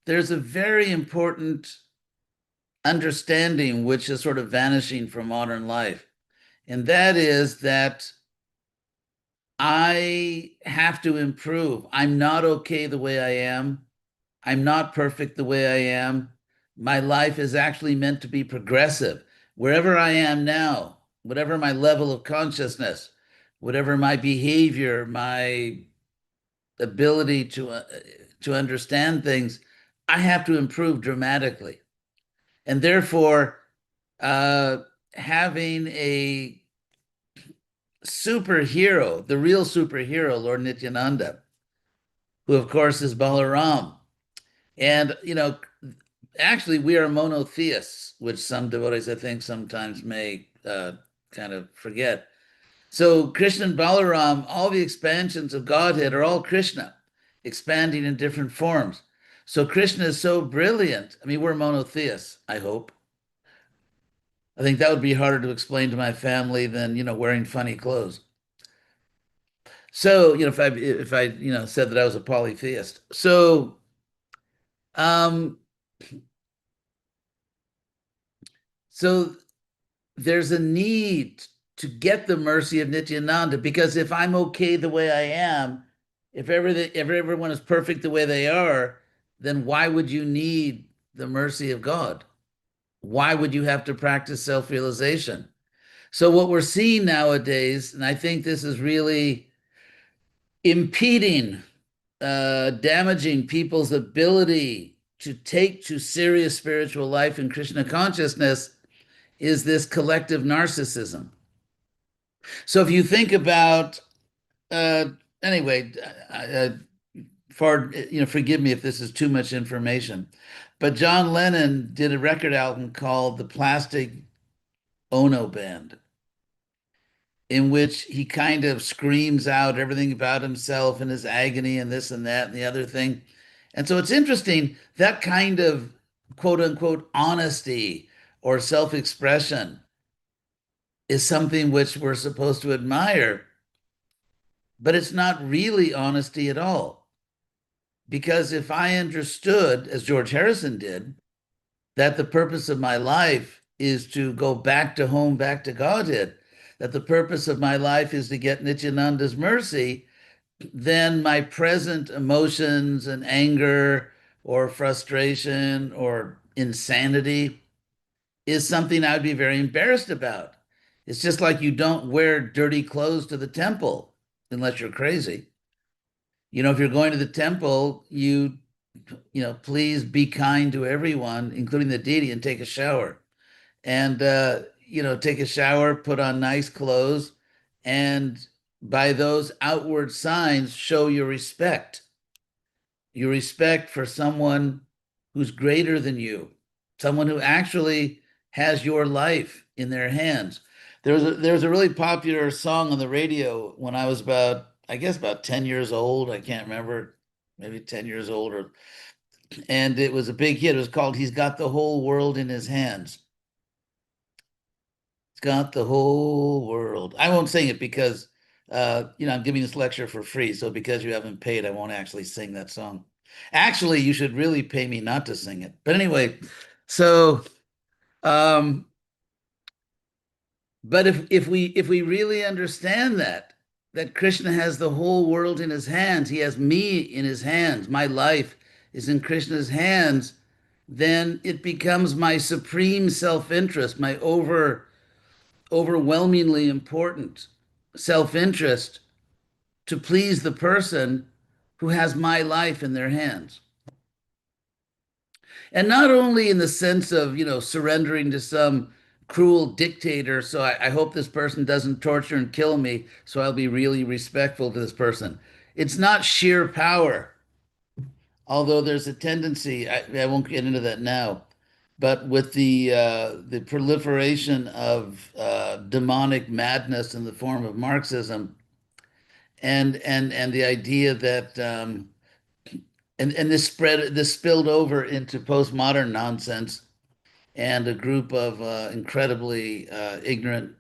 there's a very important understanding which is sort of vanishing from modern life. And that is that I have to improve. I'm not okay the way I am. I'm not perfect the way I am. My life is actually meant to be progressive. Wherever I am now, whatever my level of consciousness, whatever my behavior, my ability to understand things, I have to improve dramatically. And therefore, uh, having a superhero, the real superhero, Lord Nityananda, who of course is Balaram. And, actually, we are monotheists, which some devotees, I think, sometimes may kind of forget. So, Krishna and Balaram, all the expansions of Godhead are all Krishna, expanding in different forms. So, Krishna is so brilliant. I mean, we're monotheists, I hope. I think that would be harder to explain to my family than, wearing funny clothes. So, if I said that I was a polytheist. So, um, so there's a need to get the mercy of Nityananda because if I'm okay the way I am, if everyone is perfect the way they are, then why would you need the mercy of God? Why would you have to practice self-realization? So what we're seeing nowadays, and I think this is really impeding, damaging people's ability to take to serious spiritual life in Krishna consciousness, is this collective narcissism. So if you think about, uh, anyway, forgive me if this is too much information, but John Lennon did a record album called The Plastic Ono Band, in which he kind of screams out everything about himself and his agony and this and that and the other thing. And so it's interesting that kind of quote unquote honesty or self expression is something which we're supposed to admire, but it's not really honesty at all. Because if I understood, as George Harrison did, that the purpose of my life is to go back to home, back to Godhead, that the purpose of my life is to get Nityananda's mercy, then my present emotions and anger or frustration or insanity is something I would be very embarrassed about. It's just like you don't wear dirty clothes to the temple unless you're crazy. If you're going to the temple, please be kind to everyone, including the deity, and take a shower. And, take a shower, put on nice clothes, and by those outward signs, show your respect for someone who's greater than you, someone who actually has your life in their hands. There was a really popular song on the radio when I was about, I guess, about 10 years old. I can't remember, maybe 10 years old, and it was a big hit. It was called He's Got the Whole World in His Hands. He's got the whole world. I won't sing it because, I'm giving this lecture for free. So because you haven't paid, I won't actually sing that song. Actually, you should really pay me not to sing it. But anyway, so, um, but if we really understand that Krishna has the whole world in his hands, he has me in his hands, my life is in Krishna's hands, then it becomes my supreme self-interest, my overwhelmingly important self-interest to please the person who has my life in their hands. And not only in the sense of, surrendering to some cruel dictator, so I hope this person doesn't torture and kill me, so I'll be really respectful to this person. It's not sheer power, although there's a tendency, I won't get into that now, but with the proliferation of demonic madness in the form of Marxism, and the idea that and this spilled over into postmodern nonsense and a group of incredibly ignorant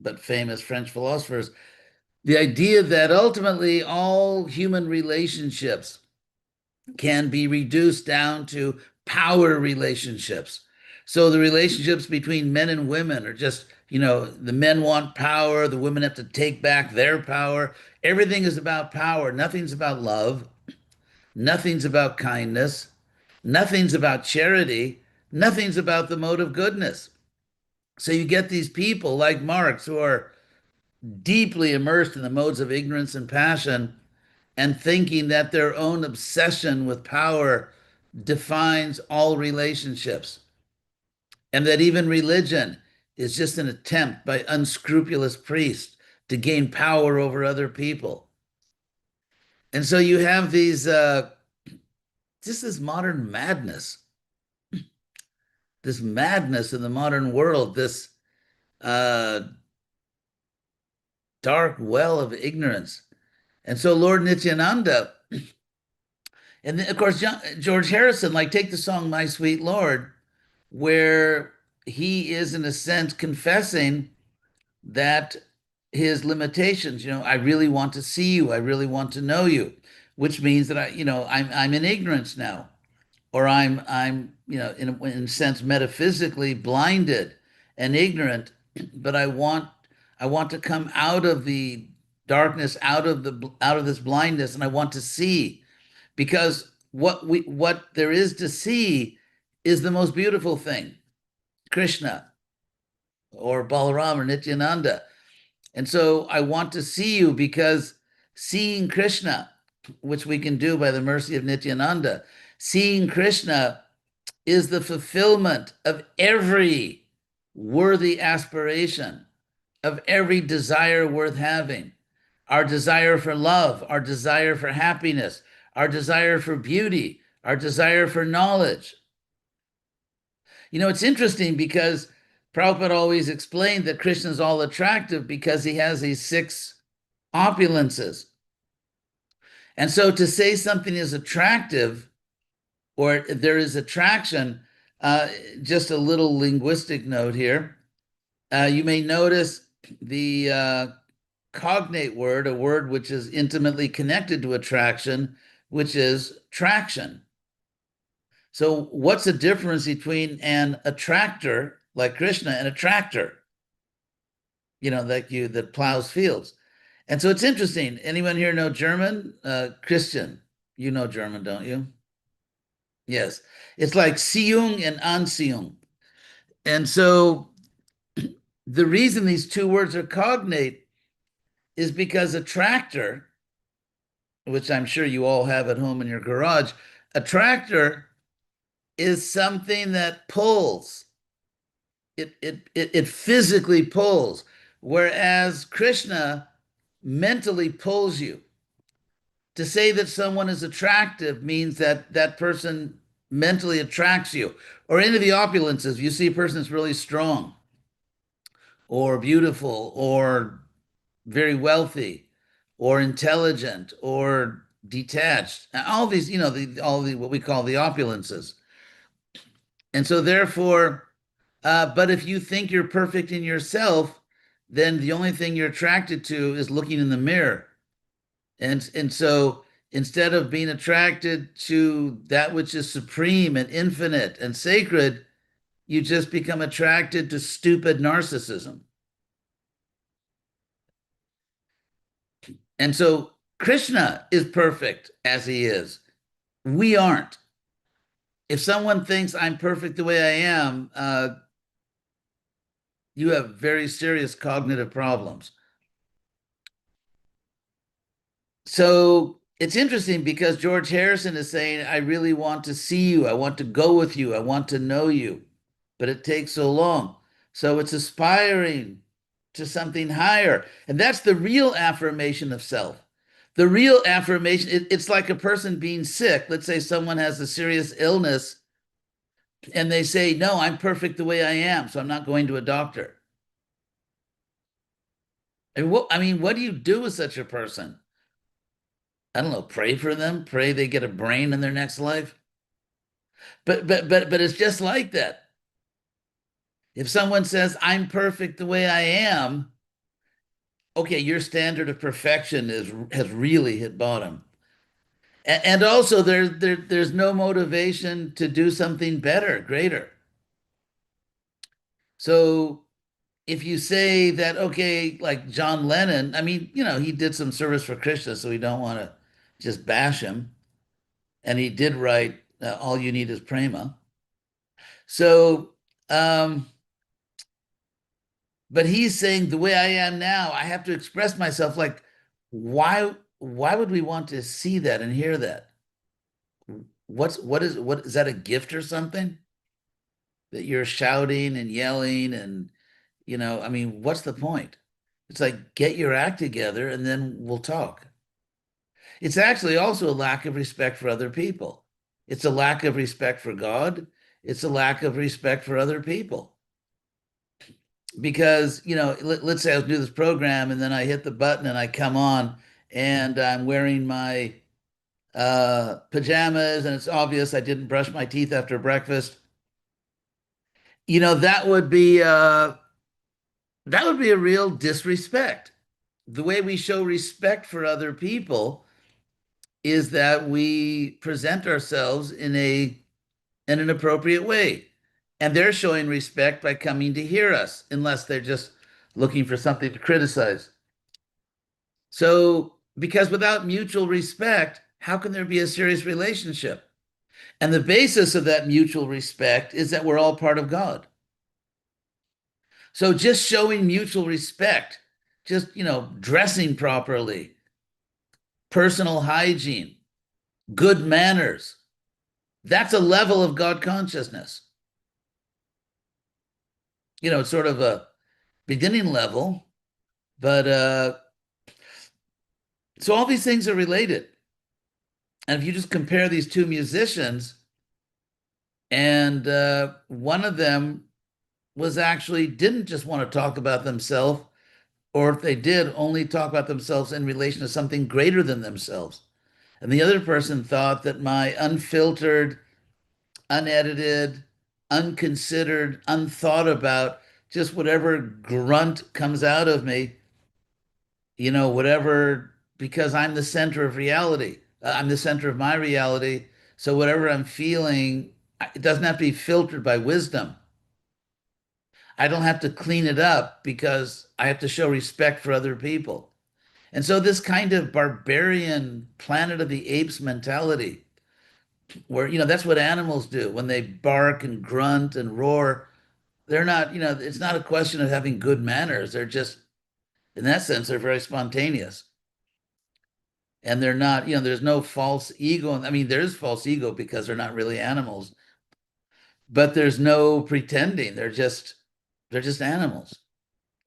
but famous French philosophers. The idea that ultimately all human relationships can be reduced down to power relationships. So the relationships between men and women are just, the men want power, the women have to take back their power. Everything is about power. Nothing's about love. Nothing's about kindness. Nothing's about charity. Nothing's about the mode of goodness. So you get these people like Marx who are deeply immersed in the modes of ignorance and passion and thinking that their own obsession with power defines all relationships, and that even religion is just an attempt by unscrupulous priests to gain power over other people. And so you have just this modern madness, this madness in the modern world, this uh, dark well of ignorance. And so Lord Nityananda, and then of course George Harrison, like take the song "My Sweet Lord," where he is in a sense confessing that his limitations, I really want to see you, I really want to know you, which means that I'm in ignorance now, or I'm in a sense metaphysically blinded and ignorant, but I want to come out of the darkness, out of this blindness, and I want to see, because what there is to see is the most beautiful thing, Krishna or Balaram or Nityananda. And so I want to see you because seeing Krishna, which we can do by the mercy of Nityananda, seeing Krishna is the fulfillment of every worthy aspiration, of every desire worth having. Our desire for love, our desire for happiness, our desire for beauty, our desire for knowledge. It's interesting because Prabhupada always explained that Krishna is all attractive because he has these six opulences. And so to say something is attractive or there is attraction, uh, just a little linguistic note here. You may notice the cognate word, a word which is intimately connected to attraction, which is traction. So what's the difference between an attractor like Krishna and a tractor, that plows fields? And so it's interesting. Anyone here know German? Christian, you know German, don't you? Yes. It's like Ziehung and Anziehung. And so the reason these two words are cognate is because a tractor, which I'm sure you all have at home in your garage, a tractor is something that pulls. It physically pulls, whereas Krishna mentally pulls you. To say that someone is attractive means that that person mentally attracts you. Or into the opulences, you see a person that's really strong or beautiful or very wealthy or intelligent or detached. All these, all the what we call the opulences. And so therefore, but if you think you're perfect in yourself, then the only thing you're attracted to is looking in the mirror. And so instead of being attracted to that which is supreme and infinite and sacred, you just become attracted to stupid narcissism. And so Krishna is perfect as he is. We aren't. If someone thinks I'm perfect the way I am, you have very serious cognitive problems. So it's interesting because George Harrison is saying, I really want to see you. I want to go with you. I want to know you. But it takes so long. So it's aspiring to something higher. And that's the real affirmation of self. The real affirmation, it's like a person being sick. Let's say someone has a serious illness and they say, no, I'm perfect the way I am, so I'm not going to a doctor. What do you do with such a person? I don't know, pray for them, pray they get a brain in their next life. But it's just like that. If someone says, I'm perfect the way I am, okay, your standard of perfection has really hit bottom. And also there's no motivation to do something better, greater. So if you say that, okay, like John Lennon, I mean, he did some service for Krishna, so we don't want to just bash him. And he did write All You Need Is Prema. So, but he's saying the way I am now, I have to express myself like, why would we want to see that and hear that? What is that, a gift or something? That you're shouting and yelling and I mean, what's the point? It's like get your act together and then we'll talk. It's actually also a lack of respect for other people. It's a lack of respect for God. It's a lack of respect for other people. Because, let's say I was doing this program and then I hit the button and I come on and I'm wearing my pajamas and it's obvious I didn't brush my teeth after breakfast. That would be a real disrespect. The way we show respect for other people is that we present ourselves in an appropriate way. And they're showing respect by coming to hear us, unless they're just looking for something to criticize. So, because without mutual respect, how can there be a serious relationship? And the basis of that mutual respect is that we're all part of God. So just showing mutual respect, just, dressing properly, personal hygiene, good manners, that's a level of God consciousness. It's sort of a beginning level, but so all these things are related. And if you just compare these two musicians, and one of them was actually didn't just want to talk about themselves, or if they did, only talk about themselves in relation to something greater than themselves. And the other person thought that my unfiltered, unedited, unconsidered, unthought about, just whatever grunt comes out of me, whatever, because I'm the center of reality. I'm the center of my reality. So whatever I'm feeling, it doesn't have to be filtered by wisdom. I don't have to clean it up because I have to show respect for other people. And so this kind of barbarian Planet of the Apes mentality, where, that's what animals do when they bark and grunt and roar. They're not, it's not a question of having good manners. They're just, in that sense, they're very spontaneous. And they're not, there's no false ego. I mean, there's false ego because they're not really animals, but there's no pretending. They're just animals.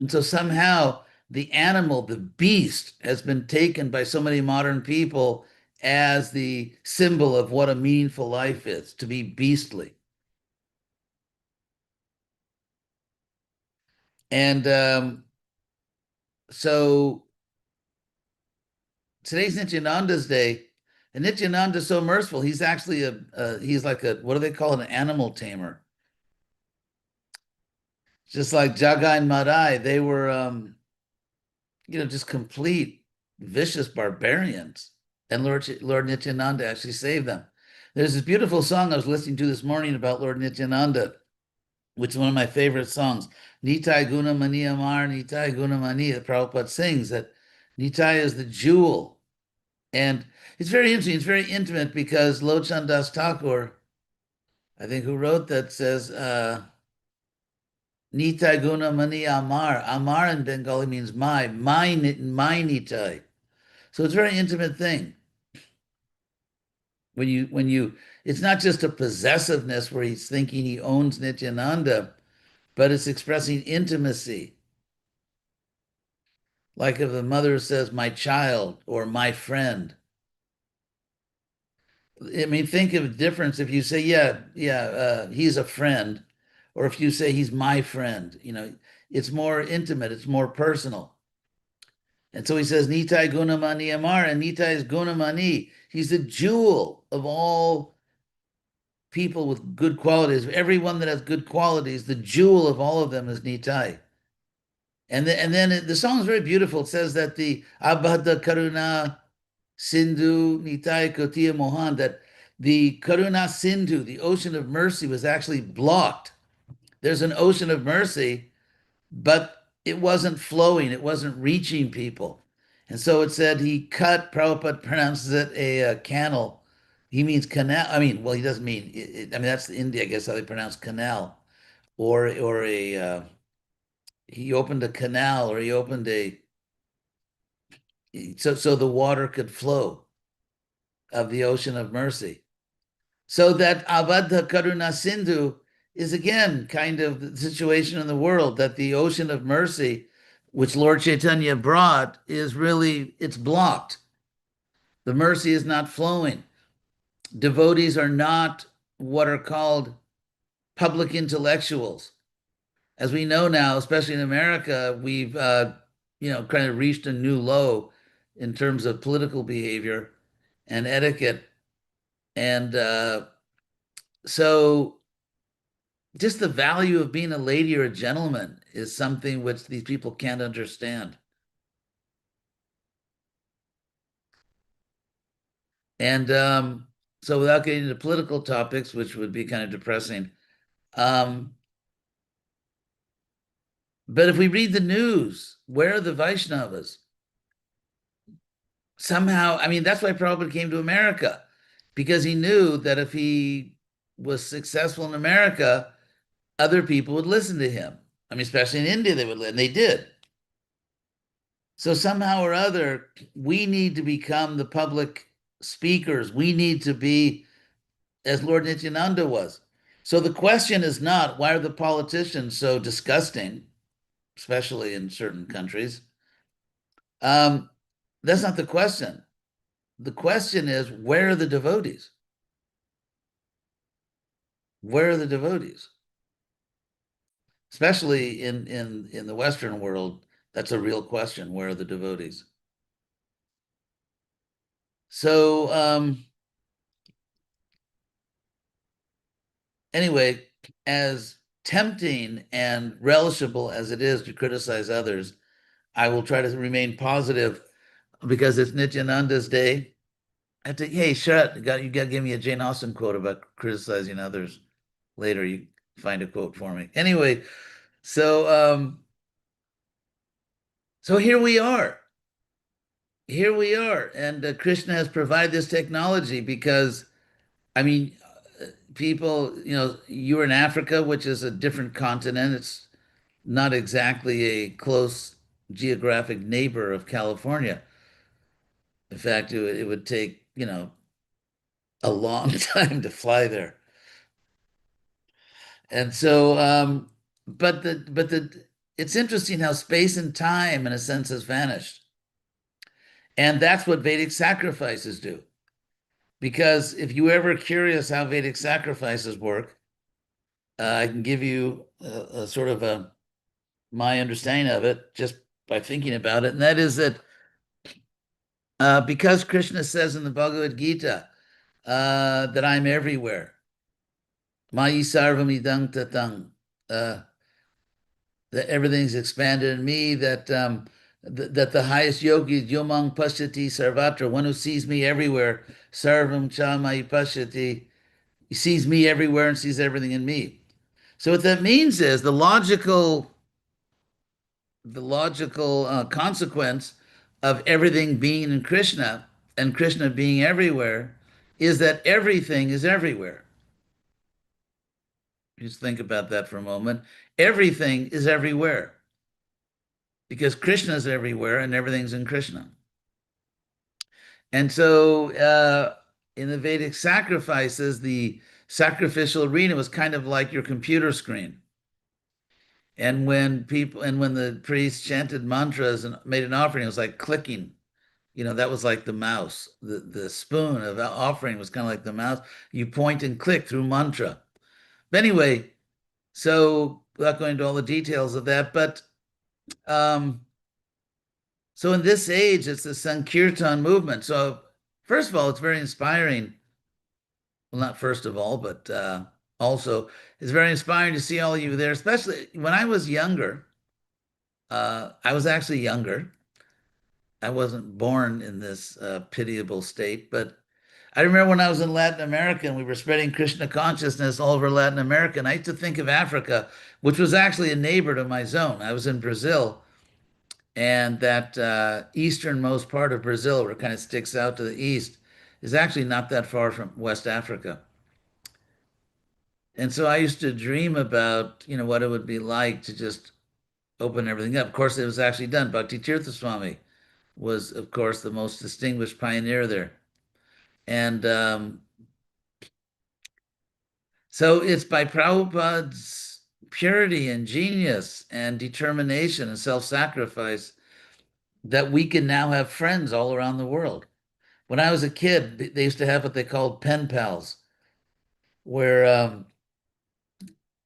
And so somehow the animal, the beast, has been taken by so many modern people as the symbol of what a meaningful life is, to be beastly. And so today's Nityananda's day, and Nityananda's so merciful. He's actually he's like a, what do they call it, an animal tamer. Just like Jagai and Madai, they were just complete vicious barbarians. And Lord Nityananda actually saved them. There's this beautiful song I was listening to this morning about Lord Nityananda, which is one of my favorite songs. Nitai Guna Mani Amar, Nitai Guna Mani. Prabhupada sings that Nitai is the jewel. And it's very interesting. It's very intimate because Lochan Das Thakur, I think, who wrote that, says, Nitai Guna Mani Amar. Amar in Bengali means my Nitai. So it's a very intimate thing. When you it's not just a possessiveness where he's thinking he owns Nityananda, but it's expressing intimacy. Like if the mother says, my child or my friend. I mean, think of a difference if you say, yeah, yeah, he's a friend, or if you say he's my friend, it's more intimate, it's more personal. And so he says, Nitai Gunamani Amar, and Nitai is Gunamani. He's the jewel of all people with good qualities. Everyone that has good qualities, the jewel of all of them is Nitai. And then the song is very beautiful. It says that the Abhadda Karuna Sindhu Nitai Kotia Mohan, that the Karuna Sindhu, the ocean of mercy, was actually blocked. There's an ocean of mercy, but it wasn't flowing, it wasn't reaching people. And so it said he cut, Prabhupada pronounces it a canal. He means canal. I mean, well, he doesn't mean, I mean, that's India, I guess, how they pronounce canal. Or he opened a canal, or he opened so the water could flow of the ocean of mercy. So that Avadha Karuna Sindhu is again kind of the situation in the world, that the ocean of mercy, which Lord Chaitanya brought, is really, it's blocked. The mercy is not flowing. Devotees are not what are called public intellectuals. As we know now, especially in America, we've kind of reached a new low in terms of political behavior and etiquette. And so just the value of being a lady or a gentleman is something which these people can't understand. And so without getting into political topics, which would be kind of depressing, um, but if we read the news, where are the Vaishnavas? Somehow, I mean, that's why Prabhupada came to America, because he knew that if he was successful in America, other people would listen to him. I mean, especially in India, they would, and they did. So somehow or other, we need to become the public speakers. We need to be as Lord Nityananda was. So the question is not, why are the politicians so disgusting, especially in certain countries? Um, that's not the question. The question is, where are the devotees? Where are the devotees? Especially in the Western world, that's a real question. Where are the devotees? So anyway, as tempting and relishable as it is to criticize others, I will try to remain positive because it's Nityananda's day. I have to, hey, shut, you got to give me a Jane Austen quote about criticizing others later. You find a quote for me. Anyway, so so here we are. Here we are. And Krishna has provided this technology because, I mean, people, you're in Africa, which is a different continent. It's not exactly a close geographic neighbor of California. In fact, it would take, a long time to fly there. And so, but it's interesting how space and time, in a sense, has vanished. And that's what Vedic sacrifices do. Because if you ever curious how Vedic sacrifices work, I can give you a sort of my understanding of it just by thinking about it. And that is that because Krishna says in the Bhagavad Gita that I'm everywhere, Mayi sarvam idang tatang, uh, that everything's expanded in me, that the highest yogi is yomang pashyati sarvatra, one who sees me everywhere, sarvam cha mayi pashyati, he sees me everywhere and sees everything in me. So what that means is the logical consequence of everything being in Krishna and Krishna being everywhere is that everything is everywhere. Just think about that for a moment. Everything is everywhere because Krishna is everywhere and everything's in Krishna. And so in the Vedic sacrifices, the sacrificial arena was kind of like your computer screen. And when the priest chanted mantras and made an offering, it was like clicking. That was like the mouse. The spoon of offering was kind of like the mouse. You point and click through mantra. But anyway, so without going into all the details of that, but um, so in this age, it's the Sankirtan movement. So first of all, it's very inspiring. Well, not first of all, but also it's very inspiring to see all of you there, especially when I was younger. I was actually younger. I wasn't born in this pitiable state, but I remember when I was in Latin America and we were spreading Krishna consciousness all over Latin America, and I used to think of Africa, which was actually a neighbor to my zone. I was in Brazil, and that easternmost part of Brazil, where it kind of sticks out to the east, is actually not that far from West Africa. And so I used to dream about, what it would be like to just open everything up. Of course, it was actually done. Bhakti Tirtha Swami was, of course, the most distinguished pioneer there. And so it's by Prabhupada's purity and genius and determination and self-sacrifice that we can now have friends all around the world. When I was a kid, they used to have what they called pen pals, where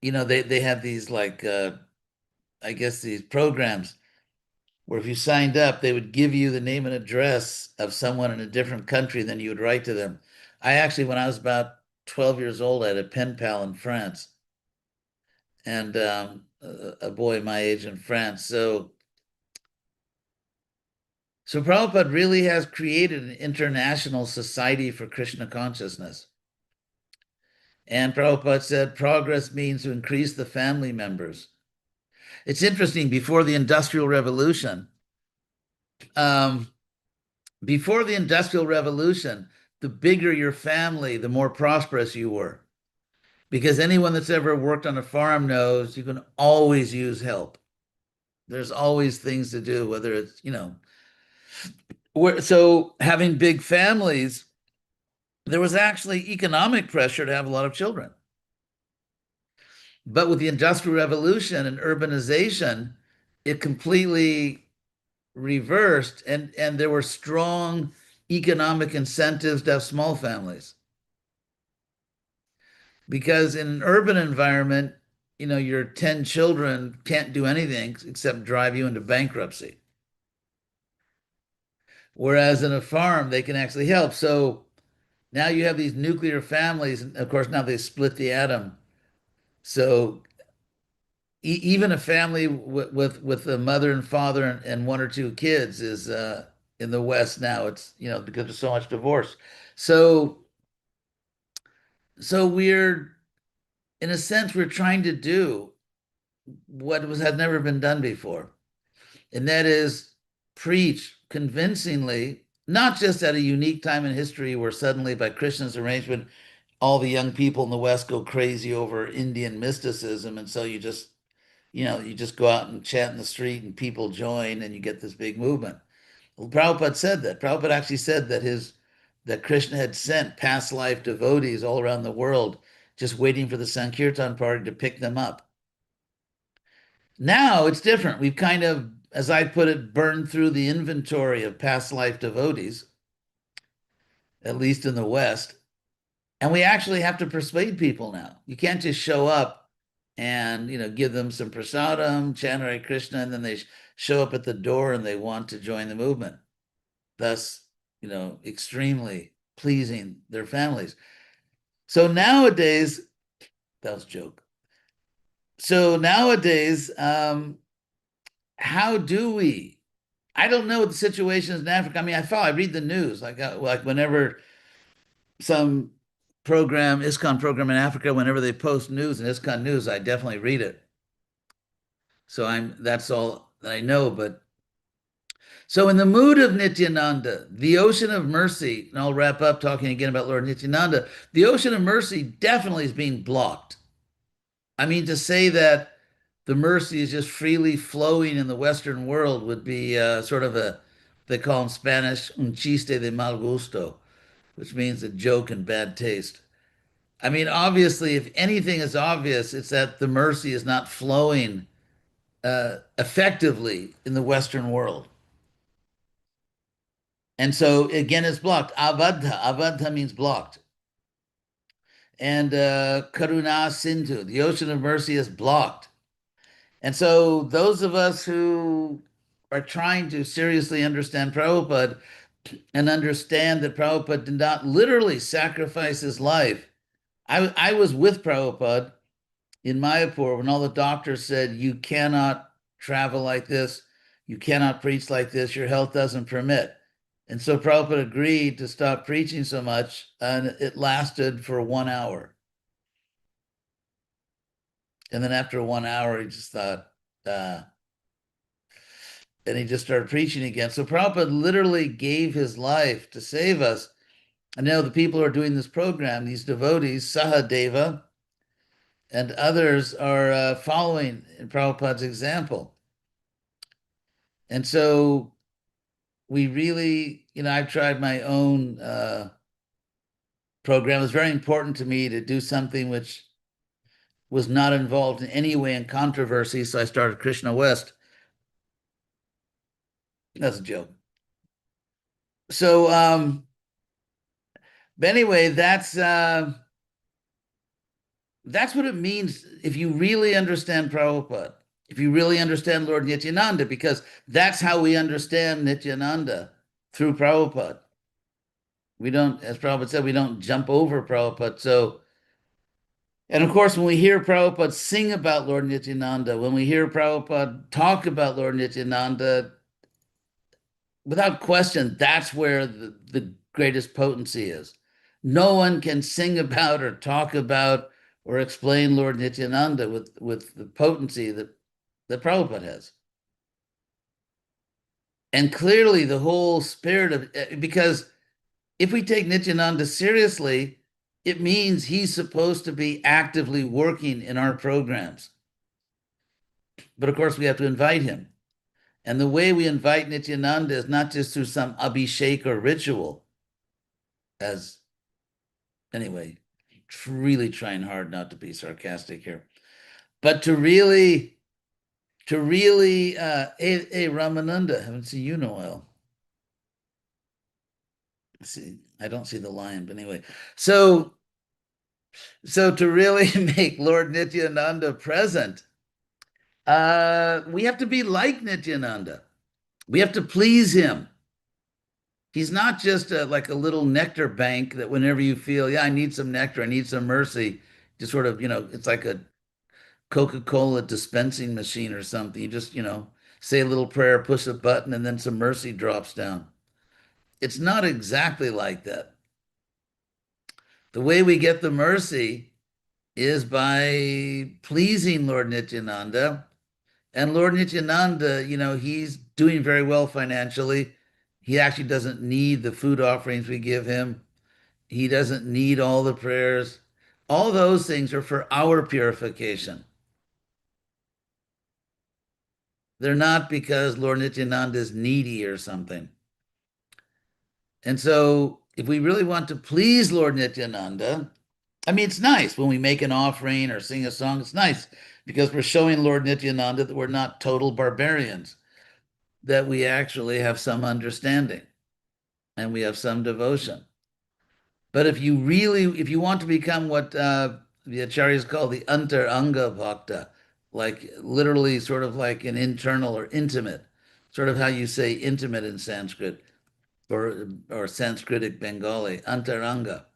they had these like I guess these programs where if you signed up, they would give you the name and address of someone in a different country, then you would write to them. I actually, when I was about 12 years old, I had a pen pal in France and a boy my age in France. So Prabhupada really has created an international society for Krishna consciousness. And Prabhupada said progress means to increase the family members. It's interesting, um, before the Industrial Revolution, the bigger your family, the more prosperous you were. Because anyone that's ever worked on a farm knows you can always use help. There's always things to do, whether it's, so having big families, there was actually economic pressure to have a lot of children. But with the Industrial Revolution and urbanization, it completely reversed, and there were strong economic incentives to have small families. Because in an urban environment, your 10 children can't do anything except drive you into bankruptcy. Whereas in a farm, they can actually help. So now you have these nuclear families, and of course, now they split the atom. So even a family with a mother and father and one or two kids is in the West now. It's because there's so much divorce. So we're in a sense we're trying to do what had never been done before, and that is preach convincingly, not just at a unique time in history where suddenly by Krishna's arrangement all the young people in the West go crazy over Indian mysticism, and so you just go out and chant in the street and people join and you get this big movement. Well, Prabhupada said that. Prabhupada actually said that Krishna had sent past life devotees all around the world just waiting for the Sankirtan party to pick them up. Now it's different. We've kind of, as I put it, burned through the inventory of past life devotees, at least in the West. And we actually have to persuade people now. You can't just show up and give them some prasadam, chant Hare Krishna, and then they show up at the door and they want to join the movement, thus extremely pleasing their families. So nowadays, that was a joke. So nowadays, how do we? I don't know what the situation is in Africa. I mean, I read the news, like whenever some ISKCON program in Africa, whenever they post news in ISKCON news, I definitely read it. So that's all that I know. But so in the mood of Nityananda, the ocean of mercy, and I'll wrap up talking again about Lord Nityananda, the ocean of mercy definitely is being blocked. I mean, to say that the mercy is just freely flowing in the Western world would be sort of they call in Spanish, un chiste de mal gusto, which means a joke in bad taste. I mean, obviously, if anything is obvious, it's that the mercy is not flowing effectively in the Western world. And so, again, it's blocked. Avadha means blocked. And Karuna Sindhu, the ocean of mercy is blocked. And so, those of us who are trying to seriously understand Prabhupada and understand that Prabhupada did not literally sacrifice his life. I was with Prabhupada in Mayapur when all the doctors said, you cannot travel like this. You cannot preach like this. Your health doesn't permit. And so Prabhupada agreed to stop preaching so much, and it lasted for 1 hour. And then after 1 hour, he just thought, and he just started preaching again. So Prabhupada literally gave his life to save us. And now the people who are doing this program, these devotees, Sahadeva, and others are following in Prabhupada's example. And so we really, I've tried my own program. It was very important to me to do something which was not involved in any way in controversy. So I started Krishna West. That's a joke. So, but anyway, that's what it means if you really understand Prabhupada, if you really understand Lord Nityananda, because that's how we understand Nityananda, through Prabhupada. We don't, as Prabhupada said, we don't jump over Prabhupada. So, and of course, when we hear Prabhupada sing about Lord Nityananda, when we hear Prabhupada talk about Lord Nityananda, without question, that's where the greatest potency is. No one can sing about or talk about or explain Lord Nityananda with the potency that Prabhupada has. And clearly the whole spirit of, because if we take Nityananda seriously, it means he's supposed to be actively working in our programs. But of course, we have to invite him. And the way we invite Nityananda is not just through some abhishek or ritual, as anyway, really trying hard not to be sarcastic here, but hey, Ramananda, haven't seen you in a while. See, I don't see the lion, but anyway. So to really make Lord Nityananda present, we have to be like Nityananda. We have to please him. He's not just like a little nectar bank that whenever you feel, yeah, I need some nectar, I need some mercy, just sort of, it's like a Coca-Cola dispensing machine or something. You just, say a little prayer, push a button, and then some mercy drops down. It's not exactly like that. The way we get the mercy is by pleasing Lord Nityananda. And Lord Nityananda, he's doing very well financially. He actually doesn't need the food offerings we give him. He doesn't need all the prayers. All those things are for our purification. They're not because Lord Nityananda is needy or something. And so if we really want to please Lord Nityananda, I mean, it's nice when we make an offering or sing a song. It's nice because we're showing Lord Nityananda that we're not total barbarians, that we actually have some understanding and we have some devotion. But if you want to become what the acharyas call the antaranga bhakta, like literally sort of like an internal or intimate, sort of how you say intimate in Sanskrit or Sanskritic Bengali, antaranga.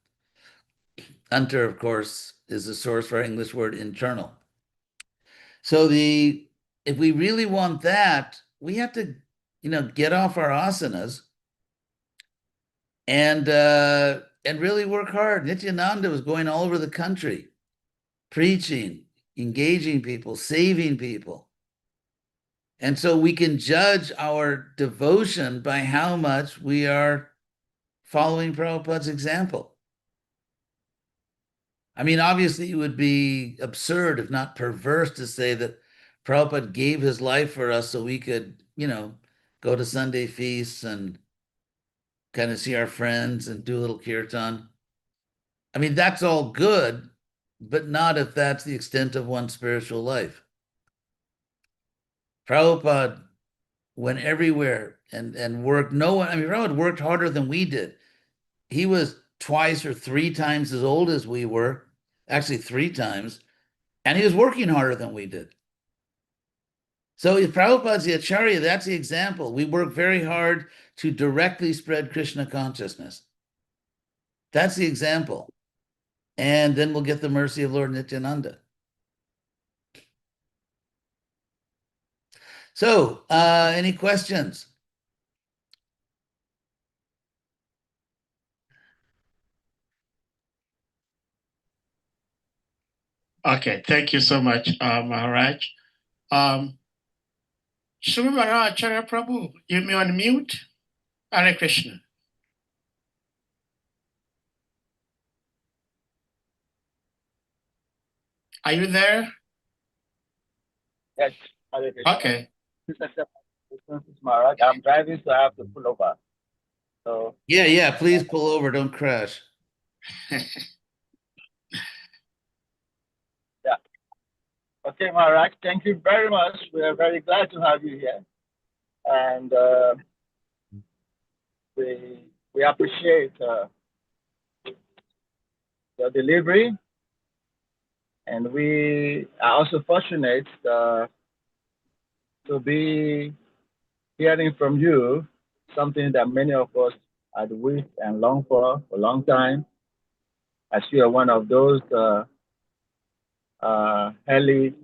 Antar, of course, is the source for our English word internal. So if we really want that, we have to, get off our asanas and really work hard. Nityananda was going all over the country, preaching, engaging people, saving people. And so we can judge our devotion by how much we are following Prabhupada's example. I mean, obviously, it would be absurd, if not perverse, to say that Prabhupada gave his life for us so we could, go to Sunday feasts and kind of see our friends and do a little kirtan. I mean, that's all good, but not if that's the extent of one's spiritual life. Prabhupada went everywhere and worked. No one, I mean, Prabhupada worked harder than we did. He was twice or three times as old as we were, actually three times, and he was working harder than we did. So if Prabhupada's the Acharya, that's the example. We work very hard to directly spread Krishna consciousness. That's the example. And then we'll get the mercy of Lord Nityananda. So, any questions? Okay, thank you so much, Maharaj. Um, Sri Maharaj Acharya Prabhu, you may unmute. Hare Krishna. Are you there? Yes, Hare Krishna. Okay. Please accept my questions, Maharaj. I'm driving, so I have to pull over. So, Yeah, please pull over, don't crash. yeah. Okay, Maharaj, thank you very much. We are very glad to have you here. And we appreciate your delivery. And we are also fortunate to be hearing from you something that many of us had wished and longed for a long time, as you are one of those early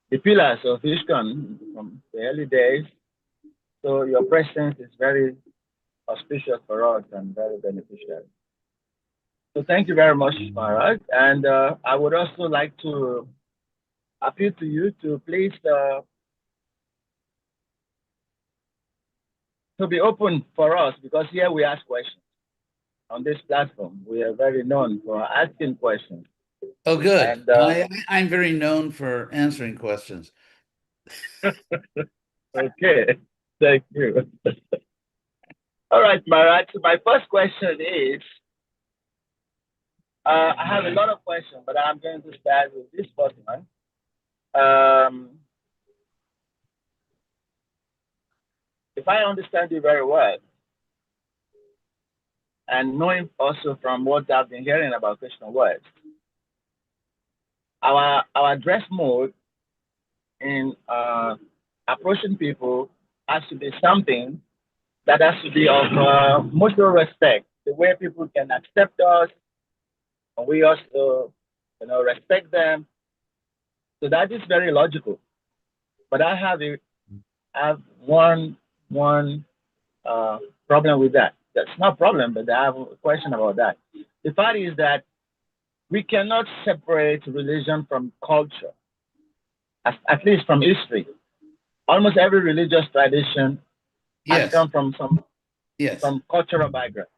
the pillars of ISKCON from the early days. So your presence is very auspicious for us and very beneficial. So thank you very much, Maharaj. And I would also like to appeal to you to please to be open for us, because here we ask questions on this platform. We are very known for asking questions. Oh, good. And I'm very known for answering questions. okay, thank you. All right, Maharaj. So my first question is, I have a lot of questions, but I'm going to start with this first one. If I understand you very well, and knowing also from what I've been hearing about Christian words, our dress mode in approaching people has to be something that has to be of mutual respect. The way people can accept us, and we also, respect them. So that is very logical. But I have one uh, problem with that. That's not a problem, but I have a question about that. The fact is that we cannot separate religion from culture, at least from history. Almost every religious tradition has Yes, come from yes, some cultural background.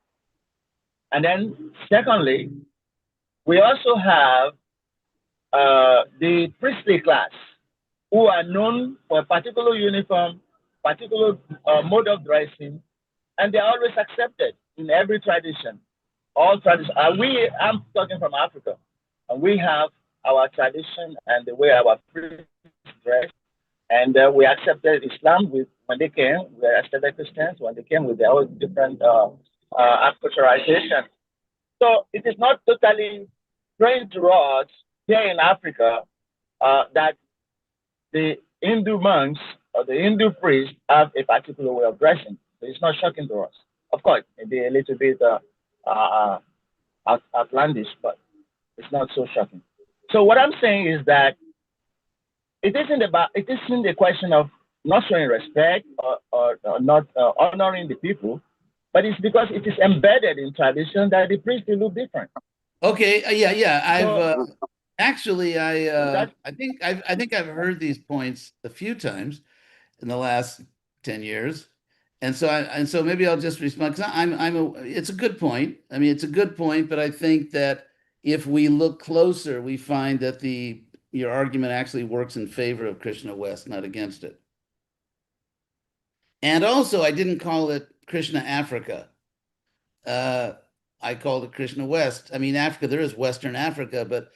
And then, secondly, we also have the priestly class who are known for a particular uniform, particular mode of dressing, and they're always accepted in every tradition. All tradition. I'm talking from Africa, and we have our tradition and the way our priests dress. And we accepted Islam when they came. We accepted Christians when they came with their own different acculturation. So it is not totally strange to us here in Africa that the Hindu monks or the Hindu priests have a particular way of dressing. So it's not shocking to us. Of course, maybe a little bit uh, outlandish, but it's not so shocking. So what I'm saying is that it isn't a question of not showing respect or not honoring the people, but it's because it is embedded in tradition that the priest will look different. okay, yeah. I've So actually, that I think I've heard these points a few times in the last 10 years. And so maybe I'll just respond because it's a good point. I mean, it's a good point, but I think that if we look closer, we find that your argument actually works in favor of Krishna West, not against it. And also, I didn't call it Krishna Africa. Uh, I called it Krishna West. I mean, Africa, there is Western Africa, but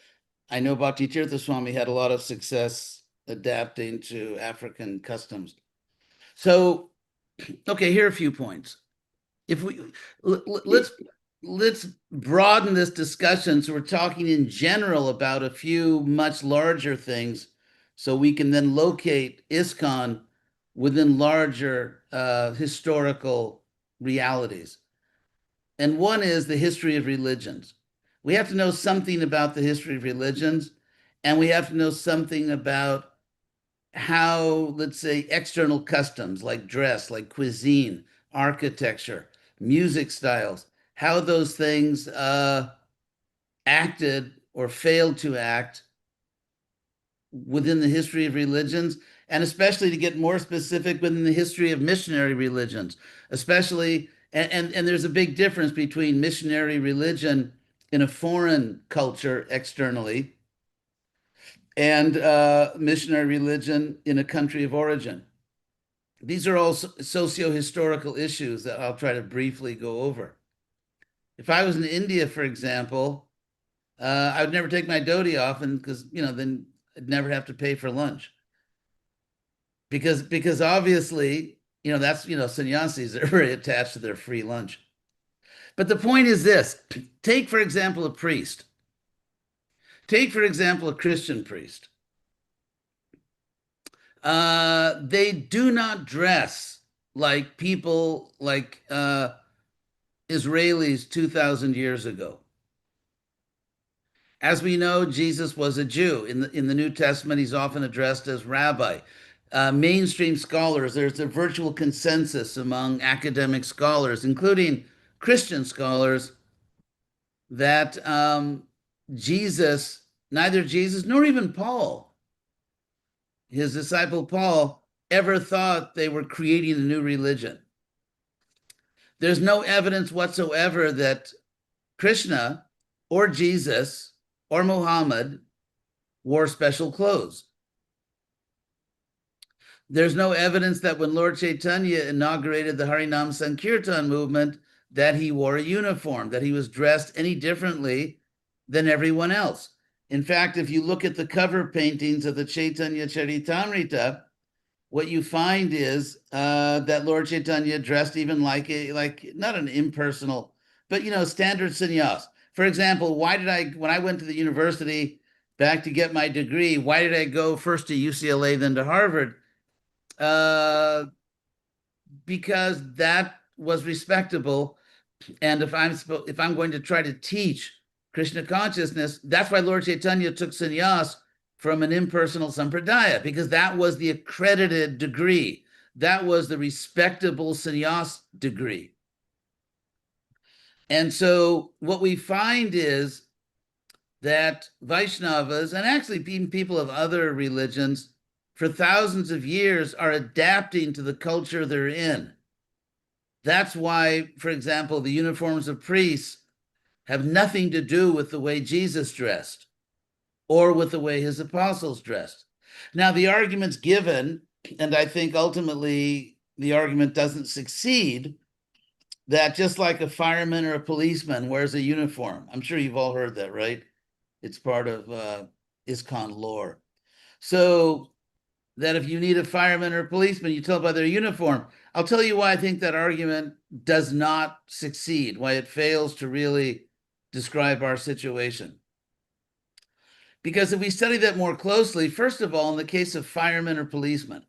I know Bhakti Tirtha Swami had a lot of success adapting to African customs. So, okay, here are a few points. If we let's broaden this discussion so we're talking in general about a few much larger things, so we can then locate ISKCON within larger historical realities. And one is the history of religions. We have to know something about the history of religions, and we have to know something about how, let's say, external customs like dress, like cuisine, architecture, music styles, how those things acted or failed to act within the history of religions, and especially to get more specific within the history of missionary religions, especially, and there's a big difference between missionary religion in a foreign culture externally and missionary religion in a country of origin. These are all socio-historical issues that I'll try to briefly go over. If I was in India, for example, I would never take my dhoti off, and because then I'd never have to pay for lunch. Because obviously, that's sannyasis are very attached to their free lunch. But the point is this: take, for example, a priest. Take, for example, a Christian priest. They do not dress like people like Israelis 2,000 years ago. As we know, Jesus was a Jew. In the New Testament, he's often addressed as rabbi. Mainstream scholars, there's a virtual consensus among academic scholars, including Christian scholars, that neither Jesus nor even Paul, his disciple Paul, ever thought they were creating a new religion. There's no evidence whatsoever that Krishna or Jesus or Muhammad wore special clothes. There's no evidence that when Lord Chaitanya inaugurated the Harinam Sankirtan movement that he wore a uniform, that he was dressed any differently than everyone else. In fact, if you look at the cover paintings of the Chaitanya Charitamrita, what you find is that Lord Chaitanya dressed even like not an impersonal, but standard sannyas. For example, when I went to the university back to get my degree, why did I go first to UCLA, then to Harvard? Because that was respectable. And if I'm going to try to teach Krishna consciousness, that's why Lord Chaitanya took sannyas from an impersonal sampradaya, because that was the accredited degree. That was the respectable sannyas degree. And so what we find is that Vaishnavas, and actually even people of other religions, for thousands of years are adapting to the culture they're in. That's why, for example, the uniforms of priests have nothing to do with the way Jesus dressed or with the way his apostles dressed. Now, the argument's given, and I think ultimately the argument doesn't succeed, that just like a fireman or a policeman wears a uniform. I'm sure you've all heard that, right? It's part of ISKCON lore. So that if you need a fireman or a policeman, you tell by their uniform. I'll tell you why I think that argument does not succeed, why it fails to really describe our situation. Because if we study that more closely, first of all, in the case of firemen or policemen,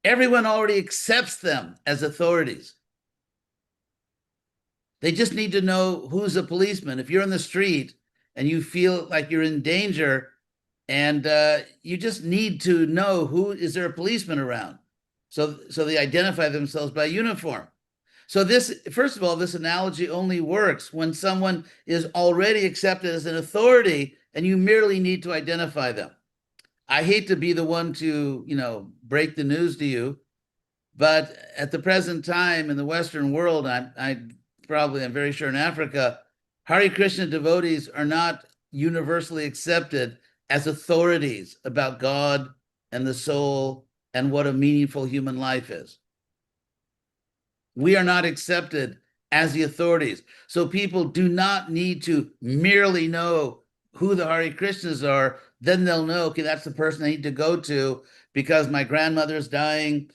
everyone already accepts them as authorities. They just need to know who's a policeman. If you're in the street and you feel like you're in danger, and you just need to know is there a policeman around. So they identify themselves by uniform. So first of all, this analogy only works when someone is already accepted as an authority and you merely need to identify them. I hate to be the one to, break the news to you, but at the present time in the Western world, I'm very sure in Africa, Hare Krishna devotees are not universally accepted as authorities about God and the soul and what a meaningful human life is. We are not accepted as the authorities. So people do not need to merely know who the Hare Krishnas are. Then they'll know, okay, that's the person I need to go to because my grandmother's dying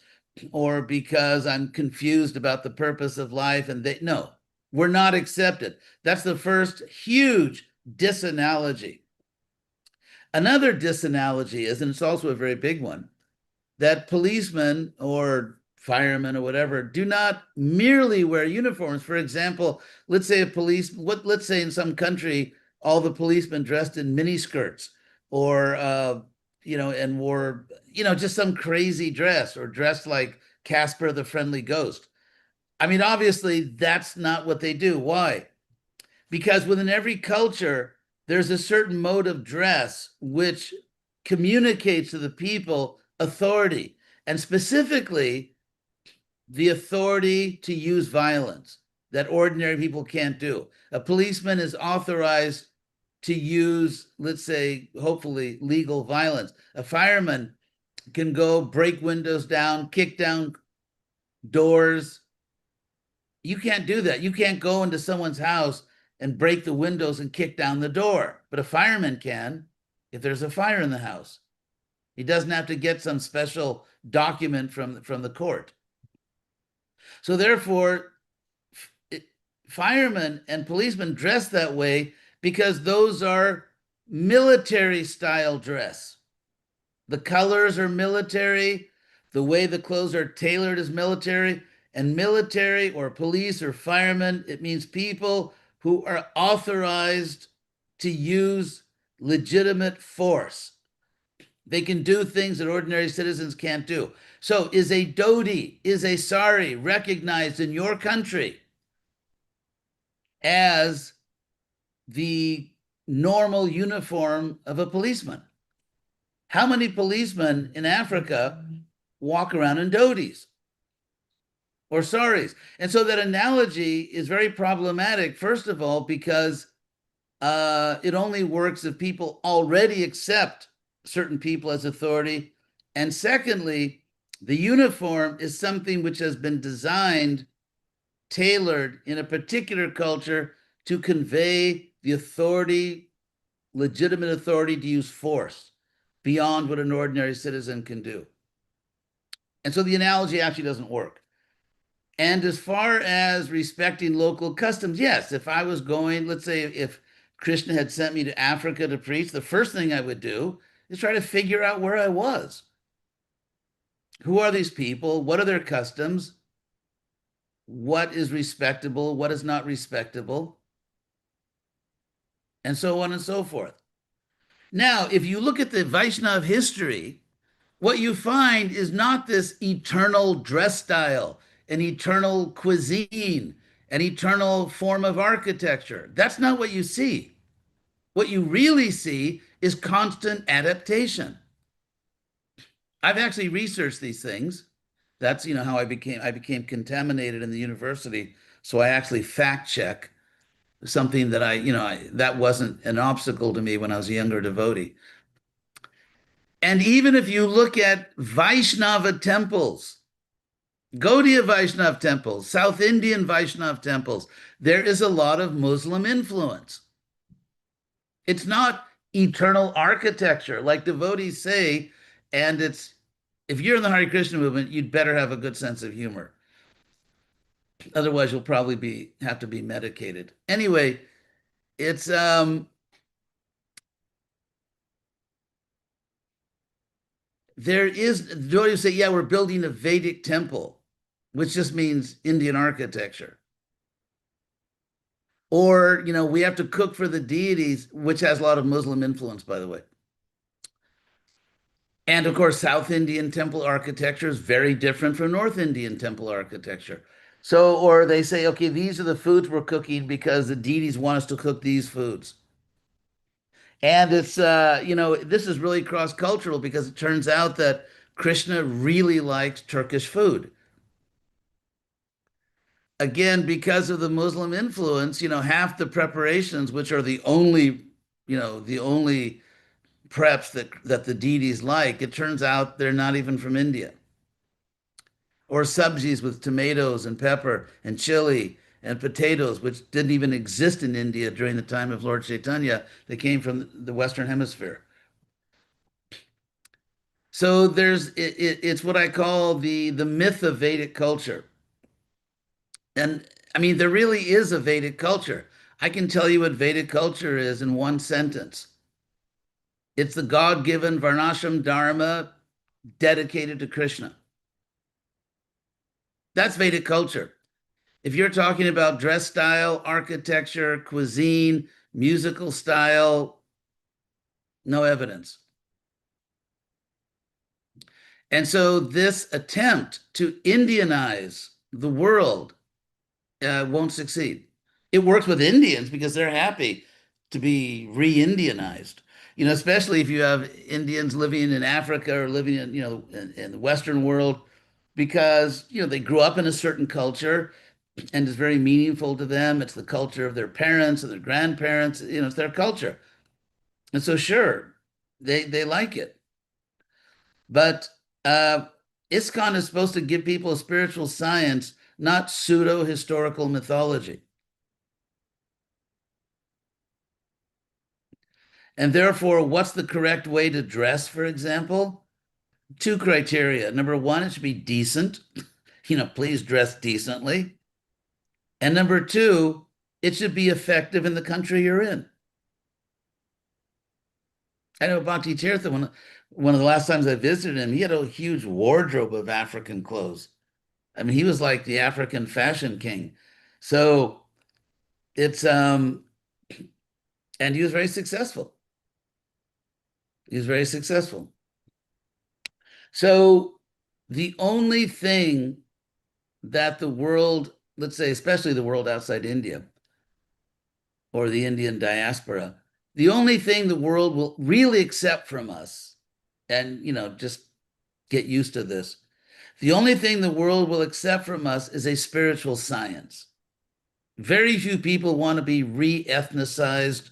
or because I'm confused about the purpose of life. And no, we're not accepted. That's the first huge disanalogy. Another disanalogy is, and it's also a very big one, that policemen or firemen or whatever do not merely wear uniforms. For example, let's say in some country, all the policemen dressed in miniskirts or and wore, just some crazy dress or dressed like Casper the Friendly Ghost. I mean, obviously, that's not what they do. Why? Because within every culture, there's a certain mode of dress which communicates to the people authority, and specifically the authority to use violence that ordinary people can't do. A policeman is authorized to use, let's say, hopefully legal violence. A fireman can go break windows down, kick down doors. You can't do that. You can't go into someone's house and break the windows and kick down the door. But a fireman can if there's a fire in the house. He doesn't have to get some special document from the court. So therefore, firemen and policemen dress that way because those are military style dress. The colors are military. The way the clothes are tailored is military. And military or police or firemen, it means people who are authorized to use legitimate force. They can do things that ordinary citizens can't do. So is a dhoti, is a sari recognized in your country as the normal uniform of a policeman? How many policemen in Africa walk around in dhotis or saris? And so that analogy is very problematic, first of all, because it only works if people already accept certain people as authority. And secondly, the uniform is something which has been designed, tailored in a particular culture to convey the authority, legitimate authority to use force beyond what an ordinary citizen can do. And so the analogy actually doesn't work. And as far as respecting local customs, yes, if I was going, let's say if Krishna had sent me to Africa to preach, the first thing I would do is try to figure out where I was. Who are these people? What are their customs? What is respectable? What is not respectable? And so on and so forth. Now, if you look at the Vaishnav history, what you find is not this eternal dress style, an eternal cuisine, an eternal form of architecture. That's not what you see. What you really see is constant adaptation. I've actually researched these things. That's how I became contaminated in the university. So I actually fact check something that that wasn't an obstacle to me when I was a younger devotee. And even if you look at Vaishnava temples, Gaudiya Vaishnav temples, South Indian Vaishnav temples, there is a lot of Muslim influence. It's not eternal architecture like devotees say, and if you're in the Hare Krishna movement, you'd better have a good sense of humor. Otherwise, you'll probably have to be medicated. Anyway, it's there is devotees say, yeah, we're building a Vedic temple, which just means Indian architecture. Or, we have to cook for the deities, which has a lot of Muslim influence, by the way. And of course, South Indian temple architecture is very different from North Indian temple architecture. So, or they say, okay, these are the foods we're cooking because the deities want us to cook these foods. And it's, this is really cross-cultural because it turns out that Krishna really likes Turkish food. Again, because of the Muslim influence, half the preparations, which are the only preps that the deities like, it turns out they're not even from India. Or sabjis with tomatoes and pepper and chili and potatoes, which didn't even exist in India during the time of Lord Chaitanya. They came from the Western Hemisphere. So it's what I call the myth of Vedic culture. And I mean, there really is a Vedic culture. I can tell you what Vedic culture is in one sentence. It's the God-given Varnashram Dharma dedicated to Krishna. That's Vedic culture. If you're talking about dress style, architecture, cuisine, musical style, no evidence. And so this attempt to Indianize the world won't succeed. It works with Indians because they're happy to be re-Indianized. Especially if you have Indians living in Africa or living in, in the Western world, because, they grew up in a certain culture and it's very meaningful to them. It's the culture of their parents and their grandparents, it's their culture. And so sure, they like it. But ISKCON is supposed to give people a spiritual science, not pseudo-historical mythology. And therefore, what's the correct way to dress, for example? Two criteria. Number one, it should be decent. Please dress decently. And number two, it should be effective in the country you're in. I know Bhakti Tirtha, one of the last times I visited him, he had a huge wardrobe of African clothes. I mean, he was like the African fashion king. So it's and he was very successful. He was very successful. So the only thing that the world, let's say, especially the world outside India or the Indian diaspora, the only thing the world will really accept from us, and just get used to this, the only thing the world will accept from us is a spiritual science. Very few people want to be re-ethnicized.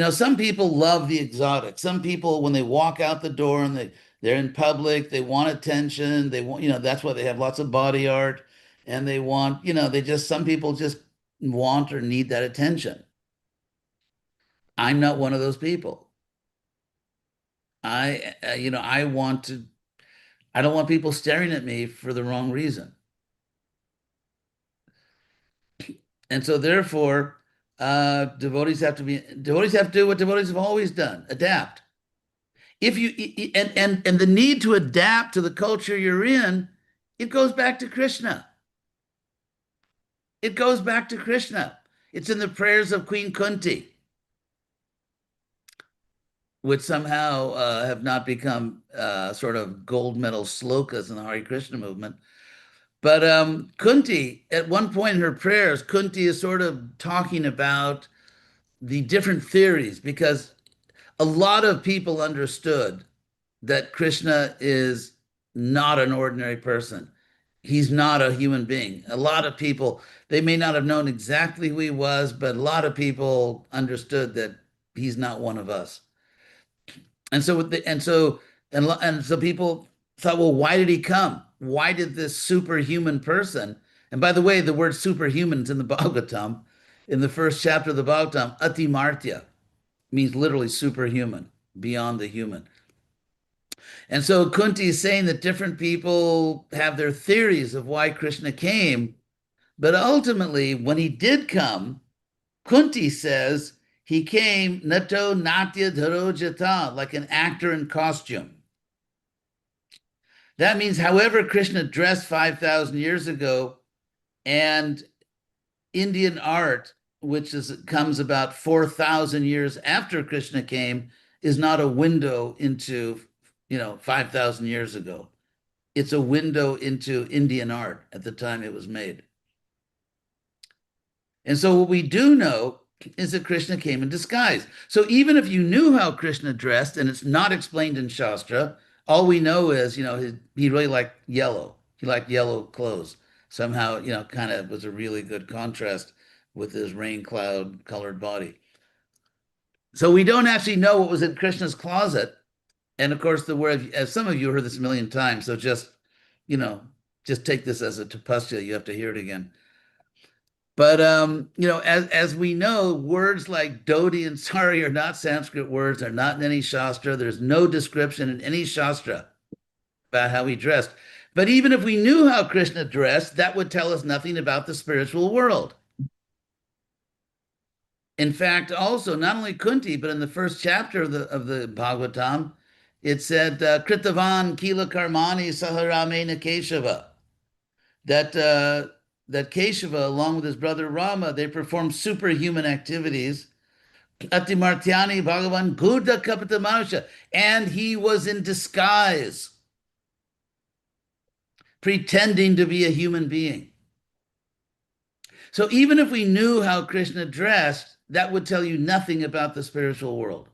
Some people love the exotic. Some people, when they walk out the door and they're in public, they want attention. They want, that's why they have lots of body art, and they want, some people just want or need that attention. I'm not one of those people. I don't want people staring at me for the wrong reason. And so therefore, devotees have to do what devotees have always done: adapt. If you and the need to adapt to the culture you're in, it goes back to Krishna. It goes back to Krishna. It's in the prayers of Queen Kunti, which somehow have not become sort of gold medal slokas in the Hare Krishna movement. But Kunti, at one point in her prayers, Kunti is sort of talking about the different theories, because a lot of people understood that Krishna is not an ordinary person. He's not a human being. A lot of people, they may not have known exactly who he was, but a lot of people understood that he's not one of us. And so people thought, well, why did he come? Why did this superhuman person? And by the way, the word superhuman is in the Bhagavatam, in the first chapter of the Bhagavatam. Atimartya means literally superhuman, beyond the human. And so Kunti is saying that different people have their theories of why Krishna came, but ultimately, when he did come, Kunti says he came nato natya dharojata, like an actor in costume. That means however Krishna dressed 5,000 years ago, and Indian art, which comes about 4,000 years after Krishna came, is not a window into 5,000 years ago. It's a window into Indian art at the time it was made. And so what we do know is that Krishna came in disguise. So even if you knew how Krishna dressed, and it's not explained in Shastra, all we know is, he really liked yellow. He liked yellow clothes. Somehow, kind of was a really good contrast with his rain cloud colored body. So we don't actually know what was in Krishna's closet. And of course, the word, as some of you heard this a million times, so just take this as a tapasya. You have to hear it again. But as we know, words like Dodi and Sari are not Sanskrit words, are not in any Shastra. There's no description in any Shastra about how he dressed. But even if we knew how Krishna dressed, that would tell us nothing about the spiritual world. In fact, also, not only Kunti, but in the first chapter of the Bhagavatam, it said, Kritavan Kila Karmani Saharamena Keshava. That Keshava, along with his brother Rama, they performed superhuman activities, Atimartyani Bhagavan Buddha Kapita Manusha. And he was in disguise, pretending to be a human being. So even if we knew how Krishna dressed, that would tell you nothing about the spiritual world.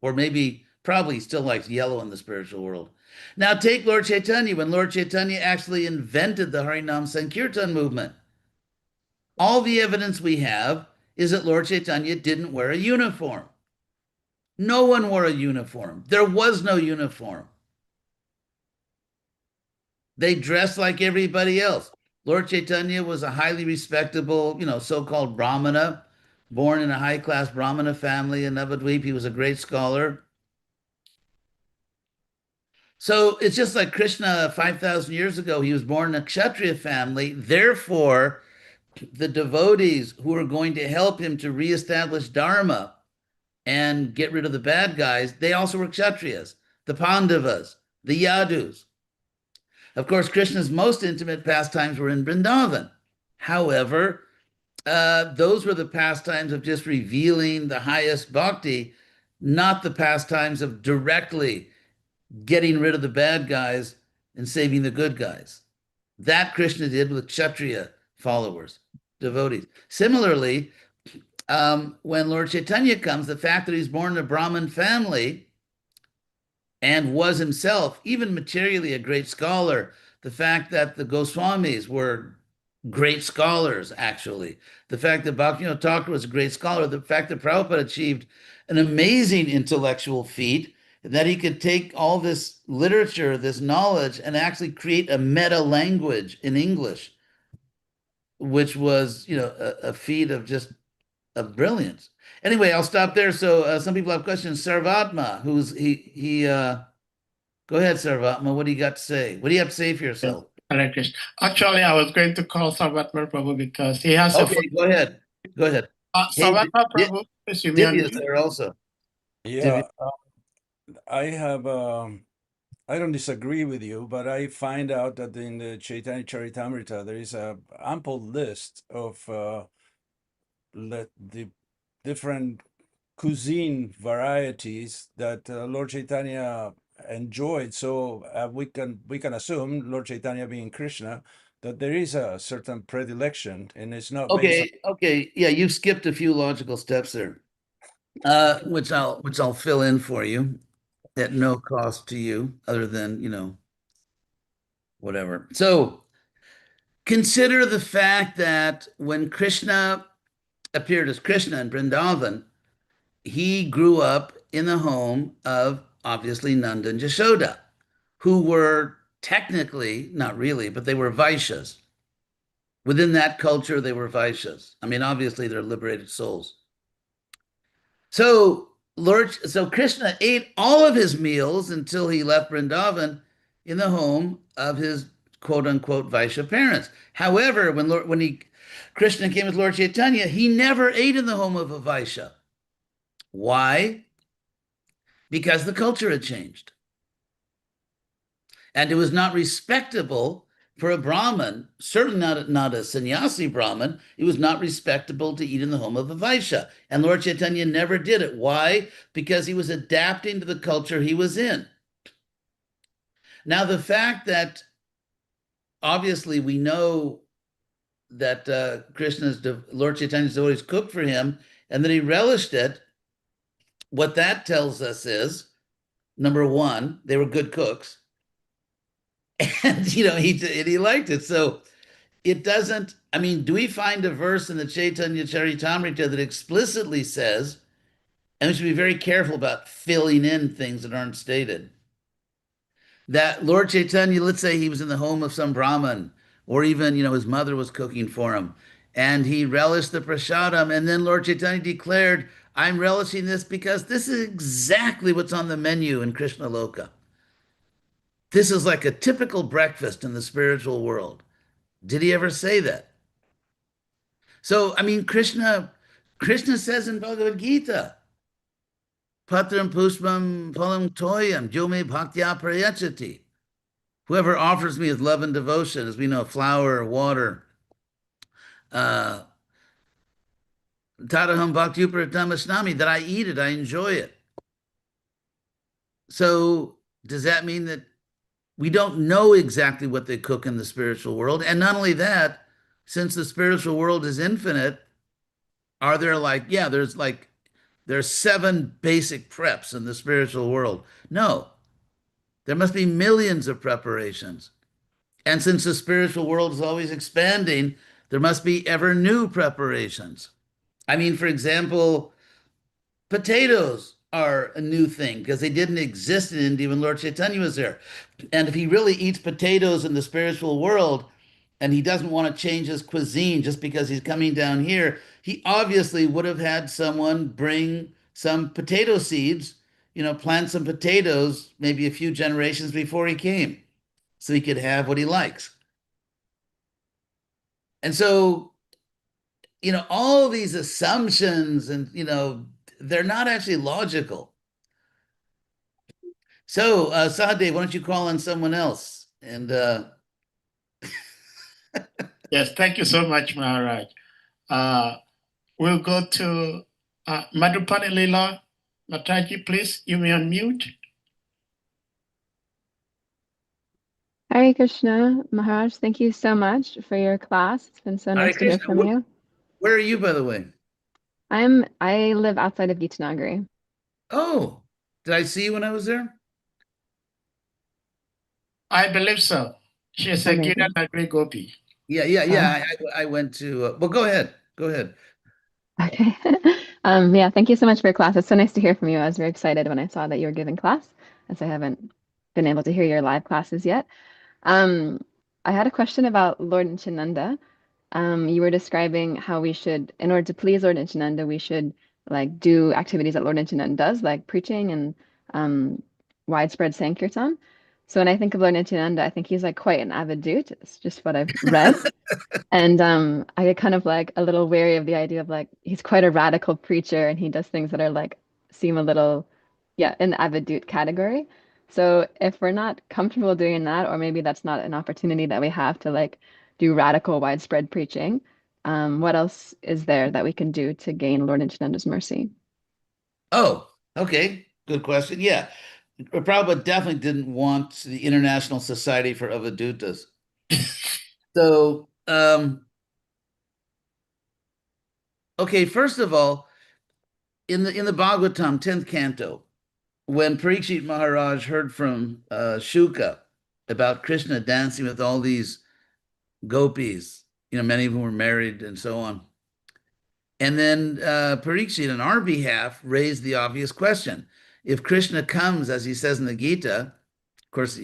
Or maybe, probably still likes yellow in the spiritual world. Now take Lord Chaitanya, when Lord Chaitanya actually invented the Harinam Sankirtan movement. All the evidence we have is that Lord Chaitanya didn't wear a uniform. No one wore a uniform. There was no uniform. They dressed like everybody else. Lord Chaitanya was a highly respectable, so-called Brahmana, born in a high-class Brahmana family in Navadvip. He was a great scholar. So it's just like Krishna 5,000 years ago. He was born in a Kshatriya family. Therefore, the devotees who are going to help him to reestablish Dharma and get rid of the bad guys, they also were Kshatriyas, the Pandavas, the Yadus. Of course, Krishna's most intimate pastimes were in Vrindavan. However, those were the pastimes of just revealing the highest bhakti, not the pastimes of directly getting rid of the bad guys and saving the good guys. That Krishna did with Kshatriya followers, devotees. Similarly, when Lord Chaitanya comes, the fact that he's born in a Brahmin family and was himself, even materially, a great scholar, the fact that the Goswamis were great scholars, actually, the fact that Bhaktivinoda Thakur was a great scholar, the fact that Prabhupada achieved an amazing intellectual feat, that he could take all this literature, this knowledge, and actually create a meta language in English, which was, a feat of just of brilliance. Anyway, I'll stop there. So some people have questions. Sarvatma, go ahead, Sarvatma. What do you got to say? What do you have to say for yourself? Hare Krishna. Actually, I was going to call Sarvatma Prabhu because he has Okay, go ahead. Go ahead. Hey, Sarvatma Prabhu, please you may Divya's unmute. there also. Yeah, I have. I don't disagree with you, but I find out that in the Chaitanya Charitamrita there is a ample list of the different cuisine varieties that Lord Chaitanya enjoyed. So we can assume, Lord Chaitanya being Krishna, that there is a certain predilection, and it's not based on. Okay. Yeah, you've skipped a few logical steps there, which I'll fill in for you at no cost to you, other than, whatever. So consider the fact that when Krishna appeared as Krishna in Vrindavan, he grew up in the home of obviously Nanda and Jashoda, who were technically, not really, but they were Vaishyas. Within that culture, they were Vaishyas. I mean, obviously, they're liberated souls. So Krishna ate all of his meals until he left Vrindavan in the home of his quote unquote Vaishya parents. However, when Krishna came with Lord Chaitanya, he never ate in the home of a Vaishya. Why? Because the culture had changed. And it was not respectable for a Brahmin, certainly not a sannyasi Brahmin, it was not respectable to eat in the home of a Vaishya. And Lord Chaitanya never did it. Why? Because he was adapting to the culture he was in. Now, the fact that obviously we know that Lord Chaitanya's devotees cooked for him and that he relished it, what that tells us is, number one, they were good cooks. And he liked it. So it doesn't, I mean, do we find a verse in the Chaitanya Charitamrita that explicitly says, and we should be very careful about filling in things that aren't stated, that Lord Chaitanya, let's say he was in the home of some Brahmin, or even, his mother was cooking for him, and he relished the prasadam, and then Lord Chaitanya declared, I'm relishing this because this is exactly what's on the menu in Krishna Loka. This is like a typical breakfast in the spiritual world. Did he ever say that? So, I mean, Krishna says in Bhagavad Gita, Patram pushpam phalam toyam jome bhaktya prayachati. Whoever offers me with love and devotion, as we know, flour, water, Tadaham Bhakti Uparatamastami, that I eat it, I enjoy it. So does that mean that we don't know exactly what they cook in the spiritual world? And not only that, since the spiritual world is infinite, are there like, yeah, there's 7 basic preps in the spiritual world. No, there must be millions of preparations. And since the spiritual world is always expanding, there must be ever new preparations. I mean, for example, potatoes are a new thing because they didn't exist in India when Lord Chaitanya was there. And if he really eats potatoes in the spiritual world and he doesn't want to change his cuisine just because he's coming down here, he obviously would have had someone bring some potato seeds, plant some potatoes maybe a few generations before he came so he could have what he likes. And so, all these assumptions and, they're not actually logical. So, Sade, why don't you call on someone else? And Yes, thank you so much, Maharaj. We'll go to Madhupani Lila. Mataji, please, you may unmute. Hare Krishna, Maharaj, thank you so much for your class. It's been so Hare nice to hear Krishna, from you. where are you, by the way? I live outside of Gitanagari. Oh, did I see you when I was there? I believe so. She is a Amazing. Gita Nagari Gopi. Yeah. I went to. Well, go ahead. Go ahead. Okay. Yeah, thank you so much for your class. It's so nice to hear from you. I was very excited when I saw that you were giving class, as I haven't been able to hear your live classes yet. I had a question about Lord Nityananda. You were describing how we should, in order to please Lord Nityananda, we should like do activities that Lord Nityananda does, like preaching and widespread Sankirtan. So when I think of Lord Nityananda, I think he's like quite an avid dude. It's just what I've read. And I get kind of like a little wary of the idea of like he's quite a radical preacher and he does things that are like seem a little, yeah, in the avid dude category. So if we're not comfortable doing that, or maybe that's not an opportunity that we have to like do radical widespread preaching, what else is there that we can do to gain Lord Nityananda's mercy? Oh, okay. Good question. Yeah. Prabhupada definitely didn't want the International Society for Avadutas. So, okay, first of all, in the Bhagavatam, 10th canto, when Parikshit Maharaj heard from Shuka about Krishna dancing with all these gopis, many of whom were married and so on. And then Parikshit, on our behalf, raised the obvious question. If Krishna comes, as he says in the Gita, of course,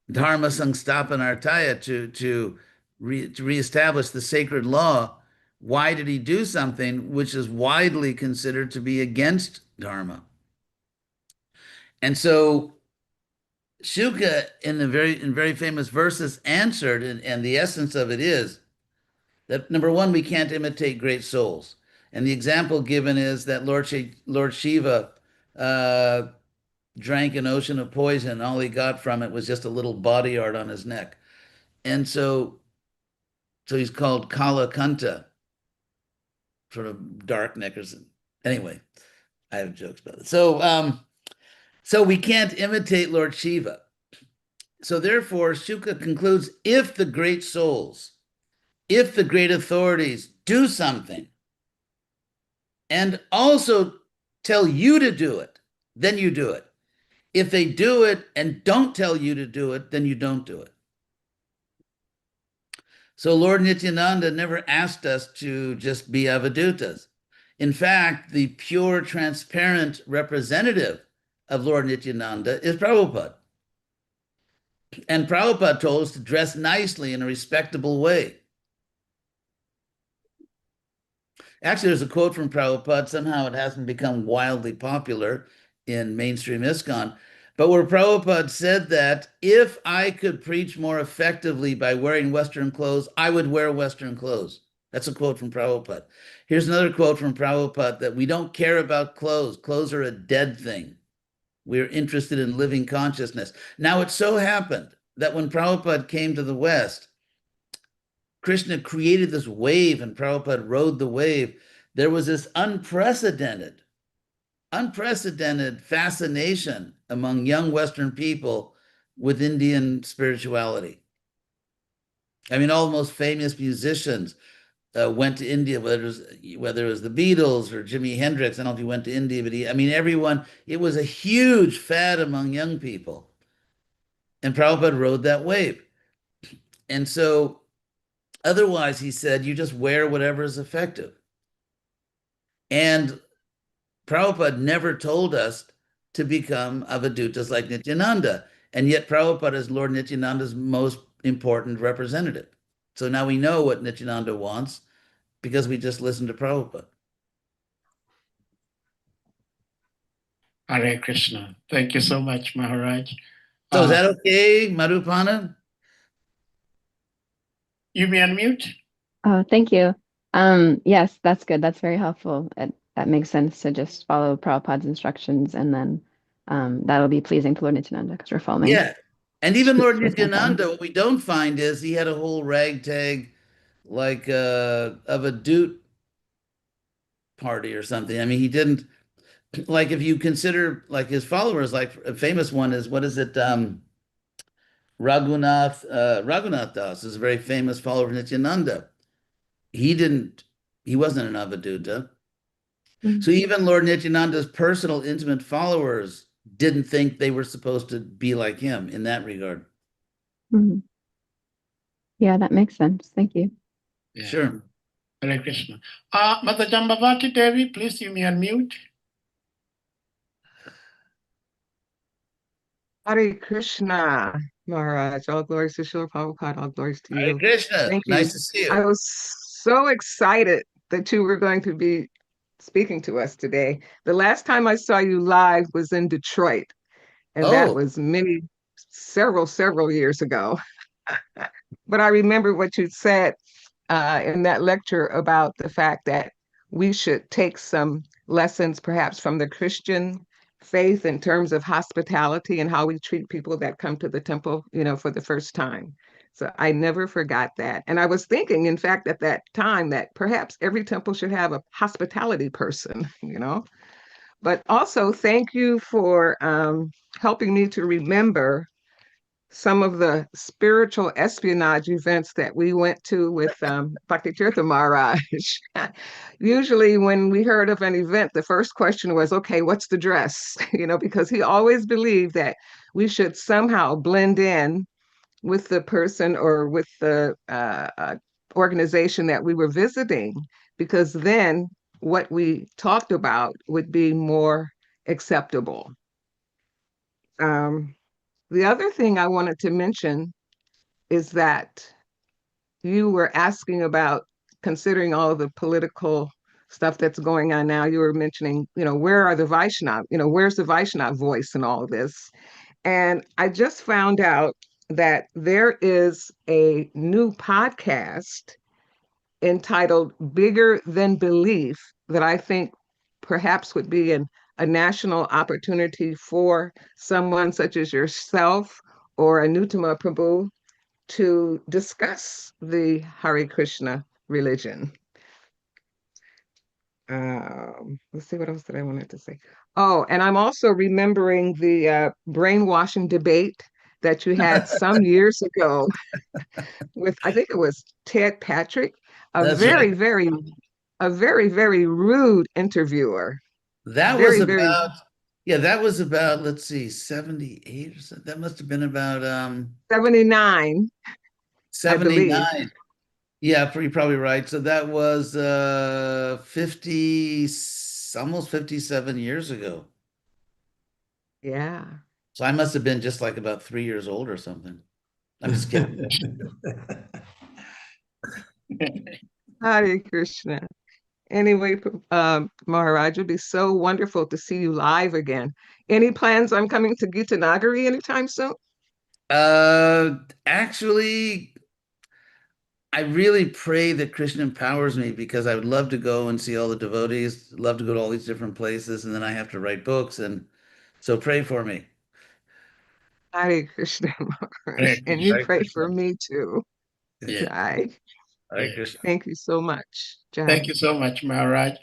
dharma sangstapanartaya, to reestablish the sacred law, why did he do something which is widely considered to be against dharma? And so Shuka, in very famous verses, answered, and the essence of it is that number one, we can't imitate great souls. And the example given is that Lord Shiva drank an ocean of poison. All he got from it was just a little body art on his neck. And so he's called Kala Kanta, sort of dark neckers. Anyway, I have jokes about it. So we can't imitate Lord Shiva. So therefore, Shuka concludes, if the great souls, if the great authorities do something and also tell you to do it, then you do it. If they do it and don't tell you to do it, then you don't do it. So Lord Nityananda never asked us to just be avadutas. In fact, the pure, transparent representative of Lord Nityananda is Prabhupada. And Prabhupada told us to dress nicely in a respectable way. Actually, there's a quote from Prabhupada. Somehow it hasn't become wildly popular in mainstream ISKCON. But where Prabhupada said that if I could preach more effectively by wearing Western clothes, I would wear Western clothes. That's a quote from Prabhupada. Here's another quote from Prabhupada, that we don't care about clothes. Clothes are a dead thing. We're interested in living consciousness. Now, it so happened that when Prabhupada came to the West, Krishna created this wave, and Prabhupada rode the wave, there was this unprecedented fascination among young Western people with Indian spirituality. I mean, all the most famous musicians went to India, whether it was the Beatles or Jimi Hendrix. I don't know if he went to India, but I mean, everyone. It was a huge fad among young people, and Prabhupada rode that wave. And so, otherwise, he said, you just wear whatever is effective. And Prabhupada never told us to become avadutas like Nityananda. And yet Prabhupada is Lord Nityananda's most important representative. So now we know what Nityananda wants because we just listened to Prabhupada. Hare Krishna. Thank you so much, Maharaj. So is that okay, Marupana? You may unmute. Oh, thank you. Yes, that's good. That's very helpful. That makes sense to just follow Prabhupada's instructions, and then that'll be pleasing to Lord Nityananda because we're following. Yeah. And even Lord his example. Nityananda, what we don't find is he had a whole ragtag like of a doot party or something. I mean, he didn't, like, if you consider like his followers, like a famous one is, what is it? Raghunath Das is a very famous follower of Nityananda. He wasn't an Avaduta. So even Lord Nityananda's personal intimate followers didn't think they were supposed to be like him in that regard. Mm-hmm. Yeah, that makes sense. Thank you. Yeah. Sure. Hare Krishna. Mother Jambavati Devi, please, you may unmute. Hare Krishna, Maharaj. All glories to Srila Prabhupada. All glories to Hare you. Krishna. Thank you. Nice to see you. I was so excited that you were going to be speaking to us today. The last time I saw you live was in Detroit, and that was several years ago. But I remember what you said in that lecture about the fact that we should take some lessons perhaps from the Christian faith in terms of hospitality and how we treat people that come to the temple, for the first time. So I never forgot that. And I was thinking, in fact, at that time that perhaps every temple should have a hospitality person, But also thank you for helping me to remember some of the spiritual espionage events that we went to with Bhakti Tirtha Maharaj. Usually when we heard of an event, the first question was, okay, what's the dress? Because he always believed that we should somehow blend in with the person or with the organization that we were visiting, because then what we talked about would be more acceptable. The other thing I wanted to mention is that you were asking about, considering all of the political stuff that's going on now, you were mentioning, where are the Vaishnav, where's the Vaishnav voice in all of this? And I just found out that there is a new podcast entitled Bigger Than Belief that I think perhaps would be a national opportunity for someone such as yourself or Anutama Prabhu to discuss the Hare Krishna religion. Let's see, what else did I wanted to say? Oh, and I'm also remembering the brainwashing debate that you had some years ago with, I think it was Ted Patrick, a very, very rude interviewer. That was about, let's see, 78 or something. That must have been about 79, 79. Yeah, you're probably right. So that was 50, almost 57 years ago. Yeah. So I must have been just like about 3 years old or something. I'm just kidding. Hare Krishna. Anyway, Maharaj, it'd be so wonderful to see you live again. Any plans on coming to Gita Nagari anytime soon? Actually, I really pray that Krishna empowers me, because I would love to go and see all the devotees, love to go to all these different places, and then I have to write books, and so pray for me. Hare Krishna, Maharaj. And you pray for me too. Yeah. Bye. Hare Yeah. Krishna. Thank you so much, Jai. Thank you so much, Maharaj.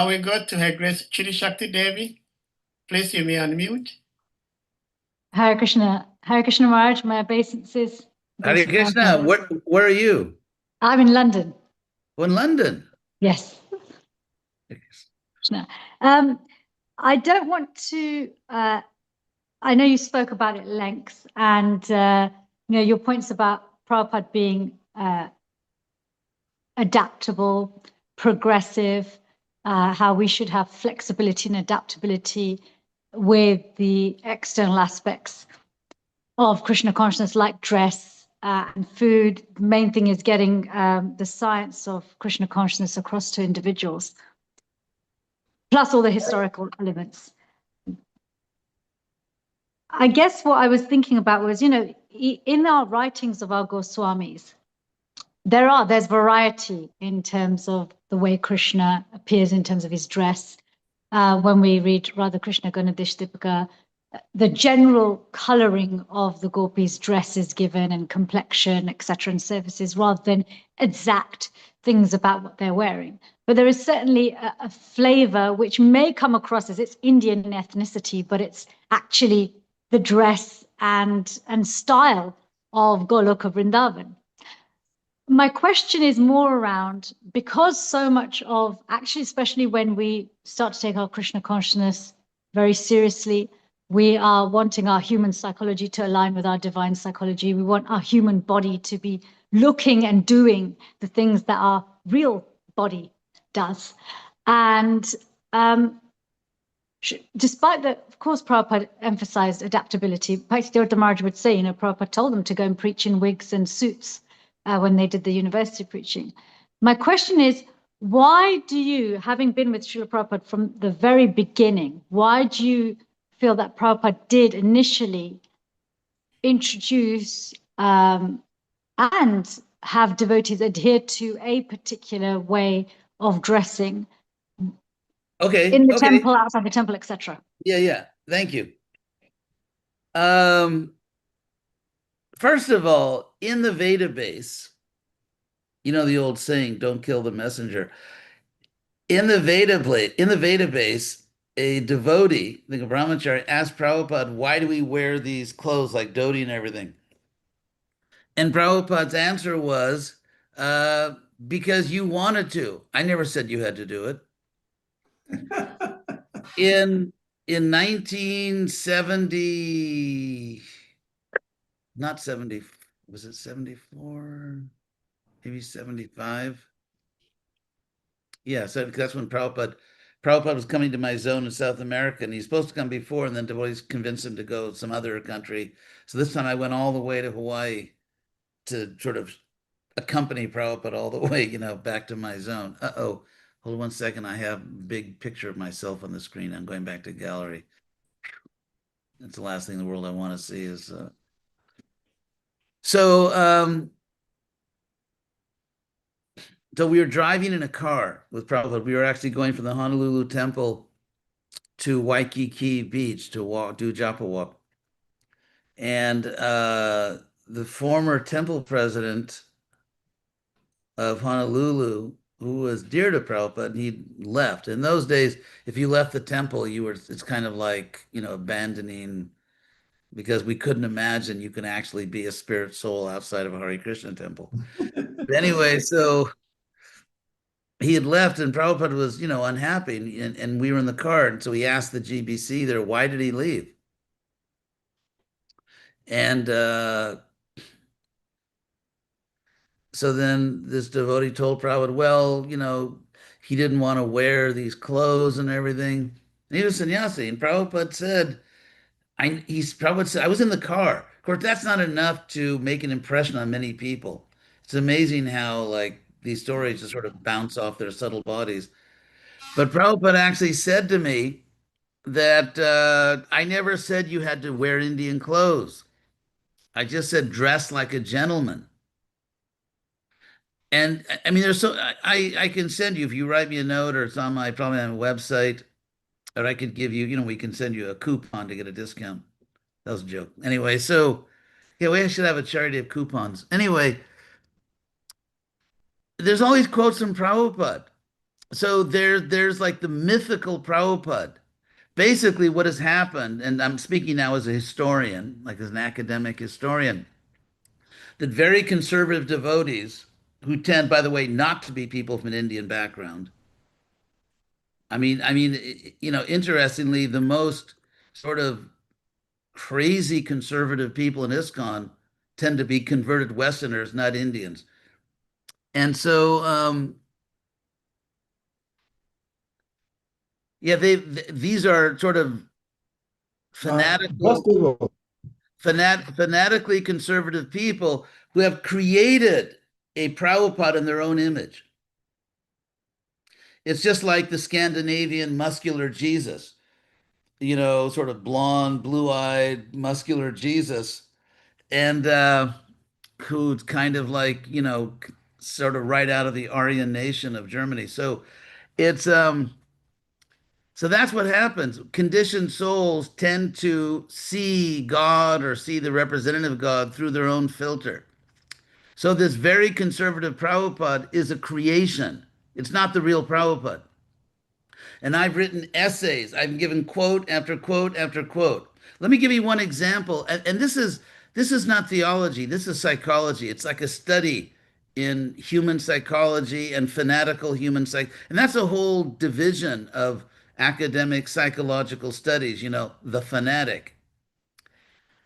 We go to Her Grace Chiri Shakti Devi. Please, you may unmute. Hare Krishna Maharaj, my obeisances. Hare Krishna. Where are you? I'm in London. In London. Yes. Krishna. I don't want to. I know you spoke about it at length, and your points about Prabhupada being adaptable, progressive, how we should have flexibility and adaptability with the external aspects of Krishna consciousness, like dress and food. The main thing is getting the science of Krishna consciousness across to individuals, plus all the historical elements. I guess what I was thinking about was, in our writings of our Goswamis, there's variety in terms of the way Krishna appears in terms of his dress. When we read Radha Krishna Ganadishtipika, the general coloring of the gopis' dress is given, and complexion, etc., and surfaces, rather than exact things about what they're wearing. But there is certainly a flavor which may come across as it's Indian ethnicity, but it's actually the dress and style of Goloka Vrindavan. My question is more around, because so much of, actually, especially when we start to take our Krishna consciousness very seriously, we are wanting our human psychology to align with our divine psychology. We want our human body to be looking and doing the things that our real body does. And despite that, of course, Prabhupada emphasized adaptability. Bhakti Maharaj would say, Prabhupada told them to go and preach in wigs and suits when they did the university preaching. My question is, why do you, having been with Srila Prabhupada from the very beginning, why do you feel that Prabhupada did initially introduce and have devotees adhere to a particular way of dressing in the temple, outside the temple, etc.? Yeah. Thank you. First of all, in the Veda base, the old saying, "Don't kill the messenger." In the Veda base, a devotee, like a brahmachari, asked Prabhupada, "Why do we wear these clothes like dhoti and everything?" And Prabhupada's answer was, "Because you wanted to. I never said you had to do it." In 1970, not 70, was it 74? Maybe 75? Yeah, so that's when Prabhupada was coming to my zone in South America, and he's supposed to come before, and then devotees convinced him to go to some other country. So this time I went all the way to Hawaii to sort of accompany Prabhupada all the way, back to my zone. Uh-oh. Hold on one second. I have a big picture of myself on the screen. I'm going back to gallery. That's the last thing in the world I want to see is so we were driving in a car with Prabhupada. We were actually going from the Honolulu temple to Waikiki Beach to do japa walk. And the former temple president of Honolulu, who was dear to Prabhupada, he left. In those days, if you left the temple, it's kind of like, abandoning, because we couldn't imagine you can actually be a spirit soul outside of a Hare Krishna temple. But anyway, so he had left, and Prabhupada was, unhappy, and we were in the car, and so he asked the GBC there, why did he leave? And so then this devotee told Prabhupada, well, he didn't want to wear these clothes and everything. And he was sannyasi, and Prabhupada said, Prabhupada said, I was in the car. Of course, that's not enough to make an impression on many people. It's amazing how, like, these stories just sort of bounce off their subtle bodies. But Prabhupada actually said to me that I never said you had to wear Indian clothes. I just said dress like a gentleman. And I mean, I can send you, if you write me a note, or it's on probably on my website, or I could give you, we can send you a coupon to get a discount. That was a joke. Anyway, so yeah, we should have a charity of coupons. Anyway, there's all these quotes from Prabhupada. So there's like the mythical Prabhupada. Basically, what has happened, and I'm speaking now as a historian, like as an academic historian, that very conservative devotees who tend, by the way, not to be people from an Indian background. Interestingly, the most sort of crazy conservative people in ISKCON tend to be converted Westerners, not Indians. And so, yeah, these are sort of fanatically conservative people who have created a Prabhupada in their own image. It's just like the Scandinavian muscular Jesus, sort of blonde, blue-eyed, muscular Jesus, and who's kind of like, sort of right out of the Aryan nation of Germany. So it's so that's what happens. Conditioned souls tend to see God or see the representative God through their own filter. So this very conservative Prabhupada is a creation. It's not the real Prabhupada. And I've written essays. I've given quote after quote after quote. Let me give you one example. And this is not theology. This is psychology. It's like a study in human psychology and fanatical human psych. And that's a whole division of academic psychological studies, the fanatic.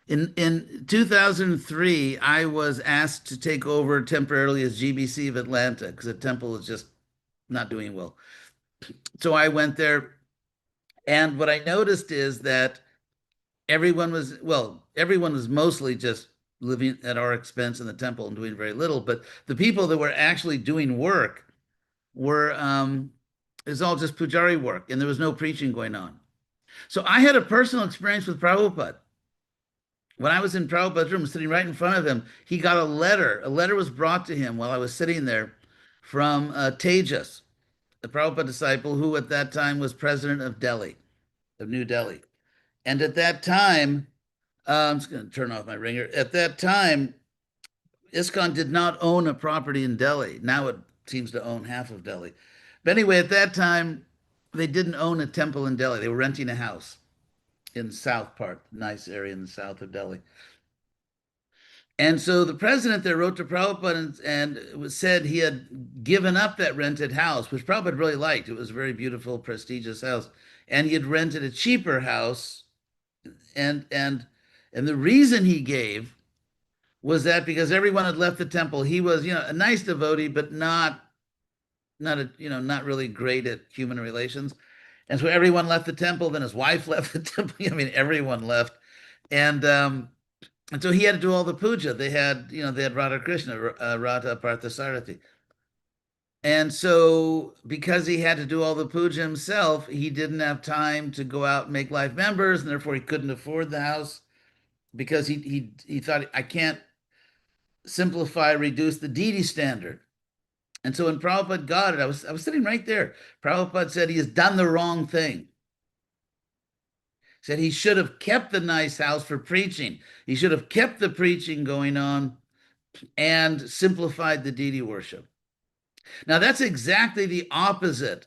In 2003, I was asked to take over temporarily as GBC of Atlanta because the temple is just not doing well. So I went there, and what I noticed is that everyone was mostly just living at our expense in the temple and doing very little, but the people that were actually doing work were it was all just pujari work, and there was no preaching going on. So I had a personal experience with Prabhupada. When I was in Prabhupada's room, sitting right in front of him, he got a letter. A letter was brought to him while I was sitting there from Tejas, a Prabhupada disciple who at that time was president of Delhi, of New Delhi. And at that time, I'm just going to turn off my ringer. At that time, ISKCON did not own a property in Delhi. Now it seems to own half of Delhi. But anyway, at that time, they didn't own a temple in Delhi. They were renting a house in the south part, nice area in the south of Delhi. And so the president there wrote to Prabhupada and said he had given up that rented house, which Prabhupada really liked. It was a very beautiful, prestigious house. And he had rented a cheaper house. And the reason he gave was that because everyone had left the temple. He was, a nice devotee, but not really great at human relations. And so everyone left the temple. Then his wife left the temple. Everyone left. And so he had to do all the puja. They had Radha Krishna, Radha Parthasarathi. And so because he had to do all the puja himself, he didn't have time to go out and make life members, and therefore he couldn't afford the house because he thought, I can't reduce the deity standard. And so when Prabhupada got it, I was sitting right there. Prabhupada said he has done the wrong thing. Said he should have kept the nice house for preaching. He should have kept the preaching going on and simplified the deity worship. Now, that's exactly the opposite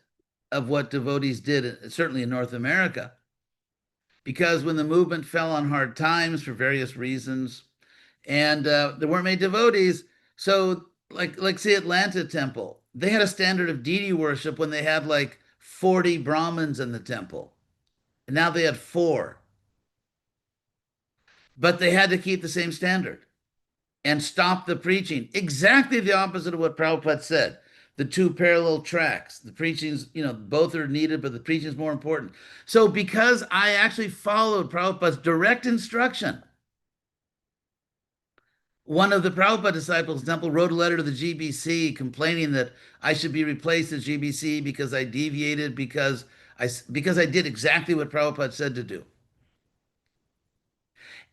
of what devotees did, certainly in North America, because when the movement fell on hard times for various reasons, and there weren't many devotees, so like say Atlanta Temple, they had a standard of deity worship when they had like 40 Brahmins in the temple. And now they had 4. But they had to keep the same standard and stop the preaching. Exactly the opposite of what Prabhupada said. The 2 parallel tracks. The preachings, both are needed, but the preaching is more important. So because I actually followed Prabhupada's direct instruction, one of the Prabhupada disciples, example, wrote a letter to the GBC complaining that I should be replaced as GBC because I deviated, because I did exactly what Prabhupada said to do.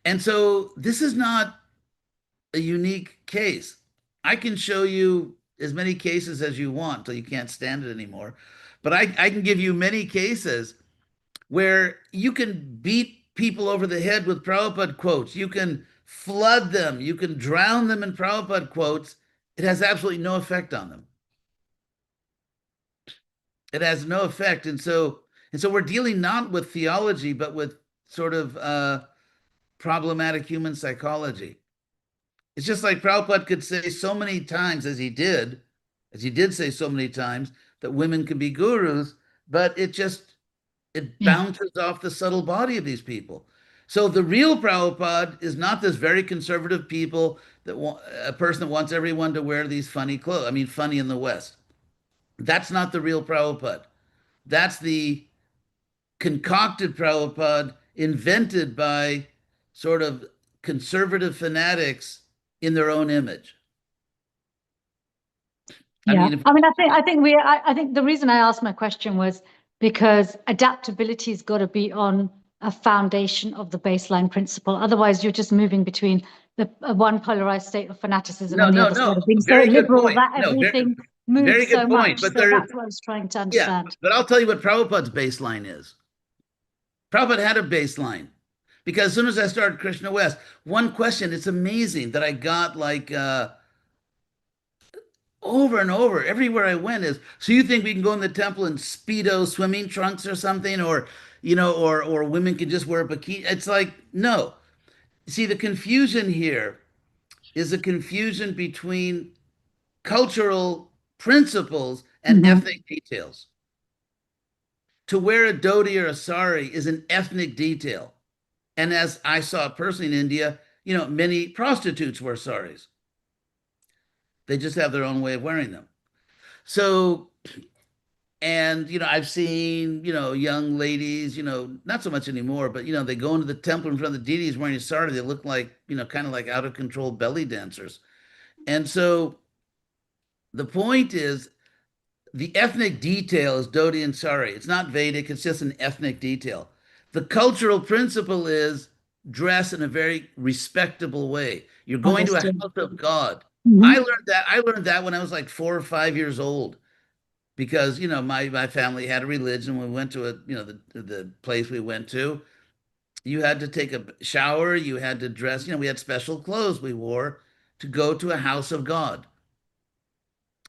And so this is not a unique case. I can show you as many cases as you want till you can't stand it anymore. But I can give you many cases where you can beat people over the head with Prabhupada quotes. You can flood them. You can drown them in Prabhupada quotes. It has absolutely no effect on them. It has no effect. And so we're dealing not with theology, but with sort of problematic human psychology. It's just like Prabhupada could say so many times, as he did say so many times, that women can be gurus, but it Yeah. bounces off the subtle body of these people. So the real Prabhupada is not this very conservative people a person that wants everyone to wear these funny clothes. I mean, funny in the West. That's not the real Prabhupada. That's the concocted Prabhupada invented by sort of conservative fanatics in their own image. I Yeah, mean, I think the reason I asked my question was because adaptability's got to be on a foundation of the baseline principle. Otherwise, you're just moving between the one polarized state of fanaticism no, and the no, other side no. of being so Very good liberal point. that No, everything very moves so good point. much. But So that's what I was trying to yeah, understand. but I'll tell you what Prabhupada's baseline is. Prabhupada had a baseline because as soon as I started Krishna West, one question, it's amazing that I got like over and over everywhere I went is, so you think we can go in the temple in Speedo swimming trunks or something, or or women can just wear a bikini? It's like, no. See, the confusion here is a confusion between cultural principles and Mhm. ethnic details. To wear a dhoti or a sari is an ethnic detail. And as I saw personally in India, many prostitutes wear saris. They just have their own way of wearing them. So, and I've seen, young ladies, not so much anymore, but they go into the temple in front of the deities wearing a sari. They look like, kind of like out of control belly dancers. And so the point is the ethnic detail is dhoti and sari. It's not Vedic, it's just an ethnic detail. The cultural principle is dress in a very respectable way. You're going to a Understood. house of God. Mhm. I learned that when I was like 4 or 5 years old because my family had a religion. We went to the place we went to. You had to take a shower, you had to dress, we had special clothes we wore to go to a house of God.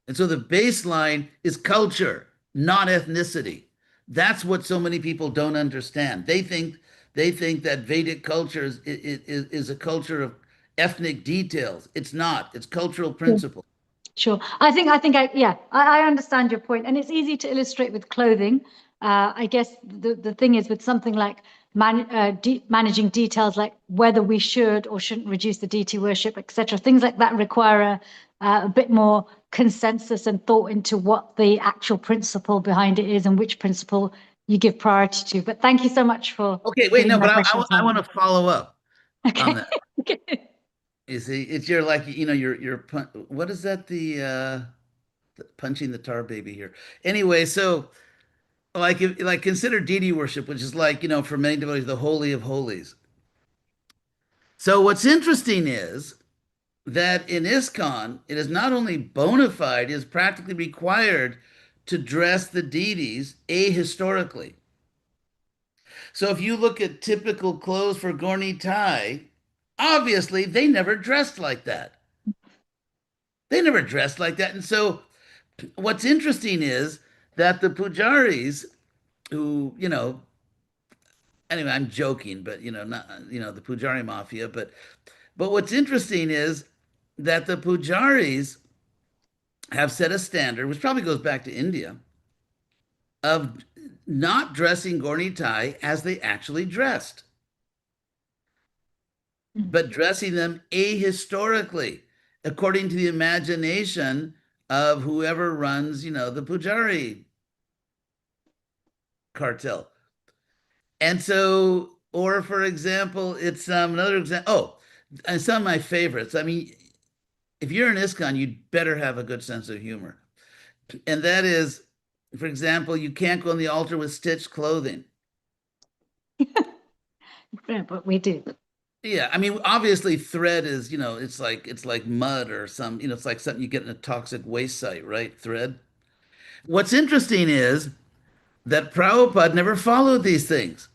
And so the baseline is culture, not ethnicity. That's what so many people don't understand. They think that Vedic culture is a culture of ethnic details. It's not. It's cultural principle. Sure. I understand your point, and it's easy to illustrate with clothing. I guess the thing is with something like managing details, like whether we should or shouldn't reduce the deity worship, etc. Things like that require a bit more consensus and thought into what the actual principle behind it is and which principle you give priority to. But thank you so much for Okay, wait, giving no, my but question I time. want to follow up on Okay. that. Okay. You see, it's your like, what is that? The punching the tar baby here. Anyway, so like consider deity worship, which is like, for many devotees, the holy of holies. So what's interesting is that in ISKCON, it is not only bona fide, it is practically required to dress the deities ahistorically. So if you look at typical clothes for Gorni Tai, obviously they never dressed like that. They never dressed like that. And so what's interesting is that the pujaris who, anyway, I'm joking, but not the pujari mafia, but what's interesting is that the pujaris have set a standard, which probably goes back to India, of not dressing Gorni Tai as they actually dressed, but dressing them ahistorically, according to the imagination of whoever runs, the Pujari cartel. And so, or for example, it's another example. Oh, and some of my favorites. I mean, if you're an ISKCON, you'd better have a good sense of humor. And that is, for example, you can't go on the altar with stitched clothing. But we do. Yeah, I mean, obviously, thread is, it's like mud or some, it's like something you get in a toxic waste site, right? Thread. What's interesting is that Prabhupada never followed these things.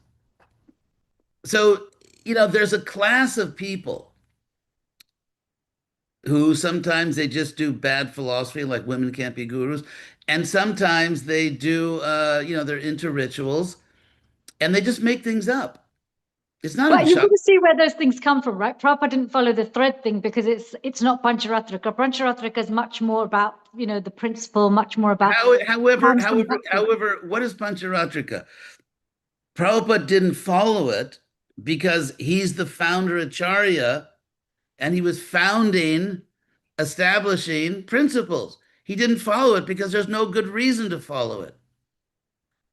So, there's a class of people who sometimes they just do bad philosophy, like women can't be gurus, and sometimes they do, they're into rituals, and they just make things up. It's not But you've got shock. to see where those things come from, right? Prabhupada didn't follow the thread thing because it's not Pancharatrika. Pancharatrika is much more about, the principle, much more about However, hands on however, bhakti. however, what is Pancharatrika? Prabhupada didn't follow it because he's the founder Acharya, and he was establishing principles. He didn't follow it because there's no good reason to follow it.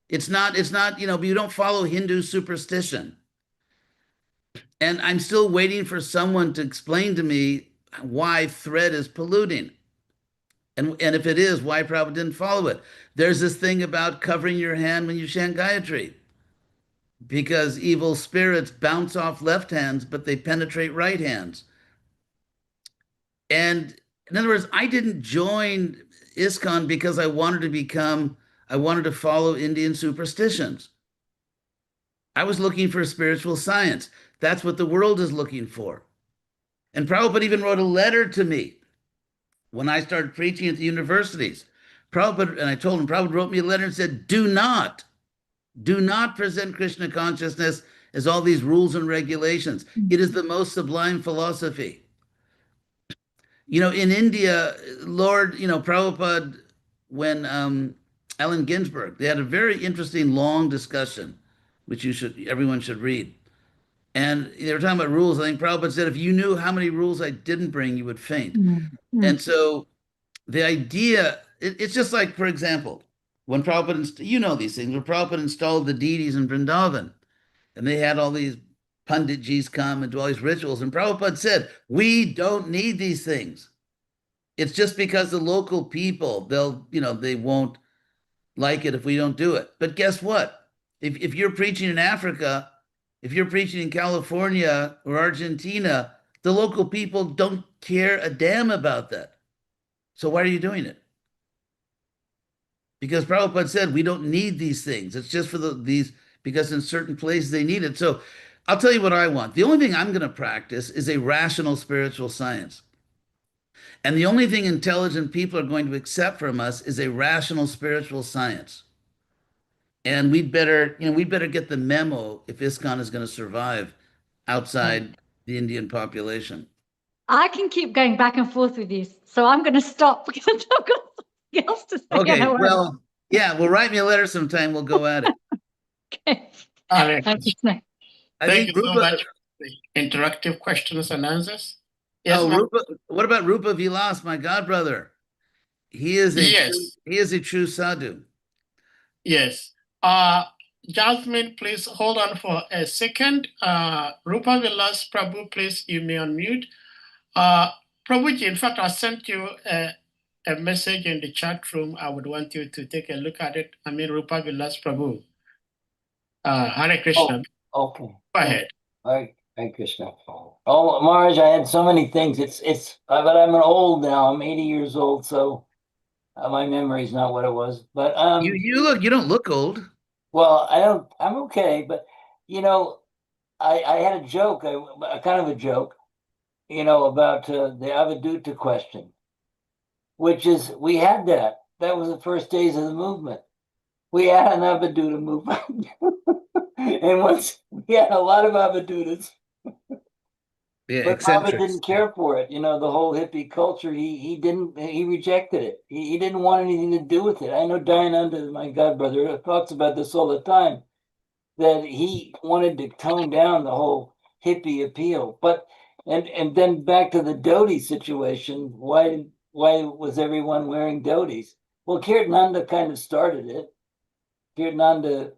It's not, you don't follow Hindu superstition. And I'm still waiting for someone to explain to me why thread is polluting. And if it is, why Prabhupada didn't follow it. There's this thing about covering your hand when you chant Gayatri, because evil spirits bounce off left hands, but they penetrate right hands. And in other words, I didn't join ISKCON because I wanted to follow Indian superstitions. I was looking for spiritual science. That's what the world is looking for. And Prabhupada even wrote a letter to me when I started preaching at the universities. Prabhupada, and I told him, Prabhupada wrote me a letter and said, do not present Krishna consciousness as all these rules and regulations. It is the most sublime philosophy. In India, Prabhupada, when Allen Ginsberg, they had a very interesting long discussion, which everyone should read. And they were talking about rules. I think Prabhupada said, if you knew how many rules I didn't bring, you would faint. And so the idea, it's just like, for example, when Prabhupada, these things, when Prabhupada installed the deities in Vrindavan, and they had all these Panditjis come and do all these rituals, and Prabhupada said, we don't need these things. It's just because the local people, they won't like it if we don't do it. But guess what? If you're preaching in Africa, if you're preaching in California or Argentina, the local people don't care a damn about that. So why are you doing it? Because Prabhupada said we don't need these things. It's just for because in certain places they need it. So I'll tell you what I want. The only thing I'm going to practice is a rational spiritual science. And the only thing intelligent people are going to accept from us is a rational spiritual science. And we'd better get the memo if ISKCON is going to survive outside the Indian population. I can keep going back and forth with you, so I'm going to stop because I've got something else to say. Okay, well, yeah, write me a letter sometime. We'll go at it. Okay. Hare Thank Krishna. I Thank think you so Rupa. much for the interactive questions and answers. Yes, Oh, ma'am. Rupa. What about Rupa Vilas, my godbrother? He is a true sadhu. Yes. Jasmine, please hold on for a second. Rupa Vilas Prabhu, please, you may unmute. Prabhuji, in fact, I sent you a message in the chat room. I would want you to take a look at it. I mean, Rupa Vilas Prabhu. Hare Krishna. Oh, okay. Go ahead. Hare Krishna. Oh, Maharaj, I had so many things. But I'm old now. I'm 80 years old, so my memory's not what it was. But you don't look old. Well, I'm okay, but I had a joke, a kind of a joke, about the Avadhuta question, which is we had that. That was the first days of the movement. We had an Avadhuta movement. And once we had a lot of Avadhutas. Yeah, but Prabhupada didn't care for it. The whole hippie culture, he rejected it. He didn't want anything to do with it. I know Dayananda, my godbrother, talks about this all the time, that he wanted to tone down the whole hippie appeal. But and then back to the dhoti situation, why was everyone wearing dhotis? Well, Kirtananda kind of started it. Kirtananda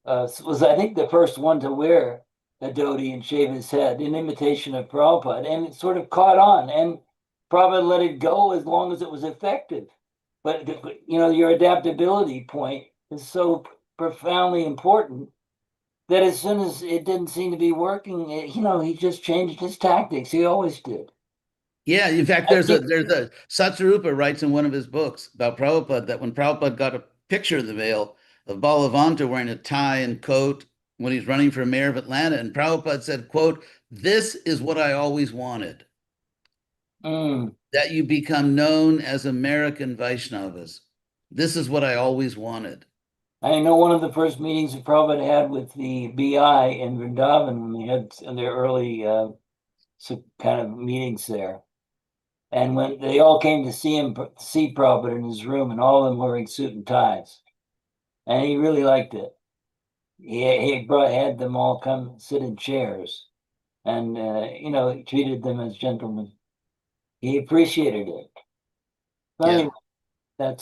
was, I think, the first one to wear a dhoti and shave his head in imitation of Prabhupada, and it sort of caught on, and Prabhupada let it go as long as it was effective. But your adaptability point is so profoundly important that as soon as it didn't seem to be working, he just changed his tactics. He always did. Yeah, in fact, there's a Satsarupa writes in one of his books about Prabhupada that when Prabhupada got a picture of the veil of Balavanta wearing a tie and coat when he's running for mayor of Atlanta, and Prabhupada said, quote, "This is what I always wanted." that you become known as American Vaishnavas. This is what I always wanted. I know one of the first meetings that Prabhupada had with the BI in Vrindavan when they had their early kind of meetings there. And when they all came to see Prabhupada in his room, and all of them wearing suit and ties. And he really liked it. He had them all come sit in chairs and, he treated them as gentlemen. He appreciated it. So Yeah. anyway,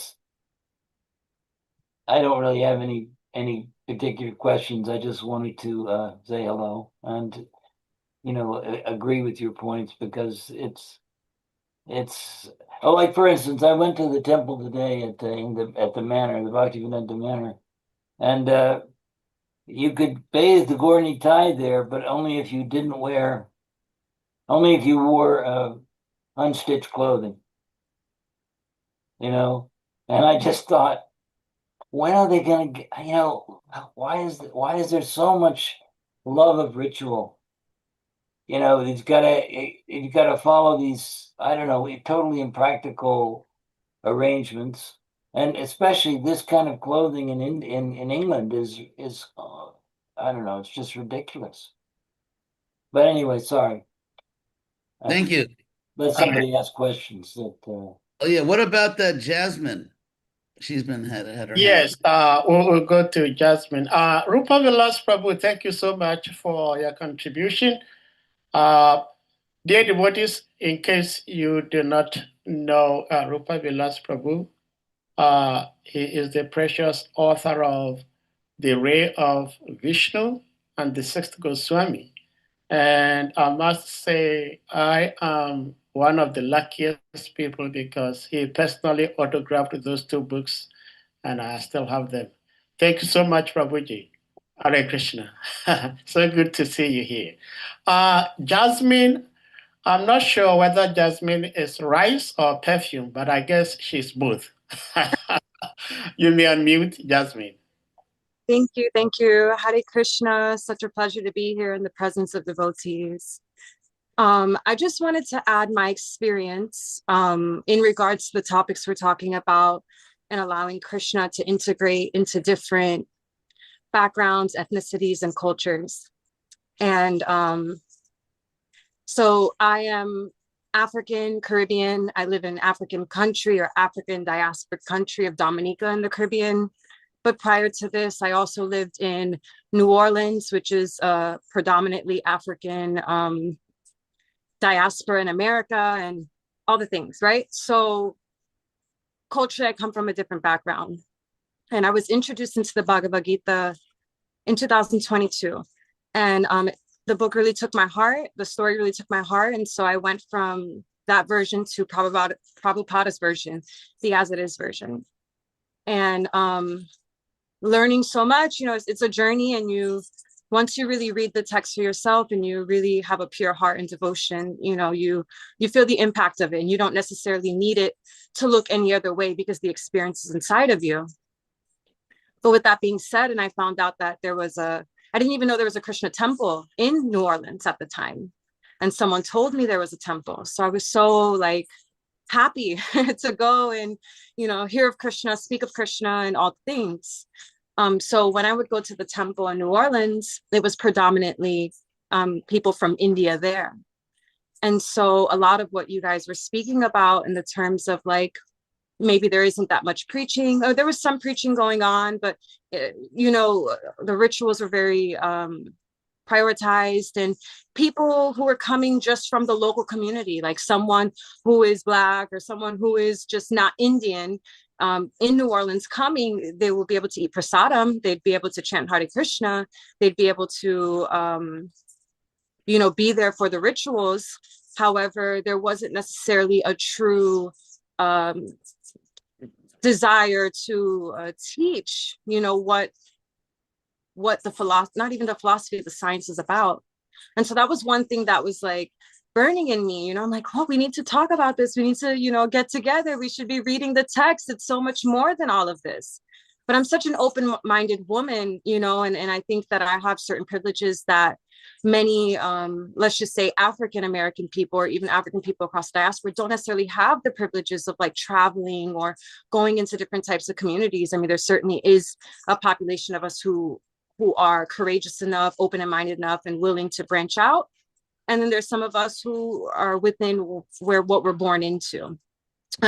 I don't really have any particular questions. I just wanted to say hello and, agree with your points, because it's like, for instance, I went to the temple today at the manor, the Bhaktivedanta Manor, and you could bathe the Gaur Nitai there, but only if you wore unstitched clothing. And I just thought, when are they gonna get, why is there so much love of ritual? You've gotta follow these, I don't know, totally impractical arrangements, and especially this kind of clothing in England is I don't know, it's just ridiculous. But anyway, sorry. Thank you. Let somebody ask questions that. Oh yeah, what about that Jasmine? She's been had her Yes, hand. we'll go to Jasmine. Rupa Vilas Prabhu, thank you so much for your contribution. Dear devotees, in case you do not know Rupa Vilas Prabhu, he is the precious author of The Ray of Vishnu and the Sixth Goswami. And I must say, I am one of the luckiest people, because he personally autographed those two books, and I still have them. Thank you so much, Prabhuji. Hare Krishna. So good to see you here. Jasmine, I'm not sure whether Jasmine is rice or perfume, but I guess she's both. You may unmute, Jasmine. Thank you. Thank you. Hare Krishna. Such a pleasure to be here in the presence of devotees. I just wanted to add my experience in regards to the topics we're talking about, and allowing Krishna to integrate into different backgrounds, ethnicities, and cultures. And so I am African Caribbean. I live in African country, or African diasporic country of Dominica in the Caribbean. But prior to this, I also lived in New Orleans, which is predominantly African diaspora in America, and all the things, right? So culturally, I come from a different background. And I was introduced into the Bhagavad Gita in 2022. And the book really took my heart. The story really took my heart. And so I went from that version to Prabhupada's version, the as it is version. And learning so much, it's a journey. And once you really read the text for yourself, and you really have a pure heart and devotion, you feel the impact of it, and you don't necessarily need it to look any other way, because the experience is inside of you. But with that being said, and I found out that I didn't even know there was a Krishna temple in New Orleans at the time. And someone told me there was a temple. So I was so happy to go and, hear of Krishna, speak of Krishna and all things. So when I would go to the temple in New Orleans, it was predominantly people from India there. And so a lot of what you guys were speaking about in the terms of maybe there isn't that much preaching, or there was some preaching going on, but the rituals were very prioritized, and people who are coming just from the local community, like someone who is Black or someone who is just not Indian, in New Orleans coming, they will be able to eat prasadam, they'd be able to chant Hare Krishna, they'd be able to be there for the rituals. However, there wasn't necessarily a true desire to teach, what the philosophy, not even the philosophy, the science is about. And so that was one thing that was burning in me. I'm like, oh, we need to talk about this. We need to, get together. We should be reading the text. It's so much more than all of this. But I'm such an open-minded woman, and I think that I have certain privileges that many, let's just say African American people or even African people across diaspora don't necessarily have the privileges of like traveling or going into different types of communities. I mean, there certainly is a population of us who are courageous enough, open and minded enough, and willing to branch out. And then there's some of us who are within what we're born into.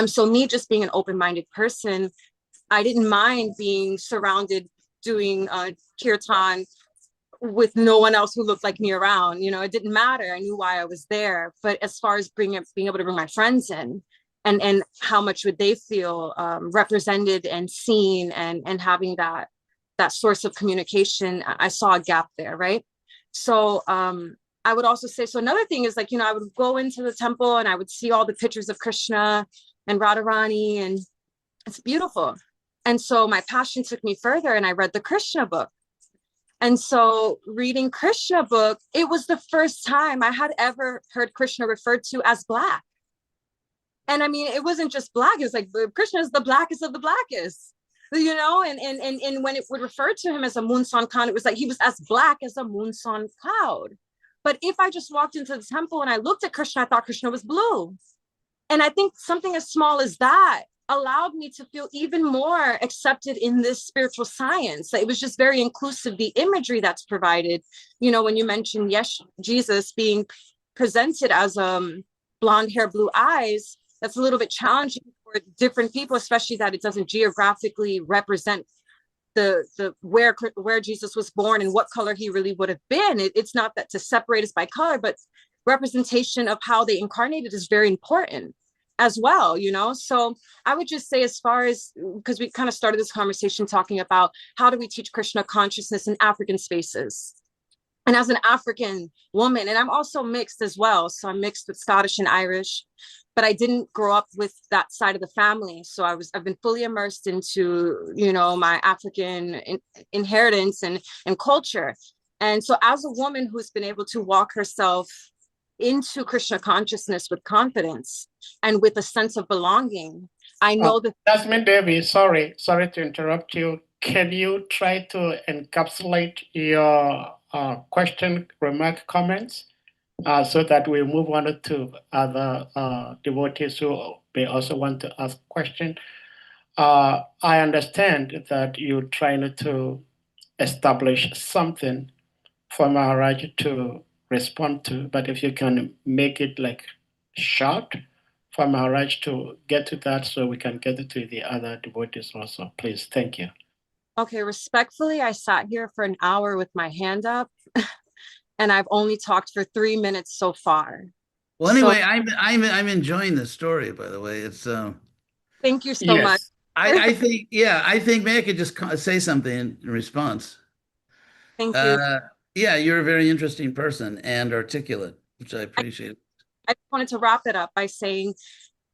So me just being an open-minded person, I didn't mind being surrounded doing kirtan with no one else who looked like me around. You know, it didn't matter. I knew why I was there. But as far as being able to bring my friends in, and how much would they feel represented and seen, and having that source of communication, I saw a gap there, right? So I would also say, so another thing is like, you know, I would go into the temple and I would see all the pictures of Krishna and Radharani, and it's beautiful. And so my passion took me further, and I read the Krishna book. And so reading Krishna book, it was the first time I had ever heard Krishna referred to as Black. And I mean, it wasn't just Black, it was like Krishna is the blackest of the blackest, you know, and when it would refer to him as a moonsun cloud, it was like he was as black as a moonsun cloud. But if I just walked into the temple and I looked at Krishna, I thought Krishna was blue. And I think something as small as that allowed me to feel even more accepted in this spiritual science. It was just very inclusive. The imagery that's provided, you know, when you mentioned, yes, Jesus being presented as blonde hair, blue eyes, that's a little bit challenging for different people, especially that it doesn't geographically represent the where Jesus was born and what color he really would have been. It's not that to separate us by color, but representation of how they incarnated is very important as well, you know? So I would just say, as far as, because we kind of started this conversation talking about how do we teach Krishna consciousness in African spaces? And as an African woman, and I'm also mixed as well. So I'm mixed with Scottish and Irish, but I didn't grow up with that side of the family. So I've been fully immersed into, you know, my African inheritance and culture. And so as a woman who's been able to walk herself into Krishna consciousness with confidence and with a sense of belonging, I know that— Jasmine Devi, sorry to interrupt you. Can you try to encapsulate your question, remark, comments, so that we move on to other devotees who may also want to ask questions? I understand that you're trying to establish something for Maharaj to respond to, but if you can make it like short for Maharaj to get to that, so we can get to the other devotees also, please. Thank you. Okay, respectfully, I sat here for an hour with my hand up and I've only talked for 3 minutes so far. Well, anyway, I'm enjoying the story, by the way. It's thank you so much. I think, yeah, I think maybe I could just say something in response. Thank you. Yeah, you're a very interesting person and articulate, which I appreciate. I wanted to wrap it up by saying,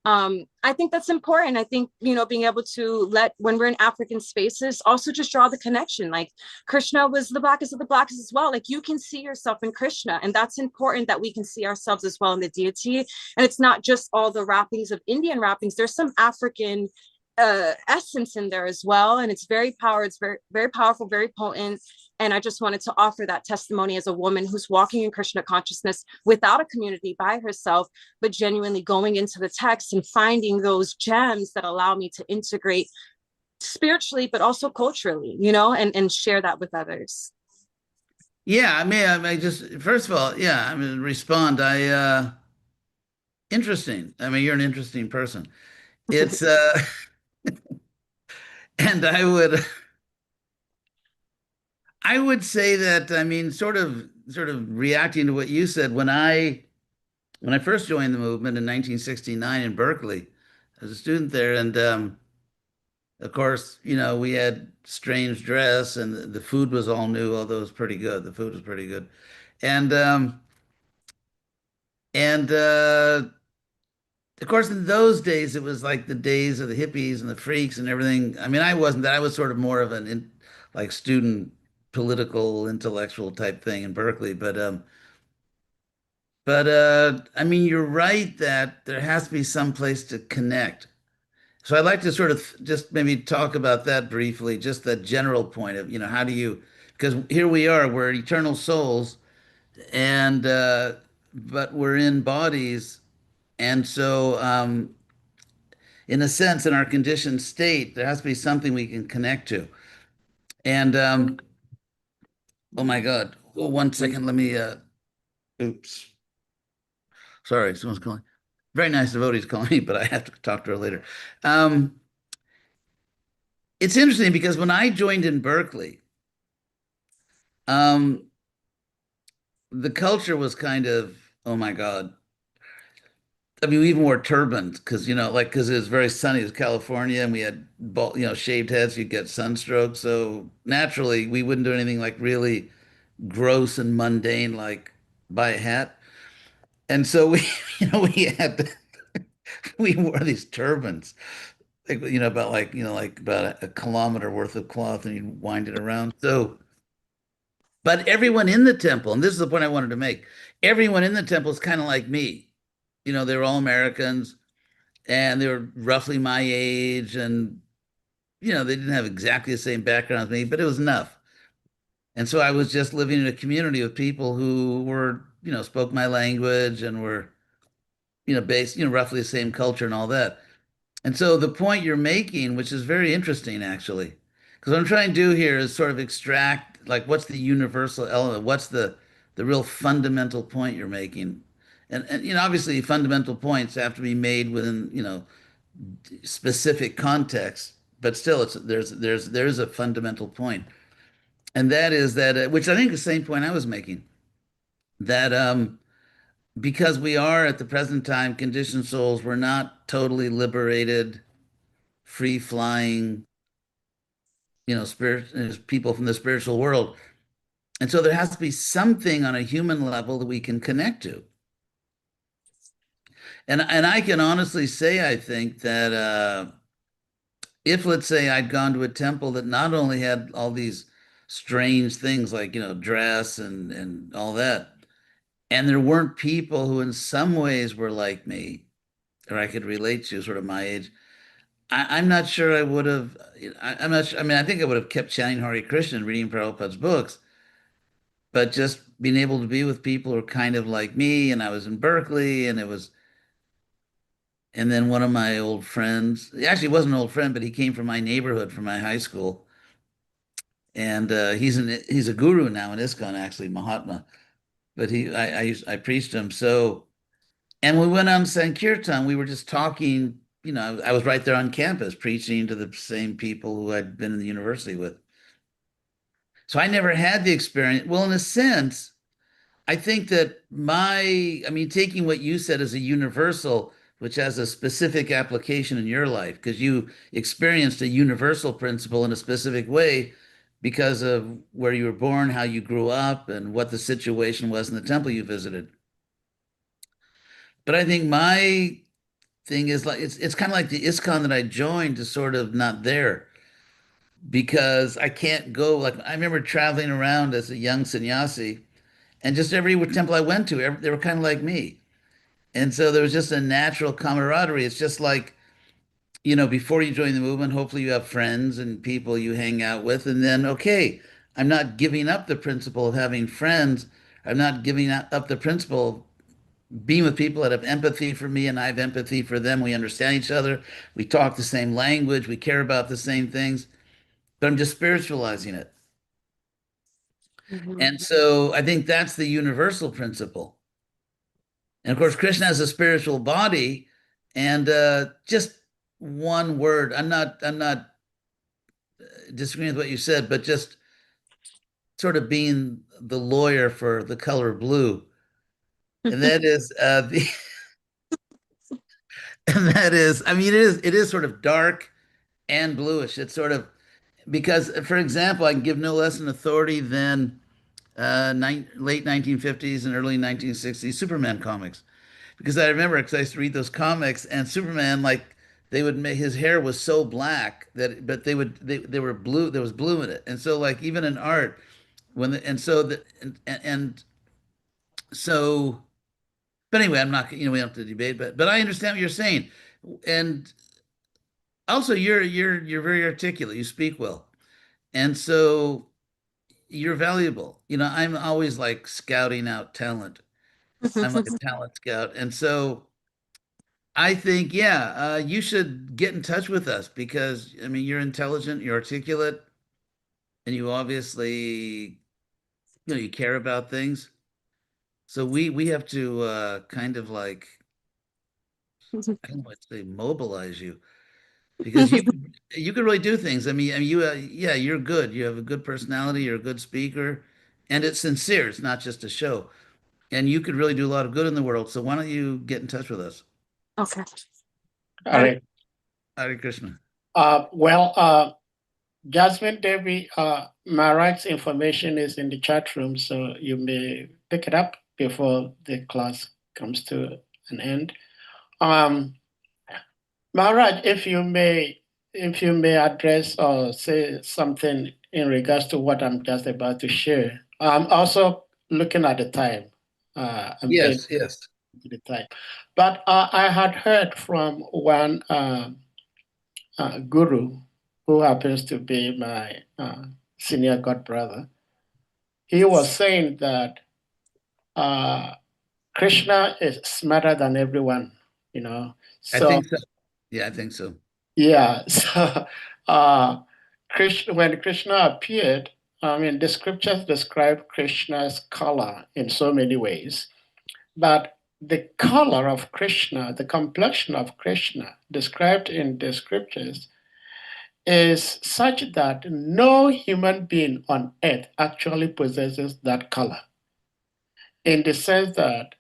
I think that's important. I think, you know, being able to when we're in African spaces, also just draw the connection. Like Krishna was the blackest of the blackest as well. Like you can see yourself in Krishna, and that's important that we can see ourselves as well in the deity. And it's not just all the wrappings of Indian wrappings. There's some African essence in there as well. And it's very powerful. It's very, very powerful, very potent. And I just wanted to offer that testimony as a woman who's walking in Krishna consciousness without a community, by herself, but genuinely going into the text and finding those gems that allow me to integrate spiritually, but also culturally, you know, and share that with others. Yeah, I mean, I just, first of all, yeah, I mean, respond. Interesting. I mean, you're an interesting person. It's, and I would say that, I mean, sort of reacting to what you said, when I first joined the movement in 1969 in Berkeley, as a student there, and of course, you know, we had strange dress, and the food was all new, although it was pretty good. The food was pretty good, and of course, in those days, it was like the days of the hippies and the freaks and everything. I mean, I wasn't that. I was sort of more of an like student political intellectual type thing in Berkeley, but I mean, you're right that there has to be some place to connect. So I'd like to sort of just maybe talk about that briefly, just that general point of, you know, how do you, because here we are, we're eternal souls, and but we're in bodies, and so in a sense, in our conditioned state, there has to be something we can connect to. And oh my God, oh, 1 second, let me. Oops, sorry, someone's calling. Very nice devotee's calling me, but I have to talk to her later. Um, it's interesting because when I joined in Berkeley, um, the culture was kind of, oh my God. I mean, we even wore turbans because, like, because it was very sunny. It was California and we had, shaved heads. You'd get sunstroke. So naturally, we wouldn't do anything like really gross and mundane, like buy a hat. And so we, we we wore these turbans, like, about like, like about a kilometer worth of cloth and you'd wind it around. So, but everyone in the temple, and this is the point I wanted to make, everyone in the temple is kind of like me. They're all Americans and they were roughly my age and, they didn't have exactly the same background as me, but it was enough. And so I was just living in a community of people who were, spoke my language and were, based, roughly the same culture and all that. And so the point you're making, which is very interesting actually, because what I'm trying to do here is sort of extract like what's the universal element, what's the real fundamental point you're making. And obviously fundamental points have to be made within, specific context, but still there's a fundamental point. And that is that which I think is the same point I was making, that because we are at the present time conditioned souls, we're not totally liberated, free flying, spirit people from the spiritual world. And so there has to be something on a human level that we can connect to. And I can honestly say, I think that if, let's say, I'd gone to a temple that not only had all these strange things like, dress and all that, and there weren't people who in some ways were like me, or I could relate to, sort of my age, I'm not sure I would have. I'm not sure. I mean, I think I would have kept chanting Hare Krishna and reading Prabhupada's books, but just being able to be with people who are kind of like me, and I was in Berkeley, and then one of my old friends, he actually wasn't an old friend, but he came from my neighborhood, from my high school, and he's a guru now in ISKCON, actually, Mahatma. But I preached him. So, and we went on Sankirtan. We were just talking. I was right there on campus preaching to the same people who I'd been in the university with. So I never had the experience. Well, in a sense, I think that I mean, taking what you said as a universal, which has a specific application in your life, because you experienced a universal principle in a specific way because of where you were born, how you grew up, and what the situation was in the temple you visited. But I think my thing is like it's kind of like the ISKCON that I joined is sort of not there because I can't go. Like I remember traveling around as a young sannyasi, and just every temple I went to, they were kind of like me. And so there was just a natural camaraderie. It's just like, before you join the movement, hopefully you have friends and people you hang out with. And then, okay, I'm not giving up the principle of having friends. I'm not giving up the principle of being with people that have empathy for me and I have empathy for them. We understand each other. We talk the same language. We care about the same things, but I'm just spiritualizing it. Mhm. And so I think that's the universal principle. And of course, Krishna has a spiritual body, and just one word. I'm not disagreeing with what you said, but just sort of being the lawyer for the color blue, and that is and that is. I mean, it is sort of dark and bluish. It's sort of because, for example, I can give no less an authority than late 1950s and early 1960s Superman comics. Because I remember, because I used to read those comics, and Superman, like they would make his hair was so black that, but they were blue. There was blue in it, and so like even in art, and so and so. But anyway, I'm not. We don't have to debate, but I understand what you're saying, and also you're very articulate. You speak well, and so you're valuable. You know, I'm always like scouting out talent. I'm like a talent scout. And so I think, yeah, you should get in touch with us because, I mean, you're intelligent, you're articulate, and you obviously, you care about things. So we have to kind of like, I don't know what to say, mobilize you because you can really do things. I mean, yeah, you're good. You have a good personality. You're a good speaker, and it's sincere. It's not just a show, and you could really do a lot of good in the world. So why don't you get in touch with us? Okay. All right. Hare Krishna. Jasmine Devi, Maharaj's information is in the chat room, so you may pick it up before the class comes to an end. Maharaj, if you may address or say something in regards to what I'm just about to share. I'm also looking at the time. Yes. The time. But I had heard from one guru who happens to be my senior god brother. He was saying that Krishna is smarter than everyone, I So think so. Yeah, I think so. yeah, so when Krishna appeared, I mean, the scriptures describe Krishna's color in so many ways, but the color of Krishna, the complexion of Krishna described in the scriptures is such that no human being on earth actually possesses that color. In the sense that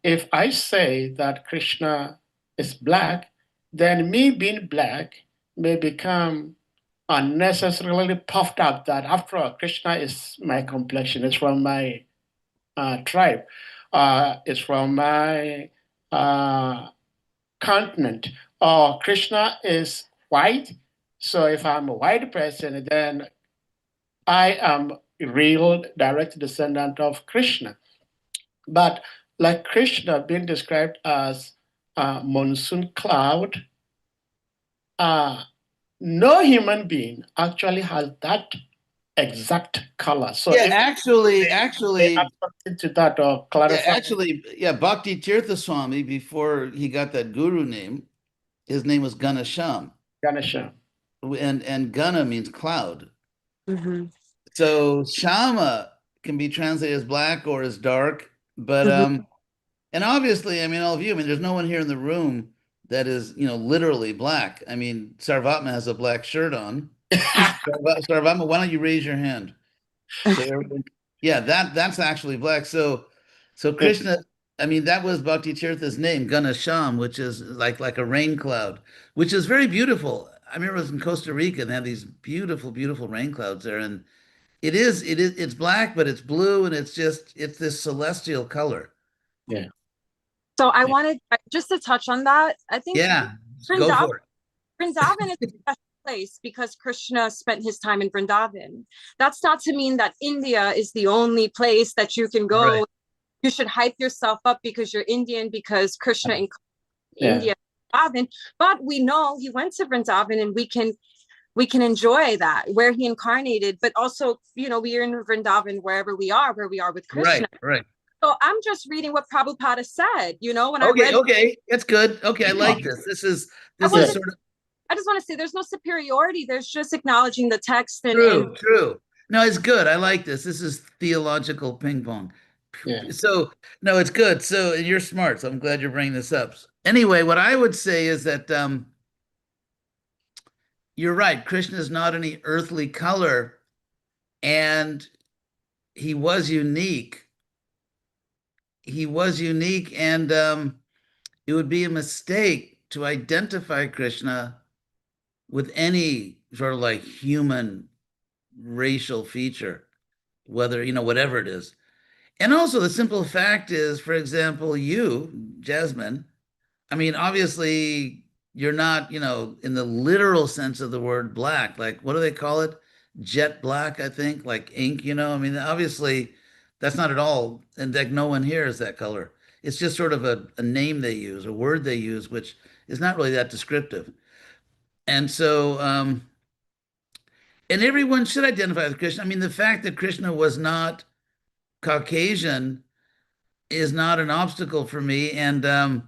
if I say that Krishna is black, then me being black may become unnecessarily puffed up that after all, Krishna is my complexion, it's from my tribe, it's from my continent, or Krishna is white. So if I'm a white person, then I am a real direct descendant of Krishna. But like Krishna being described as a monsoon cloud, no human being actually has that exact color. So Yeah, if actually, they add something to that or clarify. Bhakti Tirtha Swami, before he got that guru name, his name was Ganesham. Ganesha. And Gana means cloud. Mm-hmm. So Shama can be translated as black or as dark, but and obviously, I mean, all of you, I mean, there's no one here in the room that is, literally black. I mean, Sarvatma has a black shirt on. Sarvatma, why don't you raise your hand? So everyone, yeah, that's actually black. So Krishna, I mean, that was Bhakti Tirtha's name, Ganesham, which is like a rain cloud, which is very beautiful. I remember I was in Costa Rica and they had these beautiful, beautiful rain clouds there, and it's black, but it's blue, and it's this celestial color. Yeah. So I wanted just to touch on that. I think Yeah, go for it. Vrindavan is a special place because Krishna spent his time in Vrindavan. That's not to mean that India is the only place that you can go. Right. You should hype yourself up because you're Indian, because Krishna in India, Vrindavan. But we know he went to Vrindavan, and we can enjoy that where he incarnated. But also, we are in Vrindavan where we are with Krishna. Right. So I'm just reading what Prabhupada said, when I Okay, read. Okay, that's good. Okay, I like this. This is sort of I just want to say there's no superiority. There's just acknowledging the text. True. No, it's good. I like this. This is theological ping pong. Yeah. So, no, it's good. So, you're smart. So, I'm glad you're bringing this up. Anyway, what I would say is that you're right. Krishna is not any earthly color, and he was unique. And it would be a mistake to identify Krishna with any sort of like human racial feature, whether, whatever it is. And also, the simple fact is, for example, you, Jasmine, I mean, obviously, you're not, in the literal sense of the word black. Like, what do they call it? Jet black, I think, like ink, I mean, obviously, that's not at all. And like, no one here is that color. It's just sort of a name they use, a word they use, which is not really that descriptive. And so, And everyone should identify with Krishna. I mean, the fact that Krishna was not Caucasian is not an obstacle for me. And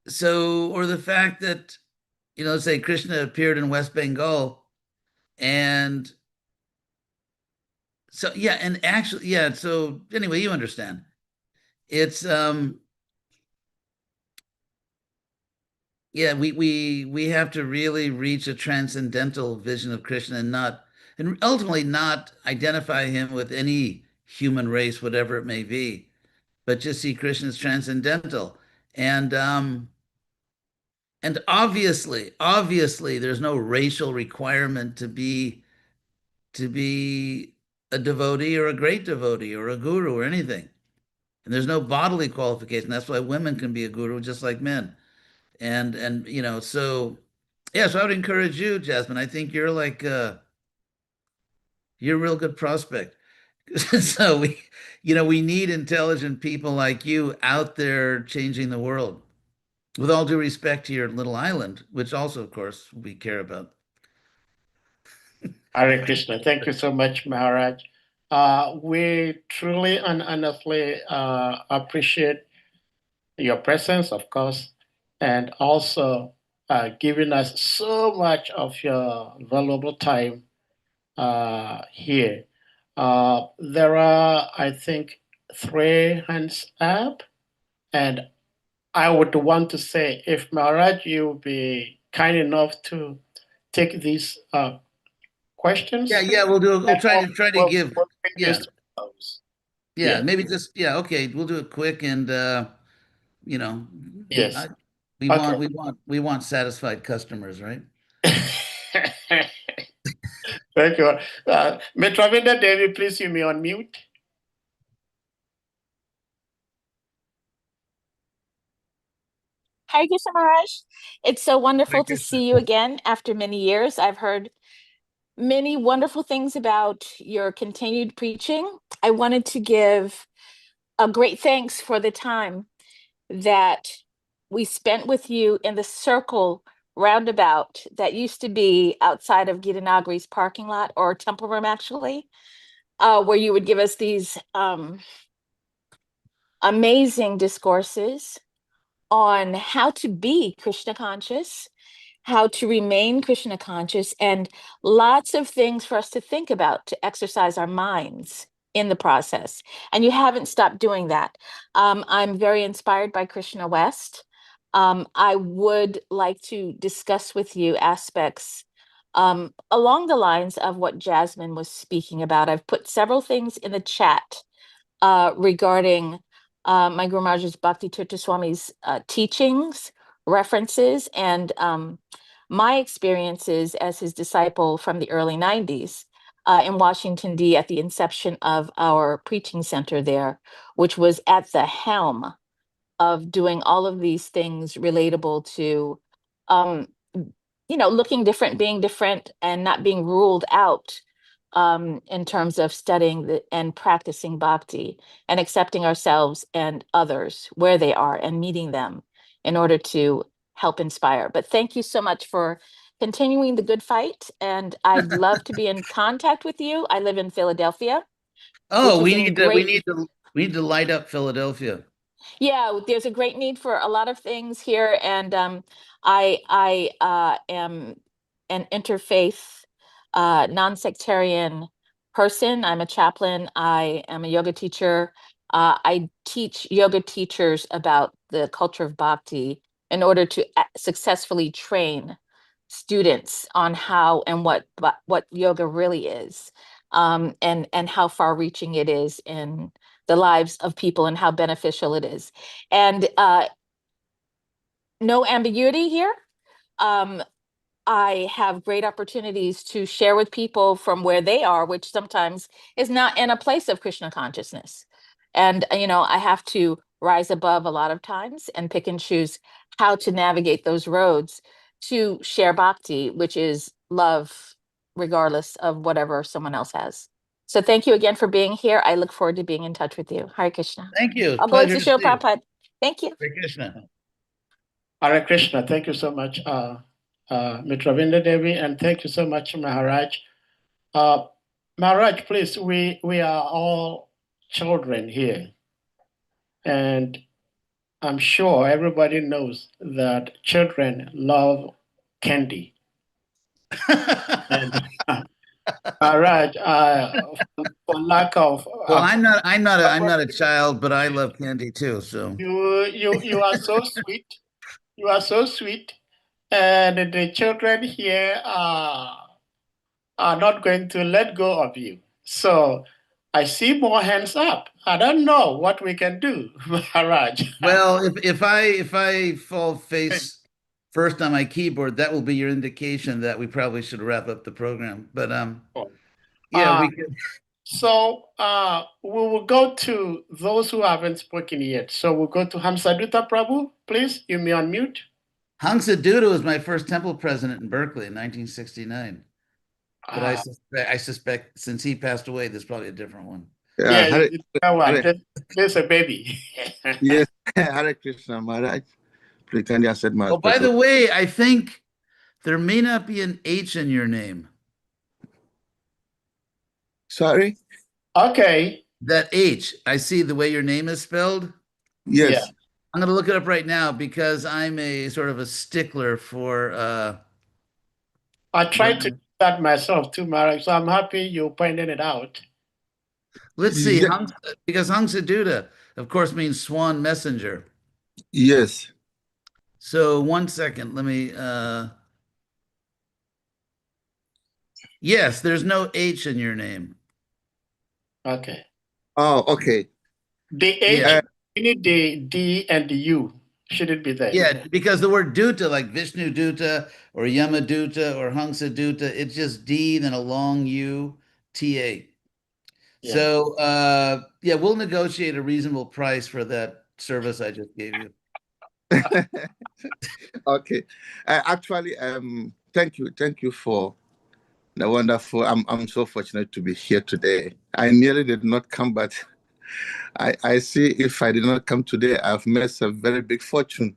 so, or the fact that, let's say Krishna appeared in West Bengal, and so yeah, and actually, yeah, so anyway, you understand. It's yeah, we have to really reach a transcendental vision of Krishna and ultimately not identify him with any human race, whatever it may be, but just see Krishna as transcendental. And obviously there's no racial requirement to be a devotee or a great devotee or a guru or anything. And there's no bodily qualification. That's why women can be a guru just like men. And so yeah, so I would encourage you, Jasmine. I think you're like you're a real good prospect. So we need intelligent people like you out there changing the world. With all due respect to your little island, which also, of course, we care about. Hare Krishna. Thank you so much, Maharaj. We truly and honestly appreciate your presence, of course, and also giving us so much of your valuable time here. There are, I think, 3 hands up, and I would want to say, if Maharaj, you'll be kind enough to take these questions. Yeah, we'll do. We'll try to give. We'll bring Yeah, this to a close. yeah, maybe just okay. We'll do it quick and you know, Yes. I, Okay. we want satisfied customers, right? Thank you. Mitravinda Devi, please you may unmute. Hare Krishna Maharaj. It's so wonderful to Krishna. see you again after many years. I've heard many wonderful things about your continued preaching. I wanted to give a great thanks for the time that we spent with you in the circle roundabout that used to be outside of Gitanagari's parking lot or temple room, actually, where you would give us these amazing discourses on how to be Krishna conscious, how to remain Krishna conscious, and lots of things for us to think about to exercise our minds in the process. And you haven't stopped doing that. I'm very inspired by Krishna West. I would like to discuss with you aspects along the lines of what Jasmine was speaking about. I've put several things in the chat regarding my Guru Maharaj's Bhakti Tirtha Swami's teachings, references, and my experiences as his disciple from the early 90s in Washington, D. at the inception of our preaching center there, which was at the helm of doing all of these things relatable to, looking different, being different, and not being ruled out in terms of studying and practicing bhakti and accepting ourselves and others where they are and meeting them in order to help inspire. But thank you so much for continuing the good fight. And I'd love to be in contact with you. I live in Philadelphia. Oh, we need to light up Philadelphia. Yeah, there's a great need for a lot of things here, and I am an interfaith, non-sectarian person. I'm a chaplain. I am a yoga teacher. I teach yoga teachers about the culture of bhakti in order to successfully train students on how and what yoga really is, and how far-reaching it is in the lives of people and how beneficial it is. And no ambiguity here. I have great opportunities to share with people from where they are, which sometimes is not in a place of Krishna consciousness. And, I have to rise above a lot of times and pick and choose how to navigate those roads to share bhakti, which is love, regardless of whatever someone else has. So thank you again for being here. I look forward to being in touch with you. Hare Krishna. Thank you. I'll go to show Prabhupada. Thank you. Hare Krishna. Hare Krishna. Thank you so much, Mitravinda Devi, and thank you so much, Maharaj. Maharaj, please, we are all children here. And I'm sure everybody knows that children love candy. And Maharaj, for lack of Well, I'm not a child, but I love candy too. So you are so sweet. You are so sweet, and the children here are not going to let go of you. So I see more hands up. I don't know what we can do, Maharaj. well, if I fall face first on my keyboard, that will be your indication that we probably should wrap up the program. But yeah, we can. So we will go to those who haven't spoken yet. So we'll go to Hamsaduta Prabhu, please. You may unmute. Hangsaduta was my first temple president in Berkeley in 1969. But I suspect since he passed away, there's probably a different one. Yeah, there's a baby. Yes, Hare Krishna, Maharaj. Pretend said my. Oh, by the way, I think there may not be an H in your name. Sorry? Okay. That H, I see the way your name is spelled. Yes. Yeah. I'm going to look it up right now because I'm a sort of a stickler for. I tried to do that myself too, Maharaj, so I'm happy you pointed it out. Let's see, Yeah. because Hangsaduta, of course, means swan messenger. Yes. So 1 second, let me. Yes, there's no H in your name. Okay. Oh, okay. The H, we need the D and the U. Should it be there? Yeah, because the word duta, like Vishnu Duta or Yamaduta or Hangsaduta, it's just D, then a long U, T-A. Yeah. So, yeah, we'll negotiate a reasonable price for that service I just gave you. Okay. Actually, thank you for the wonderful. I'm so fortunate to be here today. I nearly did not come, but I see if I did not come today, I've missed a very big fortune.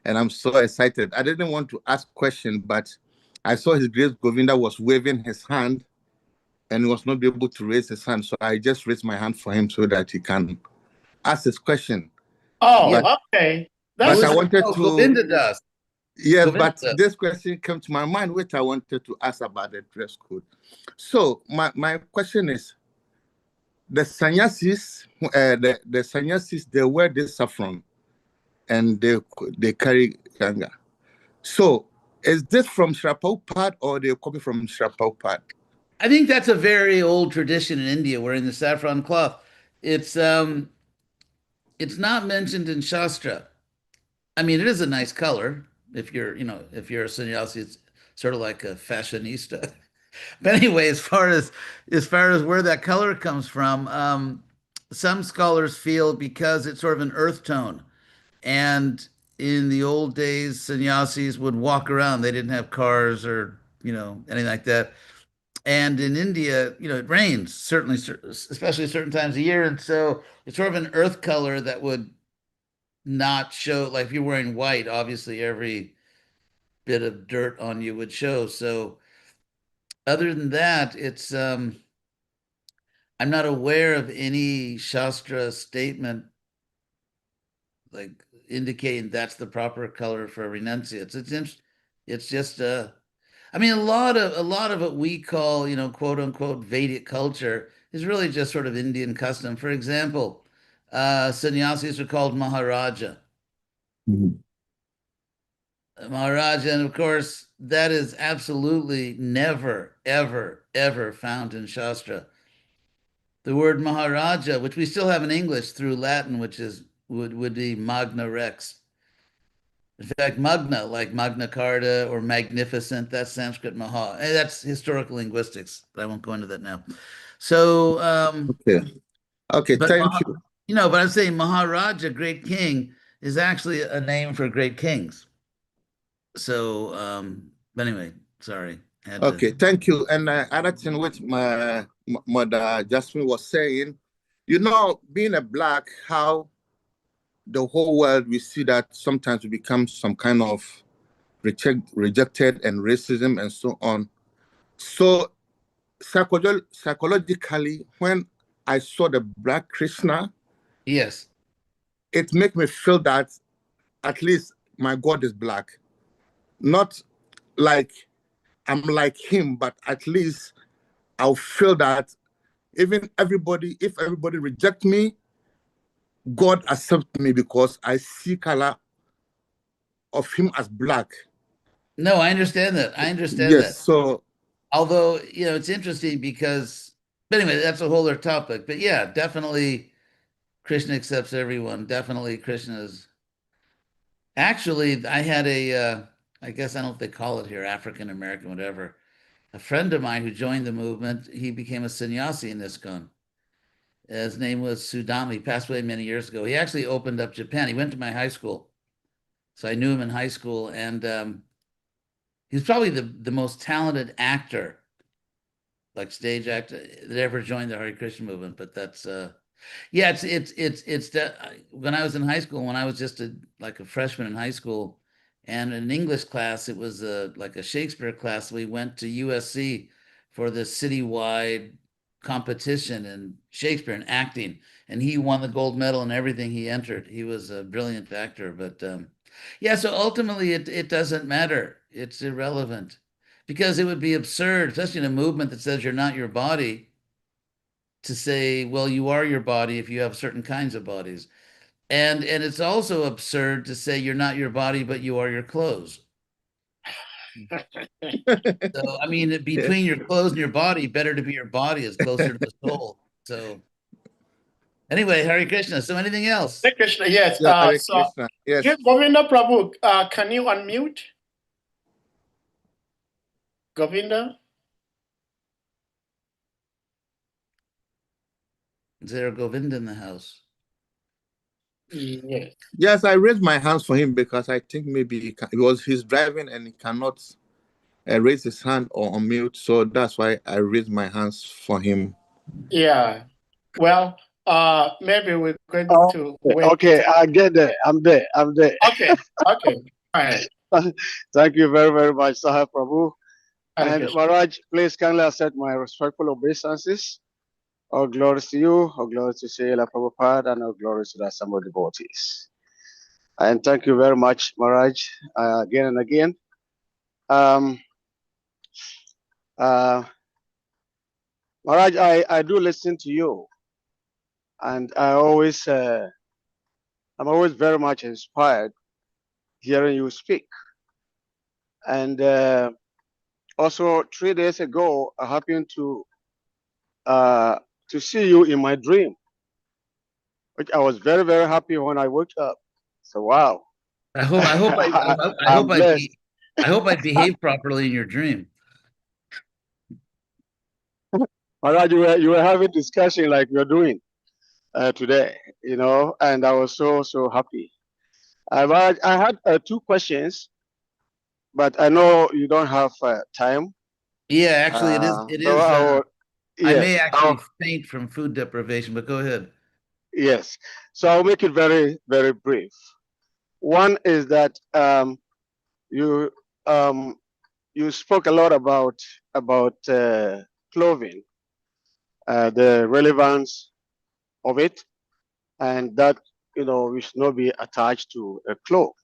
And I'm so excited. I didn't want to ask question, but I saw His Grace Govinda was waving his hand and he was not able to raise his hand. So I just raised my hand for him so that he can ask his question. Oh, yeah. Okay. But I wanted to. Govinda does. Yes, Govinda but this question came to my mind, which I wanted to ask about the dress code. So my question is, the sannyasis, the sannyasis, they wear this saffron and they carry ganga. So is this from Sri Prabhupada or they copy from Sri Prabhupada? I think that's a very old tradition in India, wearing the saffron cloth. It's not mentioned in Shastra. I mean, it is a nice color. If you're a sannyasi, it's sort of like a fashionista. But anyway, as far as where that color comes from, some scholars feel because it's sort of an earth tone. And in the old days, sannyasis would walk around. They didn't have cars or, anything like that. And in India, it rains, certainly, especially certain times of year. And so it's sort of an earth color that would not show, like if you're wearing white, obviously every bit of dirt on you would show. So other than that, it's I'm not aware of any Shastra statement like indicating that's the proper color for renunciates. It's just I mean, a lot of what we call, quote unquote Vedic culture is really just sort of Indian custom. For example, sannyasis are called Maharaja. Mm-hmm. Maharaja, and of course, that is absolutely never, ever, ever found in Shastra. The word Maharaja, which we still have in English through Latin, which would be Magna Rex. In fact, Magna, like Magna Carta or magnificent, that's Sanskrit Maha. And that's historical linguistics, but I won't go into that now. So, okay, thank you. But I'm saying Maharaja, great king, is actually a name for great kings. So, but anyway, sorry. Okay, thank you. And other thing which my mother Jasmine was saying, being a black, how the whole world, we see that sometimes we become some kind of rejected and racism and so on. So psychologically, when I saw the Black Krishna, yes, it made me feel that at least my God is Black. Not like I'm like him, but at least I'll feel that even if everybody reject me, God accepts me because I see color of him as Black. no, I understand that. I understand Yes, that. so Although, it's interesting because, but anyway, that's a whole other topic. But yeah, definitely Krishna accepts everyone. Definitely Krishna's. Actually, I had I guess I don't know if they call it here, African American, whatever. A friend of mine who joined the movement, he became a sannyasi in ISKCON. His name was Sudama. He passed away many years ago. He actually opened up Japan. He went to my high school. So I knew him in high school. And he's probably the most talented actor, like stage actor, that ever joined the Hare Krishna movement. But that's yeah, it's that when I was in high school, when I was just like a freshman in high school, and in an English class, it was like a Shakespeare class. We went to USC for the citywide competition in Shakespeare and acting, and he won the gold medal and everything he entered. He was a brilliant actor, but yeah. So ultimately, it doesn't matter. It's irrelevant because it would be absurd, especially in a movement that says you're not your body, to say, well, you are your body if you have certain kinds of bodies. And it's also absurd to say you're not your body, but you are your clothes. So, I mean, between your clothes and your body, better to be your body is closer to the soul. So, anyway, Hare Krishna. So, anything else? Hare Krishna, yes. yeah, Hare So, Krishna. Yes. Govinda Prabhu, can you unmute? Govinda? Is there a Govinda in the house? Yes. Yes, I raised my hands for him because I think maybe he's driving and he cannot raise his hand or unmute. So that's why I raised my hands for him. Yeah. Well, maybe we're going to wait. Okay, I get there. I'm there. Okay. Okay. All right. Thank you very, very much, Sahar Prabhu. Hare And Krishna. Maharaj, please kindly accept my respectful obeisances. All glories to you, all glories to Srila Prabhupada, and all glories to the assembled devotees. And thank you very much, Maharaj, again and again. Um, Maharaj, I do listen to you, and I'm always very much inspired hearing you speak. And also 3 days ago, I happened to see you in my dream, which I was very, very happy when I woke up. So wow. I hope I'm blessed. I hope I behave properly in your dream. Maharaj, you were having discussion like you're doing today, and I was so happy. Maharaj, I had 2 questions, but I know you don't have time. Yeah, actually, it is. It is. I may actually faint from food deprivation, but go ahead. Yes. So I'll make it very, very brief. One is that you spoke a lot about clothing, the relevance of it, and that we should not be attached to a cloth,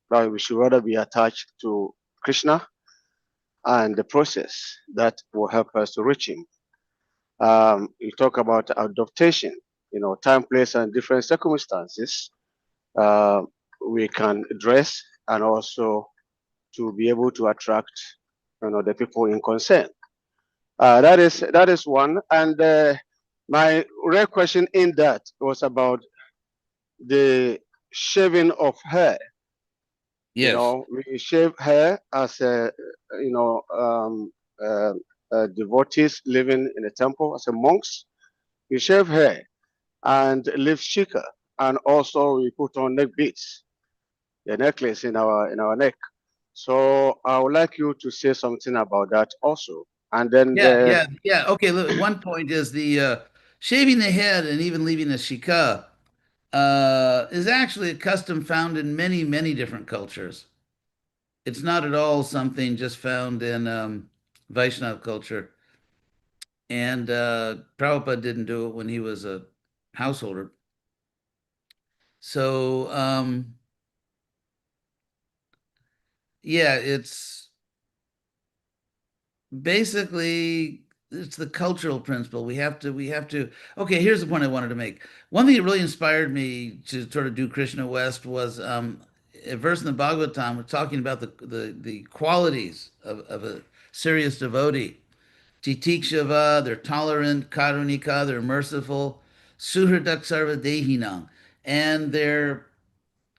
but we should rather be attached to Krishna and the process that will help us to reach him. You talk about adaptation, time, place, and different circumstances. We can dress and also to be able to attract the people in concern. That is one. And my real question in that was about the shaving of hair. Yes. We shave hair as devotees living in a temple, as a monks. We shave hair and live shika, and also we put on neck beads, the necklace in our neck. So I would like you to say something about that also. And then yeah. Okay, look, one point is the shaving the head and even leaving the shika is actually a custom found in many different cultures. It's not at all something just found in Vaishnav culture. And Prabhupada didn't do it when he was a householder. So, yeah, it's basically it's the cultural principle. We have to. Okay, here's the point I wanted to make. One thing that really inspired me to sort of do Krishna West was a verse in the Bhagavatam. We're talking about the qualities of a serious devotee. Titikshava, they're tolerant, karunika, they're merciful, suhridak sarva dehinam, and they're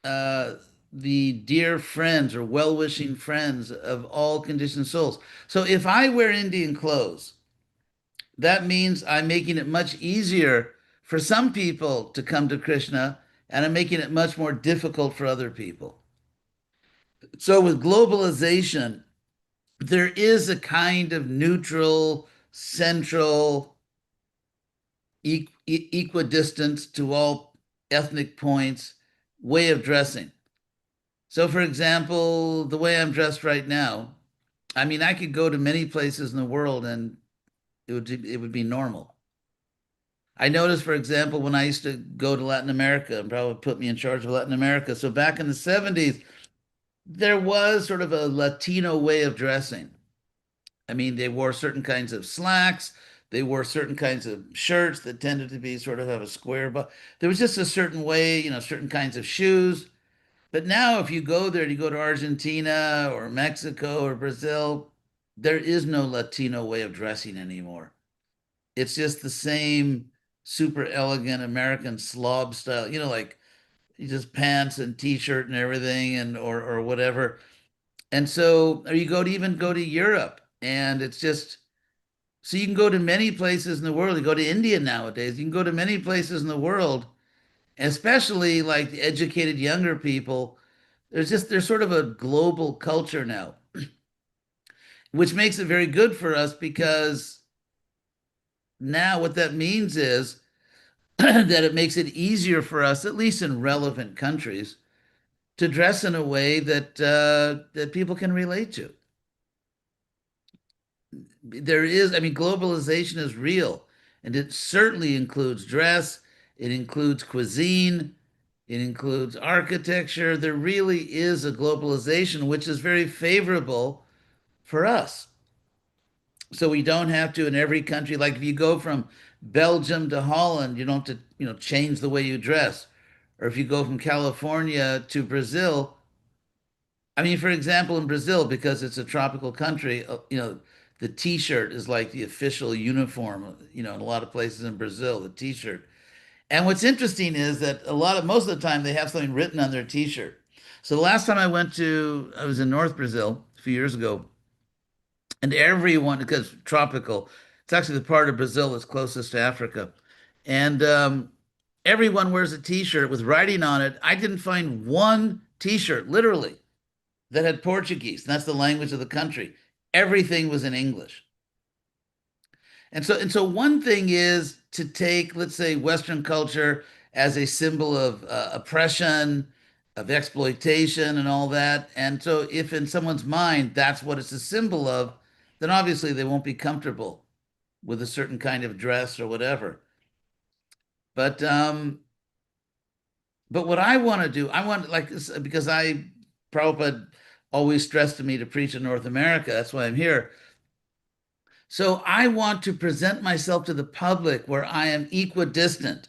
uh, the dear friends or well-wishing friends of all conditioned souls. So if I wear Indian clothes, that means I'm making it much easier for some people to come to Krishna, and I'm making it much more difficult for other people. So with globalization, there is a kind of neutral, central, equidistant to all ethnic points way of dressing. So, for example, the way I'm dressed right now, I mean, I could go to many places in the world and it would be normal. I noticed, for example, when I used to go to Latin America, and probably put me in charge of Latin America. So back in the 70s, there was sort of a Latino way of dressing. I mean, they wore certain kinds of slacks, they wore certain kinds of shirts that tended to be sort of have a square, but there was just a certain way, certain kinds of shoes. But now, if you go there, you go to Argentina or Mexico or Brazil, there is no Latino way of dressing anymore. It's just the same super elegant American slob style, like just pants and t-shirt and everything, and or whatever. And so, or you even go to Europe, and it's just so you can go to many places in the world. You go to India nowadays. You can go to many places in the world, especially like the educated younger people. There's sort of a global culture now, which makes it very good for us because now what that means is that it makes it easier for us, at least in relevant countries, to dress in a way that people can relate to. I mean, globalization is real, and it certainly includes dress, it includes cuisine, it includes architecture. There really is a globalization which is very favorable for us. So we don't have to in every country, like if you go from Belgium to Holland, you don't have to, change the way you dress. Or if you go from California to Brazil, I mean, for example, in Brazil, because it's a tropical country, the t-shirt is like the official uniform, in a lot of places in Brazil, the t-shirt. And what's interesting is that most of the time they have something written on their t-shirt. So the last time I was in North Brazil a few years ago, and everyone, because tropical, it's actually the part of Brazil that's closest to Africa. And everyone wears a t-shirt with writing on it. I didn't find one t-shirt, literally, that had Portuguese. That's the language of the country. Everything was in English. And so one thing is to take, let's say, Western culture as a symbol of oppression, of exploitation, and all that. And so if in someone's mind that's what it's a symbol of, then obviously they won't be comfortable with a certain kind of dress or whatever. But what I want to do, I want because Prabhupada always stressed to me to preach in North America. That's why I'm here. So I want to present myself to the public where I am equidistant.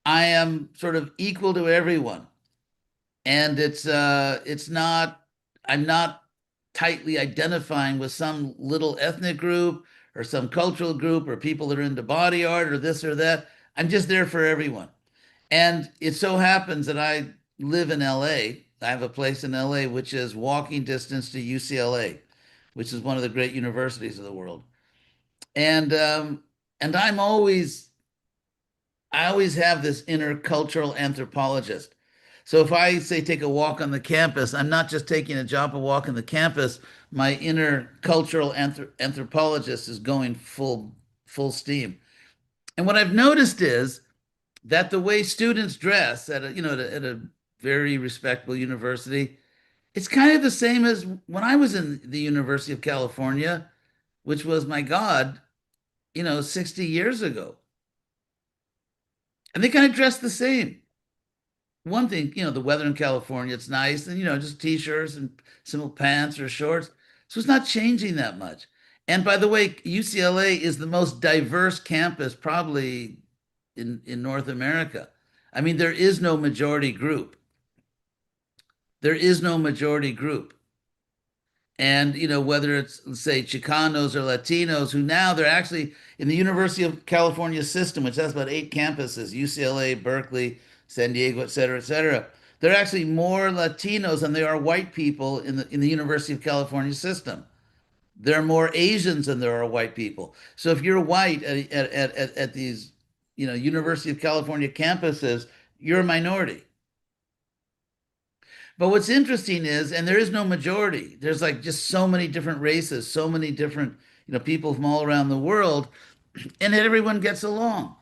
I am sort of equal to everyone. And it's not, I'm not tightly identifying with some little ethnic group or some cultural group or people that are into body art or this or that. I'm just there for everyone. And it so happens that I live in LA. I have a place in LA which is walking distance to UCLA, which is one of the great universities of the world. And I always have this inner cultural anthropologist. So if I say take a walk on the campus, I'm not just taking a job walk on the campus. My inner cultural anthropologist is going full steam. And what I've noticed is that the way students dress at a very respectable university It's kind of the same as when I was in the University of California, which was, my God, 60 years ago. And they kind of dress the same. One thing, the weather in California, it's nice, and just t-shirts and simple pants or shorts. So it's not changing that much. And by the way, UCLA is the most diverse campus probably in North America. I mean, there is no majority group. There is no majority group. And whether it's, let's say, Chicanos or Latinos, who now they're actually in the University of California system, which has about 8 campuses, UCLA, Berkeley, San Diego, et cetera, et cetera. There are actually more Latinos than there are white people in the University of California system. There are more Asians than there are white people. So if you're white at these University of California campuses, you're a minority. But what's interesting is, and there is no majority, there's like just so many different races, so many different, people from all around the world, and everyone gets along.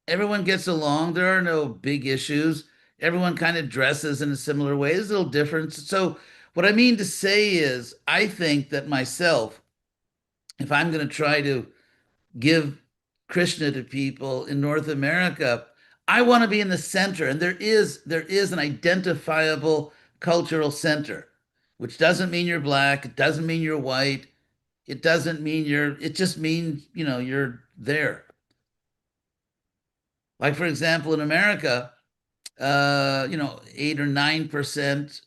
Everyone gets along. There are no big issues. Everyone kind of dresses in a similar way. There's a little difference. So what I mean to say is, I think that myself, if I'm going to try to give Krishna to people in North America, I want to be in the center. And there is an identifiable cultural center, which doesn't mean you're black, it doesn't mean you're white, it doesn't mean it just means, you're there. Like, for example, in America, 8 or 9%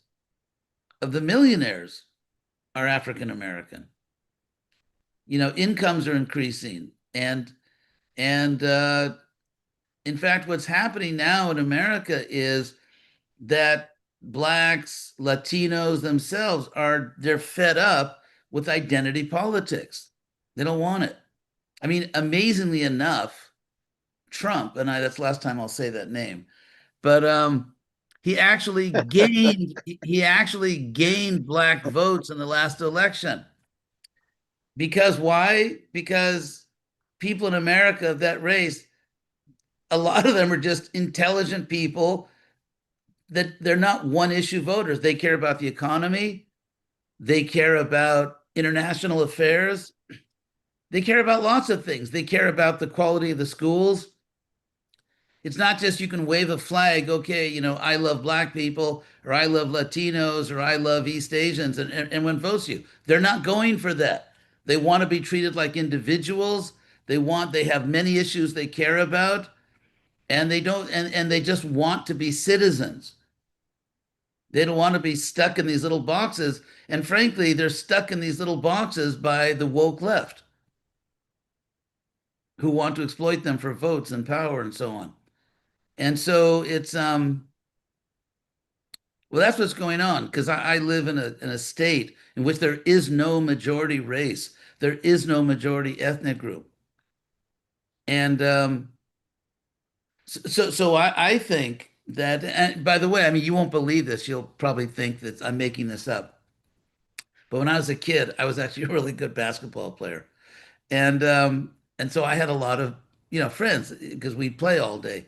of the millionaires are African American. Incomes are increasing, and in fact, what's happening now in America is that blacks, Latinos themselves they're fed up with identity politics. They don't want it. I mean, amazingly enough, Trump, and that's the last time I'll say that name, but he actually gained black votes in the last election. Because why? Because people in America of that race, a lot of them are just intelligent people, that they're not one issue voters. They care about the economy. They care about international affairs. They care about lots of things. They care about the quality of the schools. It's not just you can wave a flag, okay, I love black people, or I love Latinos, or I love East Asians, and everyone votes you. They're not going for that. They want to be treated like individuals. They have many issues they care about, and they don't, and they just want to be citizens. They don't want to be stuck in these little boxes. And frankly, they're stuck in these little boxes by the woke left, who want to exploit them for votes and power and so on. And so it's well, that's what's going on, because I live in a state in which there is no majority race, there is no majority ethnic group, and so I think that. And by the way, I mean, you won't believe this. You'll probably think that I'm making this up, but when I was a kid, I was actually a really good basketball player, and so I had a lot of friends, because we'd play all day,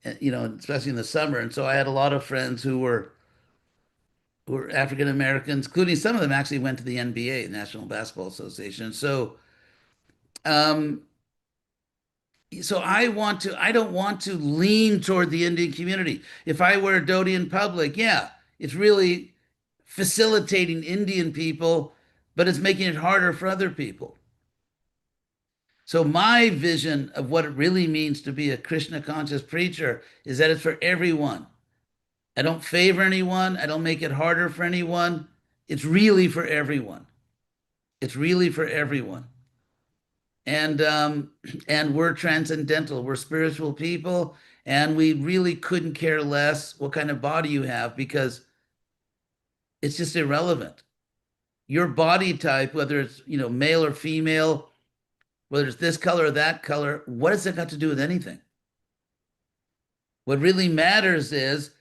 especially in the summer. And so I had a lot of friends who were African Americans, including some of them actually went to the NBA, National Basketball Association. Um, so I don't want to lean toward the Indian community. If I wear a dhoti in public, yeah, it's really facilitating Indian people, but it's making it harder for other people. So my vision of what it really means to be a Krishna conscious preacher is that it's for everyone. I don't favor anyone. I don't make it harder for anyone. It's really for everyone. It's really for everyone. And we're transcendental. We're spiritual people, and we really couldn't care less what kind of body you have, because it's just irrelevant. Your body type, whether it's male or female, whether it's this color or that color, what has it got to do with anything? What really matters is,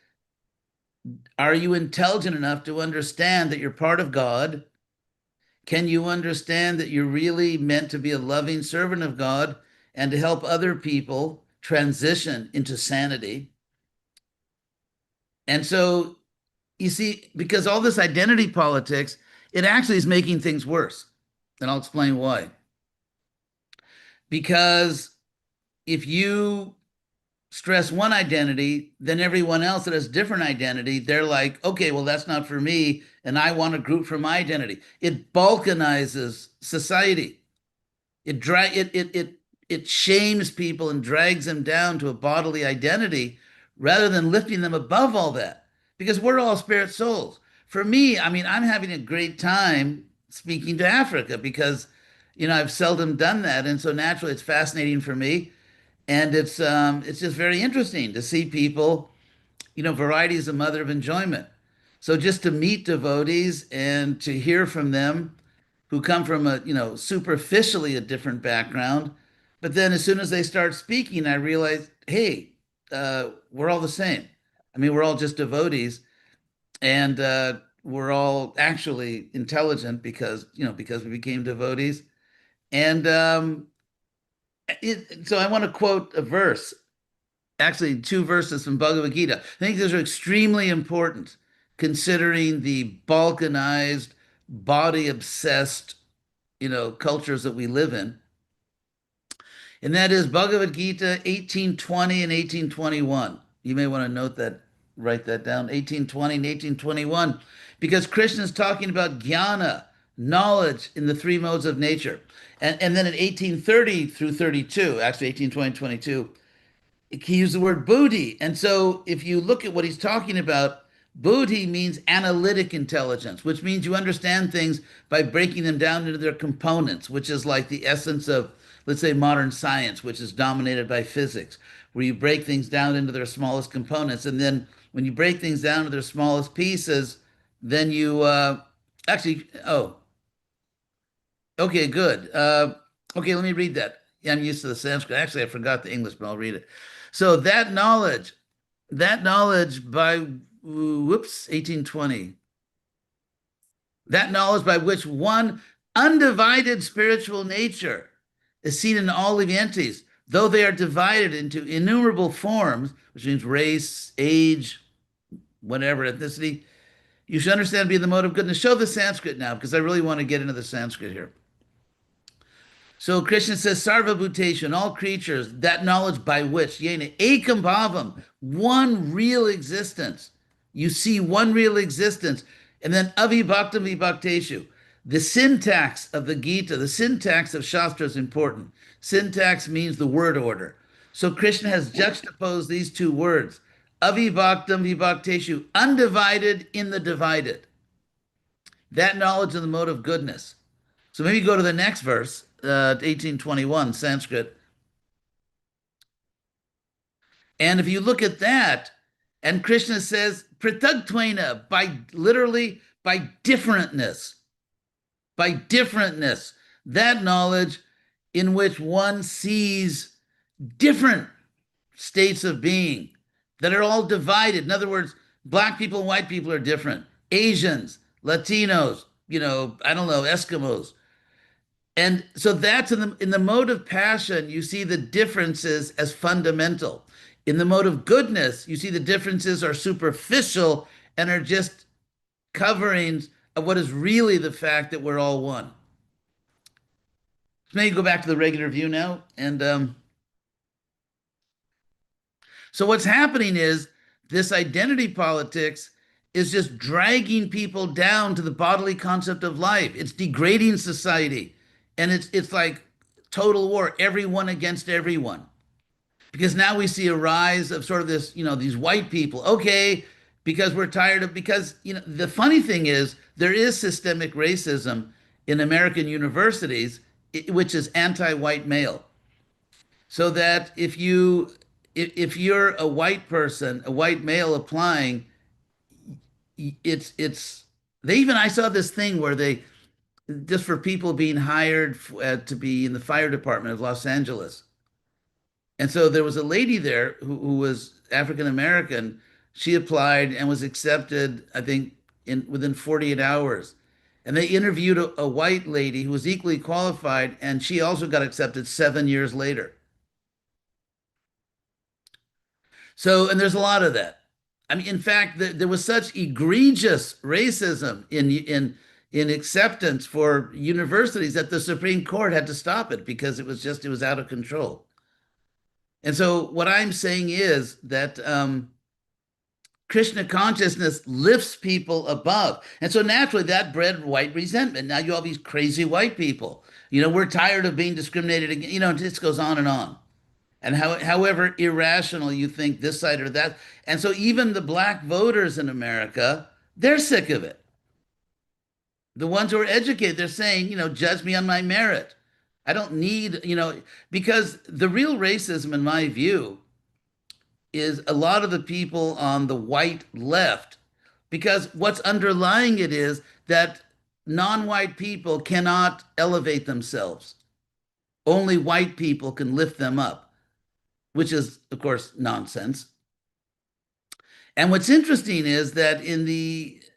are you intelligent enough to understand that you're part of God? Can you understand that you're really meant to be a loving servant of God and to help other people transition into sanity? And so you see, because all this identity politics, it actually is making things worse. And I'll explain why. Because if you stress one identity, then everyone else that has different identity, they're like, okay, well, that's not for me, and I want a group for my identity. It balkanizes society. It shames people and drags them down to a bodily identity rather than lifting them above all that. Because we're all spirit souls. For me, I mean, I'm having a great time speaking to Africa because, I've seldom done that, and so naturally, it's fascinating for me, and it's just very interesting to see people. Variety is a mother of enjoyment. So just to meet devotees and to hear from them who come from a, superficially a different background. But then as soon as they start speaking, I realize, hey, we're all the same. I mean, we're all just devotees, and we're all actually intelligent because we became devotees. And so I want to quote a verse, actually two verses from Bhagavad Gita. I think those are extremely important considering the balkanized, body obsessed, cultures that we live in. And that is Bhagavad Gita 1820 and 1821. You may want to note that, write that down, 1820 and 1821, because Krishna is talking about jnana, knowledge in the three modes of nature. And then in 1830 through 32, actually 1820, 22, he used the word buddhi. And so if you look at what he's talking about, buddhi means analytic intelligence, which means you understand things by breaking them down into their components, which is like the essence of, let's say, modern science, which is dominated by physics, where you break things down into their smallest components. And then when you break things down to their smallest pieces, then you okay, good. Okay, let me read that. Yeah, I'm used to the Sanskrit. Actually, I forgot the English, but I'll read it. So that knowledge by, 1820, that knowledge by which one undivided spiritual nature is seen in all living entities, though they are divided into innumerable forms, which means race, age, whatever, ethnicity, you should understand to be in the mode of goodness. Show the Sanskrit now, because I really want to get into the Sanskrit here. So Krishna says, Sarva Bhuteshu, all creatures, that knowledge by which, yena, ekam bhavam, one real existence. You see one real existence. And then avibhaktam vibhakteshu. The syntax of the Gita, the syntax of Shastra is important. Syntax means the word order. So Krishna has juxtaposed these two words, avibhaktam vibhakteshu, undivided in the divided. That knowledge of the mode of goodness. So maybe go to the next verse, 1821, Sanskrit. And if you look at that, and Krishna says, pritagtvena, literally by differentness, that knowledge in which one sees different states of being that are all divided. In other words, black people and white people are different. Asians, Latinos, I don't know, Eskimos. And so that's in the mode of passion, you see the differences as fundamental. In the mode of goodness, you see the differences are superficial and are just coverings of what is really the fact that we're all one. So maybe go back to the regular view now. And so what's happening is this identity politics is just dragging people down to the bodily concept of life. It's degrading society. And it's like total war, everyone against everyone. Because now we see a rise of sort of this, these white people. Okay, because we're tired of, because, the funny thing is there is systemic racism in American universities, which is anti-white male. So that if you're a white person, a white male applying, I saw this thing where they, just for people being hired to be in the fire department of Los Angeles. And so there was a lady there who was African American. She applied and was accepted, I think, within 48 hours. And they interviewed a white lady who was equally qualified, and she also got accepted 7 years later. So, and there's a lot of that. I mean, in fact, there was such egregious racism in acceptance for universities that the Supreme Court had to stop it because it was out of control. And so what I'm saying is that Krishna consciousness lifts people above. And so naturally that bred white resentment. Now you have these crazy white people. You know, we're tired of being discriminated against. You know, it just goes on and on. And however irrational you think this side or that. And so even the black voters in America, they're sick of it. The ones who are educated, they're saying, you know, judge me on my merit. I don't need, you know, because the real racism, in my view, is a lot of the people on the white left, because what's underlying it is that non-white people cannot elevate themselves. Only white people can lift them up, which is, of course, nonsense. And what's interesting is that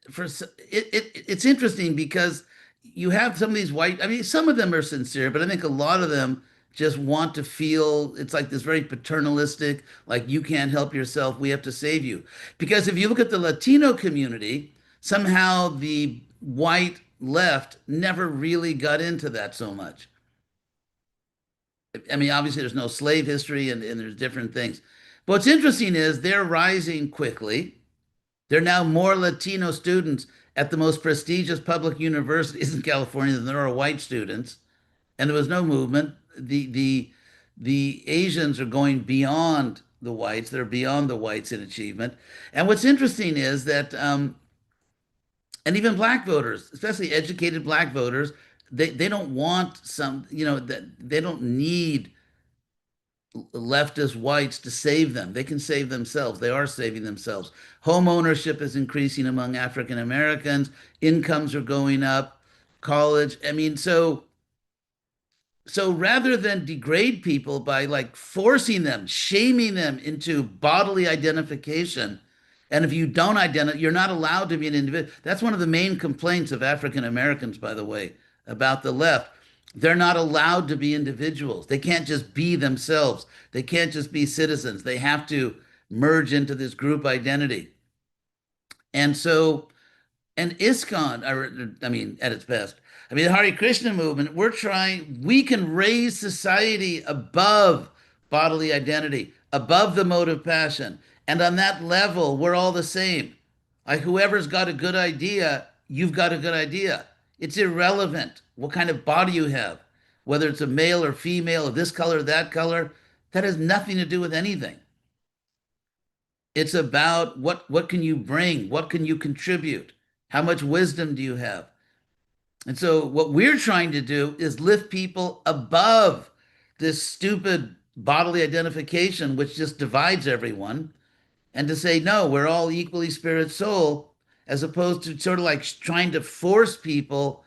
it's interesting because you have some of these white, I mean, some of them are sincere, but I think a lot of them just want to feel it's like this very paternalistic, like you can't help yourself, we have to save you. Because if you look at the Latino community, somehow the white left never really got into that so much. I mean, obviously there's no slave history and there's different things. But what's interesting is they're rising quickly. There are now more Latino students at the most prestigious public universities in California than there are white students. And there was no movement. The Asians are going beyond the whites. They're beyond the whites in achievement. And what's interesting is that, and even black voters, especially educated black voters, they don't want some, you know, that they don't need leftist whites to save them. They can save themselves. They are saving themselves. Home ownership is increasing among African Americans. Incomes are going up. College. I mean, so rather than degrade people by like forcing them, shaming them into bodily identification, and if you don't identify, you're not allowed to be an individual. That's one of the main complaints of African Americans, by the way, about the left. They're not allowed to be individuals. They can't just be themselves. They can't just be citizens. They have to merge into this group identity. And so, and ISKCON, I mean, at its best, I mean, the Hare Krishna movement, we can raise society above bodily identity, above the mode of passion. And on that level, we're all the same. Like whoever's got a good idea, you've got a good idea. It's irrelevant what kind of body you have, whether it's a male or female, or this color, or that color. That has nothing to do with anything. It's about what can you bring? What can you contribute? How much wisdom do you have? And so what we're trying to do is lift people above this stupid bodily identification, which just divides everyone, and to say, no, we're all equally spirit soul, as opposed to sort of like trying to force people,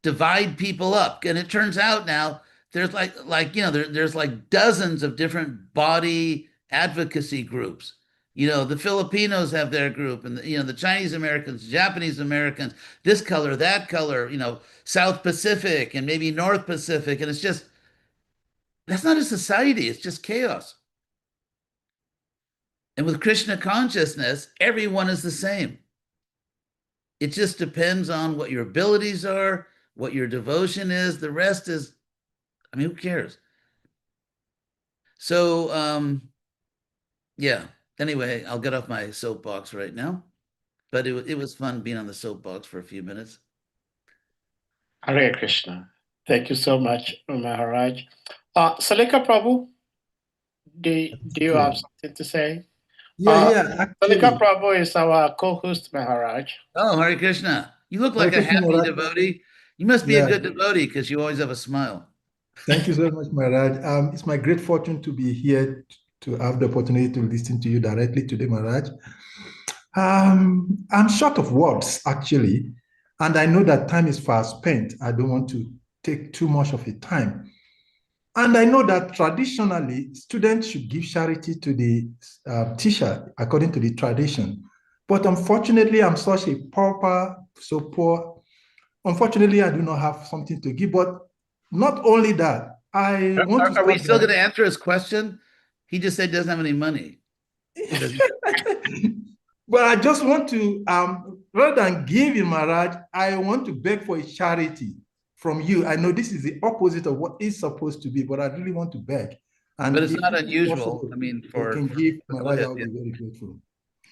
divide people up. And it turns out now there's like you know, there's like dozens of different body advocacy groups. You know, the Filipinos have their group, and you know, the Chinese Americans, Japanese Americans, this color, that color, you know, South Pacific and maybe North Pacific. And it's just, that's not a society, it's just chaos. And with Krishna consciousness, everyone is the same. It just depends on what your abilities are, what your devotion is. The rest is, I mean, who cares? So, yeah. Anyway, I'll get off my soapbox right now. But it was fun being on the soapbox for a few minutes. Hare Krishna. Thank you so much, Maharaj. Salika Prabhu, do you have something to say? Yeah. Salika Prabhu is our co-host, Maharaj. Oh, Hare Krishna. You look like a happy devotee. You must be a good devotee because you always have a smile. Thank you so much, Maharaj. It's my great fortune to be here to have the opportunity to listen to you directly today, Maharaj. I'm short of words, actually, and I know that time is fast spent. I don't want to take too much of your time. And I know that traditionally, students should give charity to the teacher according to the tradition. But unfortunately, I'm such a pauper, so poor. Unfortunately, I do not have something to give. But not only that, I want to. Are we still going to answer his question? He just said he doesn't have any money. But I just want to, rather than giving Maharaj, I want to beg for a charity from you. I know this is the opposite of what is supposed to be, but I really want to beg. And But it's if not it is unusual. possible, I mean, you can for give go Maharaj, I ahead. will Yeah. be very grateful.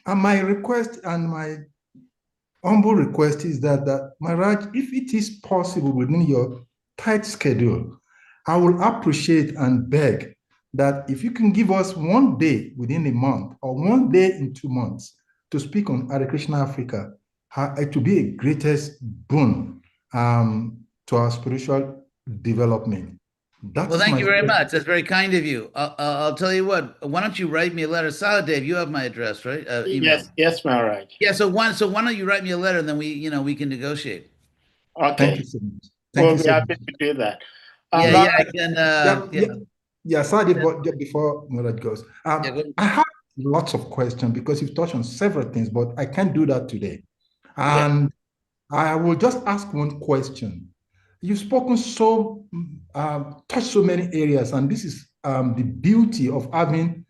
And my request and my humble request is that Maharaj, if it is possible within your tight schedule, I will appreciate and beg that if you can give us one day within a month or one day in 2 months to speak on Hare Krishna Africa, it will be a greatest boon to our spiritual development. That Well, is thank my you very much. That's very kind of you. I'll tell you what. Why don't you write me a letter? Dave, you have my address, right? Email. Yes, Maharaj. Yeah. So why don't you write me a letter and then we can negotiate. Thank Okay, you so much. Thank we'll you be so happy much. to do that. Yeah, I can. Sorry, but just before Murad goes, Yeah, go. I have lots of questions because you've touched on several things, but I can't do that today. And I will just ask one question. You've spoken touched so many areas, and this is the beauty of having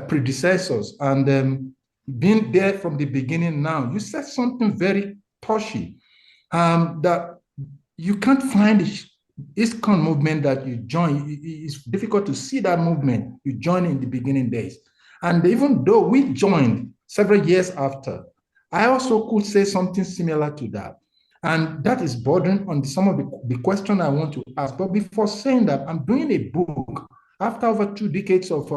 predecessors and being there from the beginning now. You said something very touchy, that you can't find the ISKCON movement that you join. It's difficult to see that movement you joined in the beginning days. And even though we joined several years after, I also could say something similar to that. And that is bordering on some of the question I want to ask. But before saying that, I'm doing a book after over 2 decades of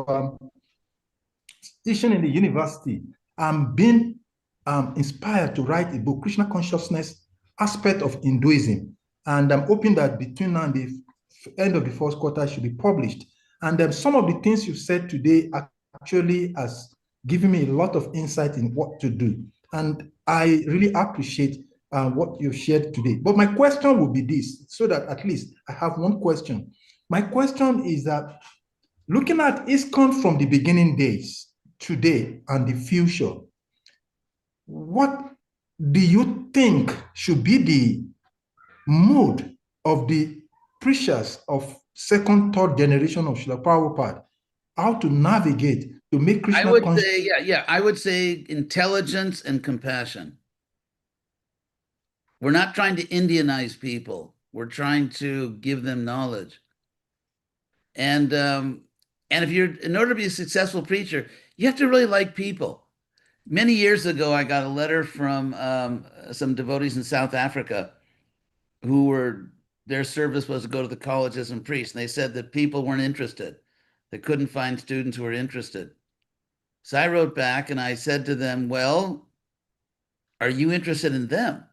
teaching in the university. I'm being inspired to write a book, Krishna Consciousness Aspect of Hinduism. And I'm hoping that between now and the end of the first quarter, it should be published. And some of the things you said today actually has given me a lot of insight in what to do. And I really appreciate what you've shared today. But my question will be this, so that at least I have one question. My question is that looking at ISKCON from the beginning days, today, and the future, what do you think should be the mood of the preachers of second, third generation of Srila Prabhupada? How to navigate to make Krishna I would conscious? say, I would say intelligence and compassion. We're not trying to Indianize people. We're trying to give them knowledge. And if you're in order to be a successful preacher, you have to really like people. Many years ago, I got a letter from some devotees in South Africa who were their service was to go to the colleges and preach, and they said that people weren't interested. They couldn't find students who were interested. So I wrote back and I said to them, "Well, are you interested in them?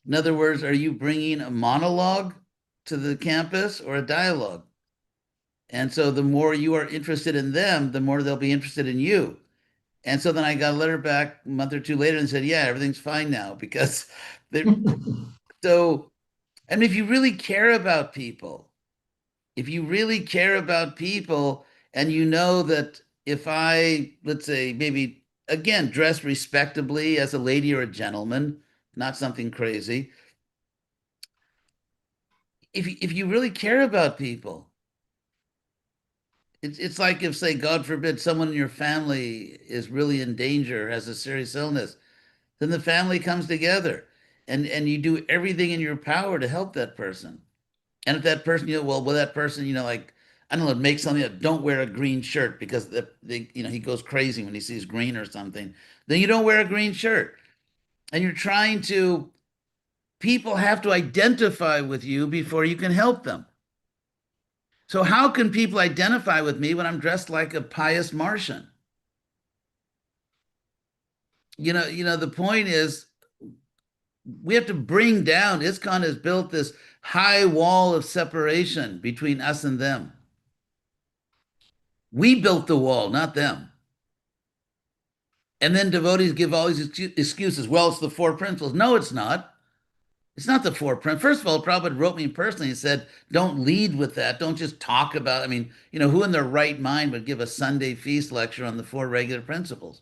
In other words, are you bringing a monologue to the campus or a dialogue? And so the more you are interested in them, the more they'll be interested in you." And so then I got a letter back a month or two later and said, "Yeah, everything's fine now," because they so I mean, if you really care about people, if you really care about people and you know that if I, let's say, maybe again, dress respectably as a lady or a gentleman, not something crazy. If you really care about people, it's like if, say, God forbid, someone in your family is really in danger, has a serious illness, then the family comes together and you do everything in your power to help that person. And if that person, will that person, like, I don't know, make something that don't wear a green shirt because he goes crazy when he sees green or something, then you don't wear a green shirt. And you're trying to, people have to identify with you before you can help them. So how can people identify with me when I'm dressed like a pious Martian? The point is we have to bring down, ISKCON has built this high wall of separation between us and them. We built the wall, not them. And then devotees give all these excuses. Well, it's the four principles. No, it's not. It's not the four principles. First of all, Prabhupada wrote me personally and said, don't lead with that. Don't just talk about, who in their right mind would give a Sunday feast lecture on the four regular principles?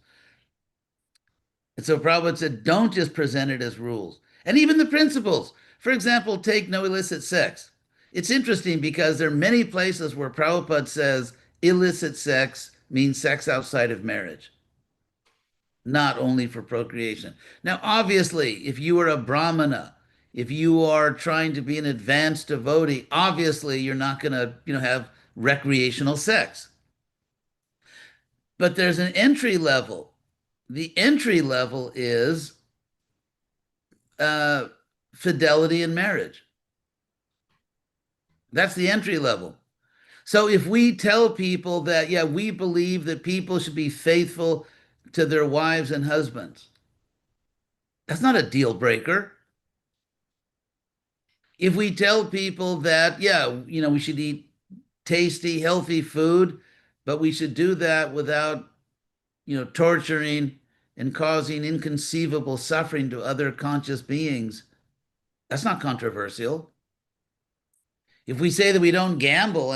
And so Prabhupada said, don't just present it as rules. And even the principles. For example, take no illicit sex. It's interesting because there are many places where Prabhupada says illicit sex means sex outside of marriage. not only for procreation. Now, obviously, if you are a Brahmana, if you are trying to be an advanced devotee, obviously you're not going to, have recreational sex. But there's an entry level. The entry level is uh, fidelity in marriage. That's the entry level. So if we tell people that, yeah, we believe that people should be faithful to their wives and husbands, that's not a deal breaker. If we tell people that, yeah, we should eat tasty, healthy food, but we should do that without, torturing and causing inconceivable suffering to other conscious beings, that's not controversial. If we say that we don't gamble,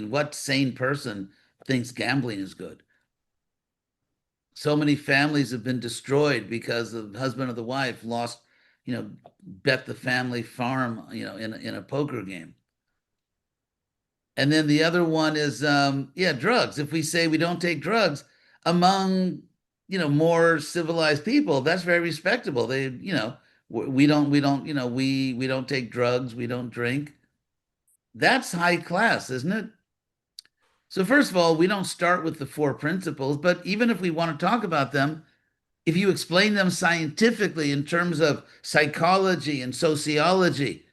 what sane person thinks gambling is good? So many families have been destroyed because the husband or the wife lost, bet the family farm, in a poker game. And then the other one is, drugs. If we say we don't take drugs among, more civilized people, that's very respectable. They, we don't, we don't take drugs. We don't drink. That's high class, isn't it? So first of all, we don't start with the four principles, but even if we want to talk about them, if you explain them scientifically in terms of psychology and sociology,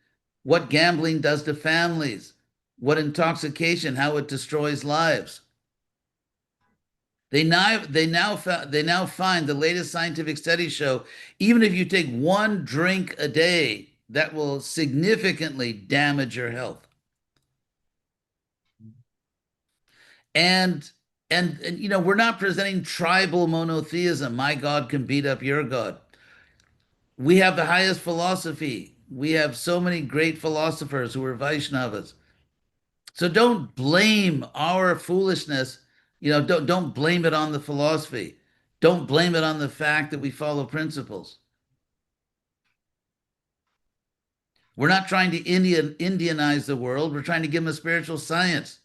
what gambling does to families, what intoxication, how it destroys lives. They now find, the latest scientific studies show, even if you take one drink a day, that will significantly damage your health. And we're not presenting tribal monotheism. My God can beat up your God. We have the highest philosophy. We have so many great philosophers who are Vaishnavas. So don't blame our foolishness. Don't blame it on the philosophy. Don't blame it on the fact that we follow principles. We're not trying to Indianize the world. We're trying to give them a spiritual science.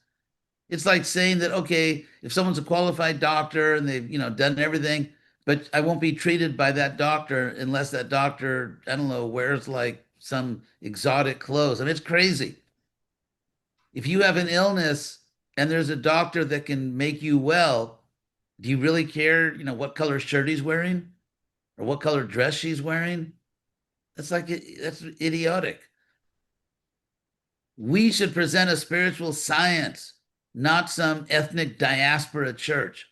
It's like saying that, okay, if someone's a qualified doctor and they've, done everything, but I won't be treated by that doctor unless that doctor, I don't know, wears like some exotic clothes. I mean, it's crazy. If you have an illness and there's a doctor that can make you well, do you really care, what color shirt he's wearing or what color dress she's wearing? That's idiotic. We should present a spiritual science, not some ethnic diaspora church.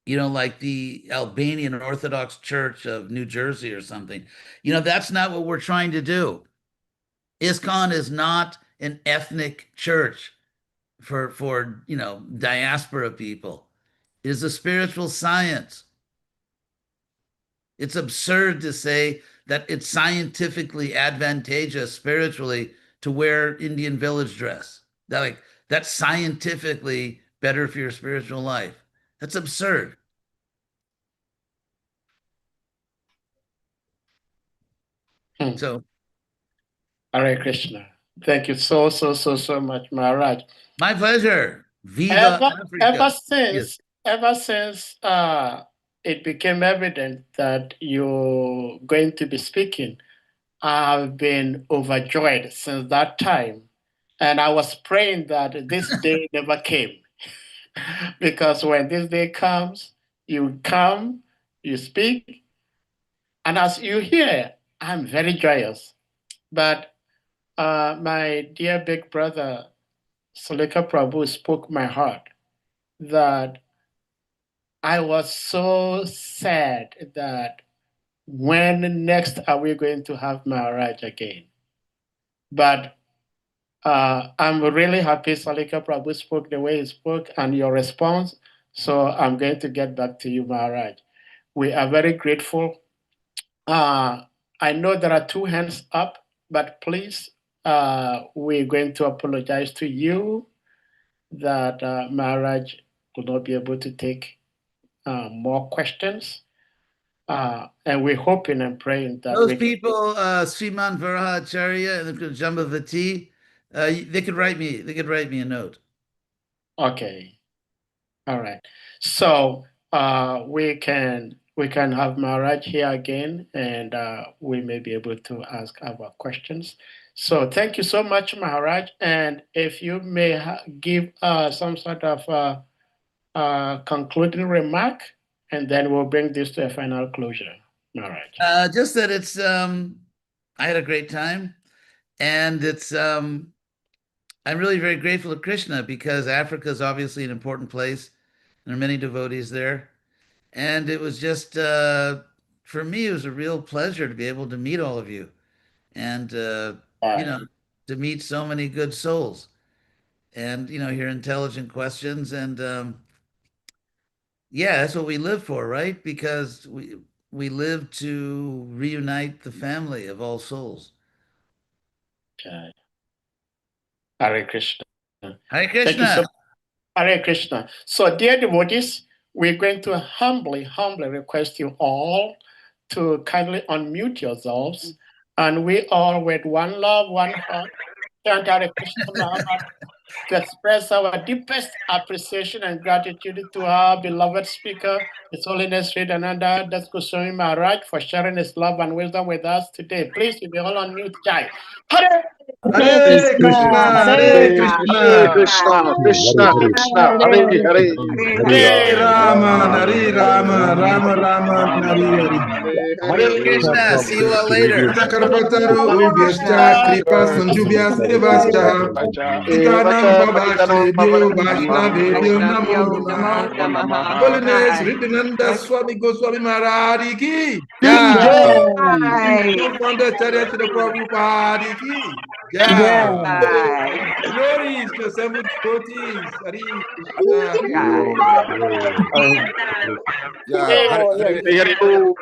Like the Albanian Orthodox Church of New Jersey or something. That's not what we're trying to do. ISKCON is not an ethnic church for diaspora people. It is a spiritual science. It's absurd to say that it's scientifically advantageous spiritually to wear Indian village dress. That's scientifically better for your spiritual life. That's absurd. So, Hare Krishna. Thank you so much, Maharaj. My pleasure. Viva Africa. Ever since it became evident that you're going to be speaking, I've been overjoyed since that time. And I was praying that this day never came. Because when this day comes, you come, you speak, and as you hear, I'm very joyous. But my dear big brother, Salika Prabhu, spoke my heart that I was so sad that when next are we going to have Maharaj again? But I'm really happy Salika Prabhu spoke the way he spoke and your response. So I'm going to get back to you, Maharaj. We are very grateful. I know there are two hands up, but please, we're going to apologize to you that Maharaj could not be able to take more questions. And we're hoping and praying that those people, Sriman Varahacharya and Jambavati, they could write me a note. Okay. All right. So we can have Maharaj here again, and we may be able to ask our questions. So thank you so much, Maharaj. And if you may give some sort of concluding remark, and then we'll bring this to a final closure, Maharaj. Just that it's I had a great time, and it's I'm really very grateful to Krishna because Africa is obviously an important place. There are many devotees there. And it was just, for me, it was a real pleasure to be able to meet all of you and, to meet so many good souls and, hear intelligent questions. And yeah, that's what we live for, right? Because we live to reunite the family of all souls. Okay. Hare Krishna. Hare Thank Krishna. you so much. Hare Krishna. So, dear devotees, we're going to humbly request you all to kindly unmute yourselves, and we all, with one love, one heart, chant Hare Krishna Mahamudra to express our deepest appreciation and gratitude to our beloved speaker, His Holiness HRIDAYANANDA Das GOSWAMI Maharaj, for sharing his love and wisdom with us today. Please, if you all unmute, Jai. Hare Hare Krishna, Hare Krishna, Hare Krishna, Krishna Krishna, Hare Hare, Hare Rama, Hare Rama, Rama Rama, Hare Hare. Hare Krishna. See you all later. Karapataru Ubhyascha Kripa Sandhubhyas Devascha Itanam Bhavashlebhyo Vaishnavebhyo Namo Namaha. Holiness HRIDAYANANDA Swami Goswami Maharaj ki Jai. Co-founder Charya Srila Prabhupada ki Jai. Glories to assembled devotees. Hare Krishna. Yeah, Hare Hare.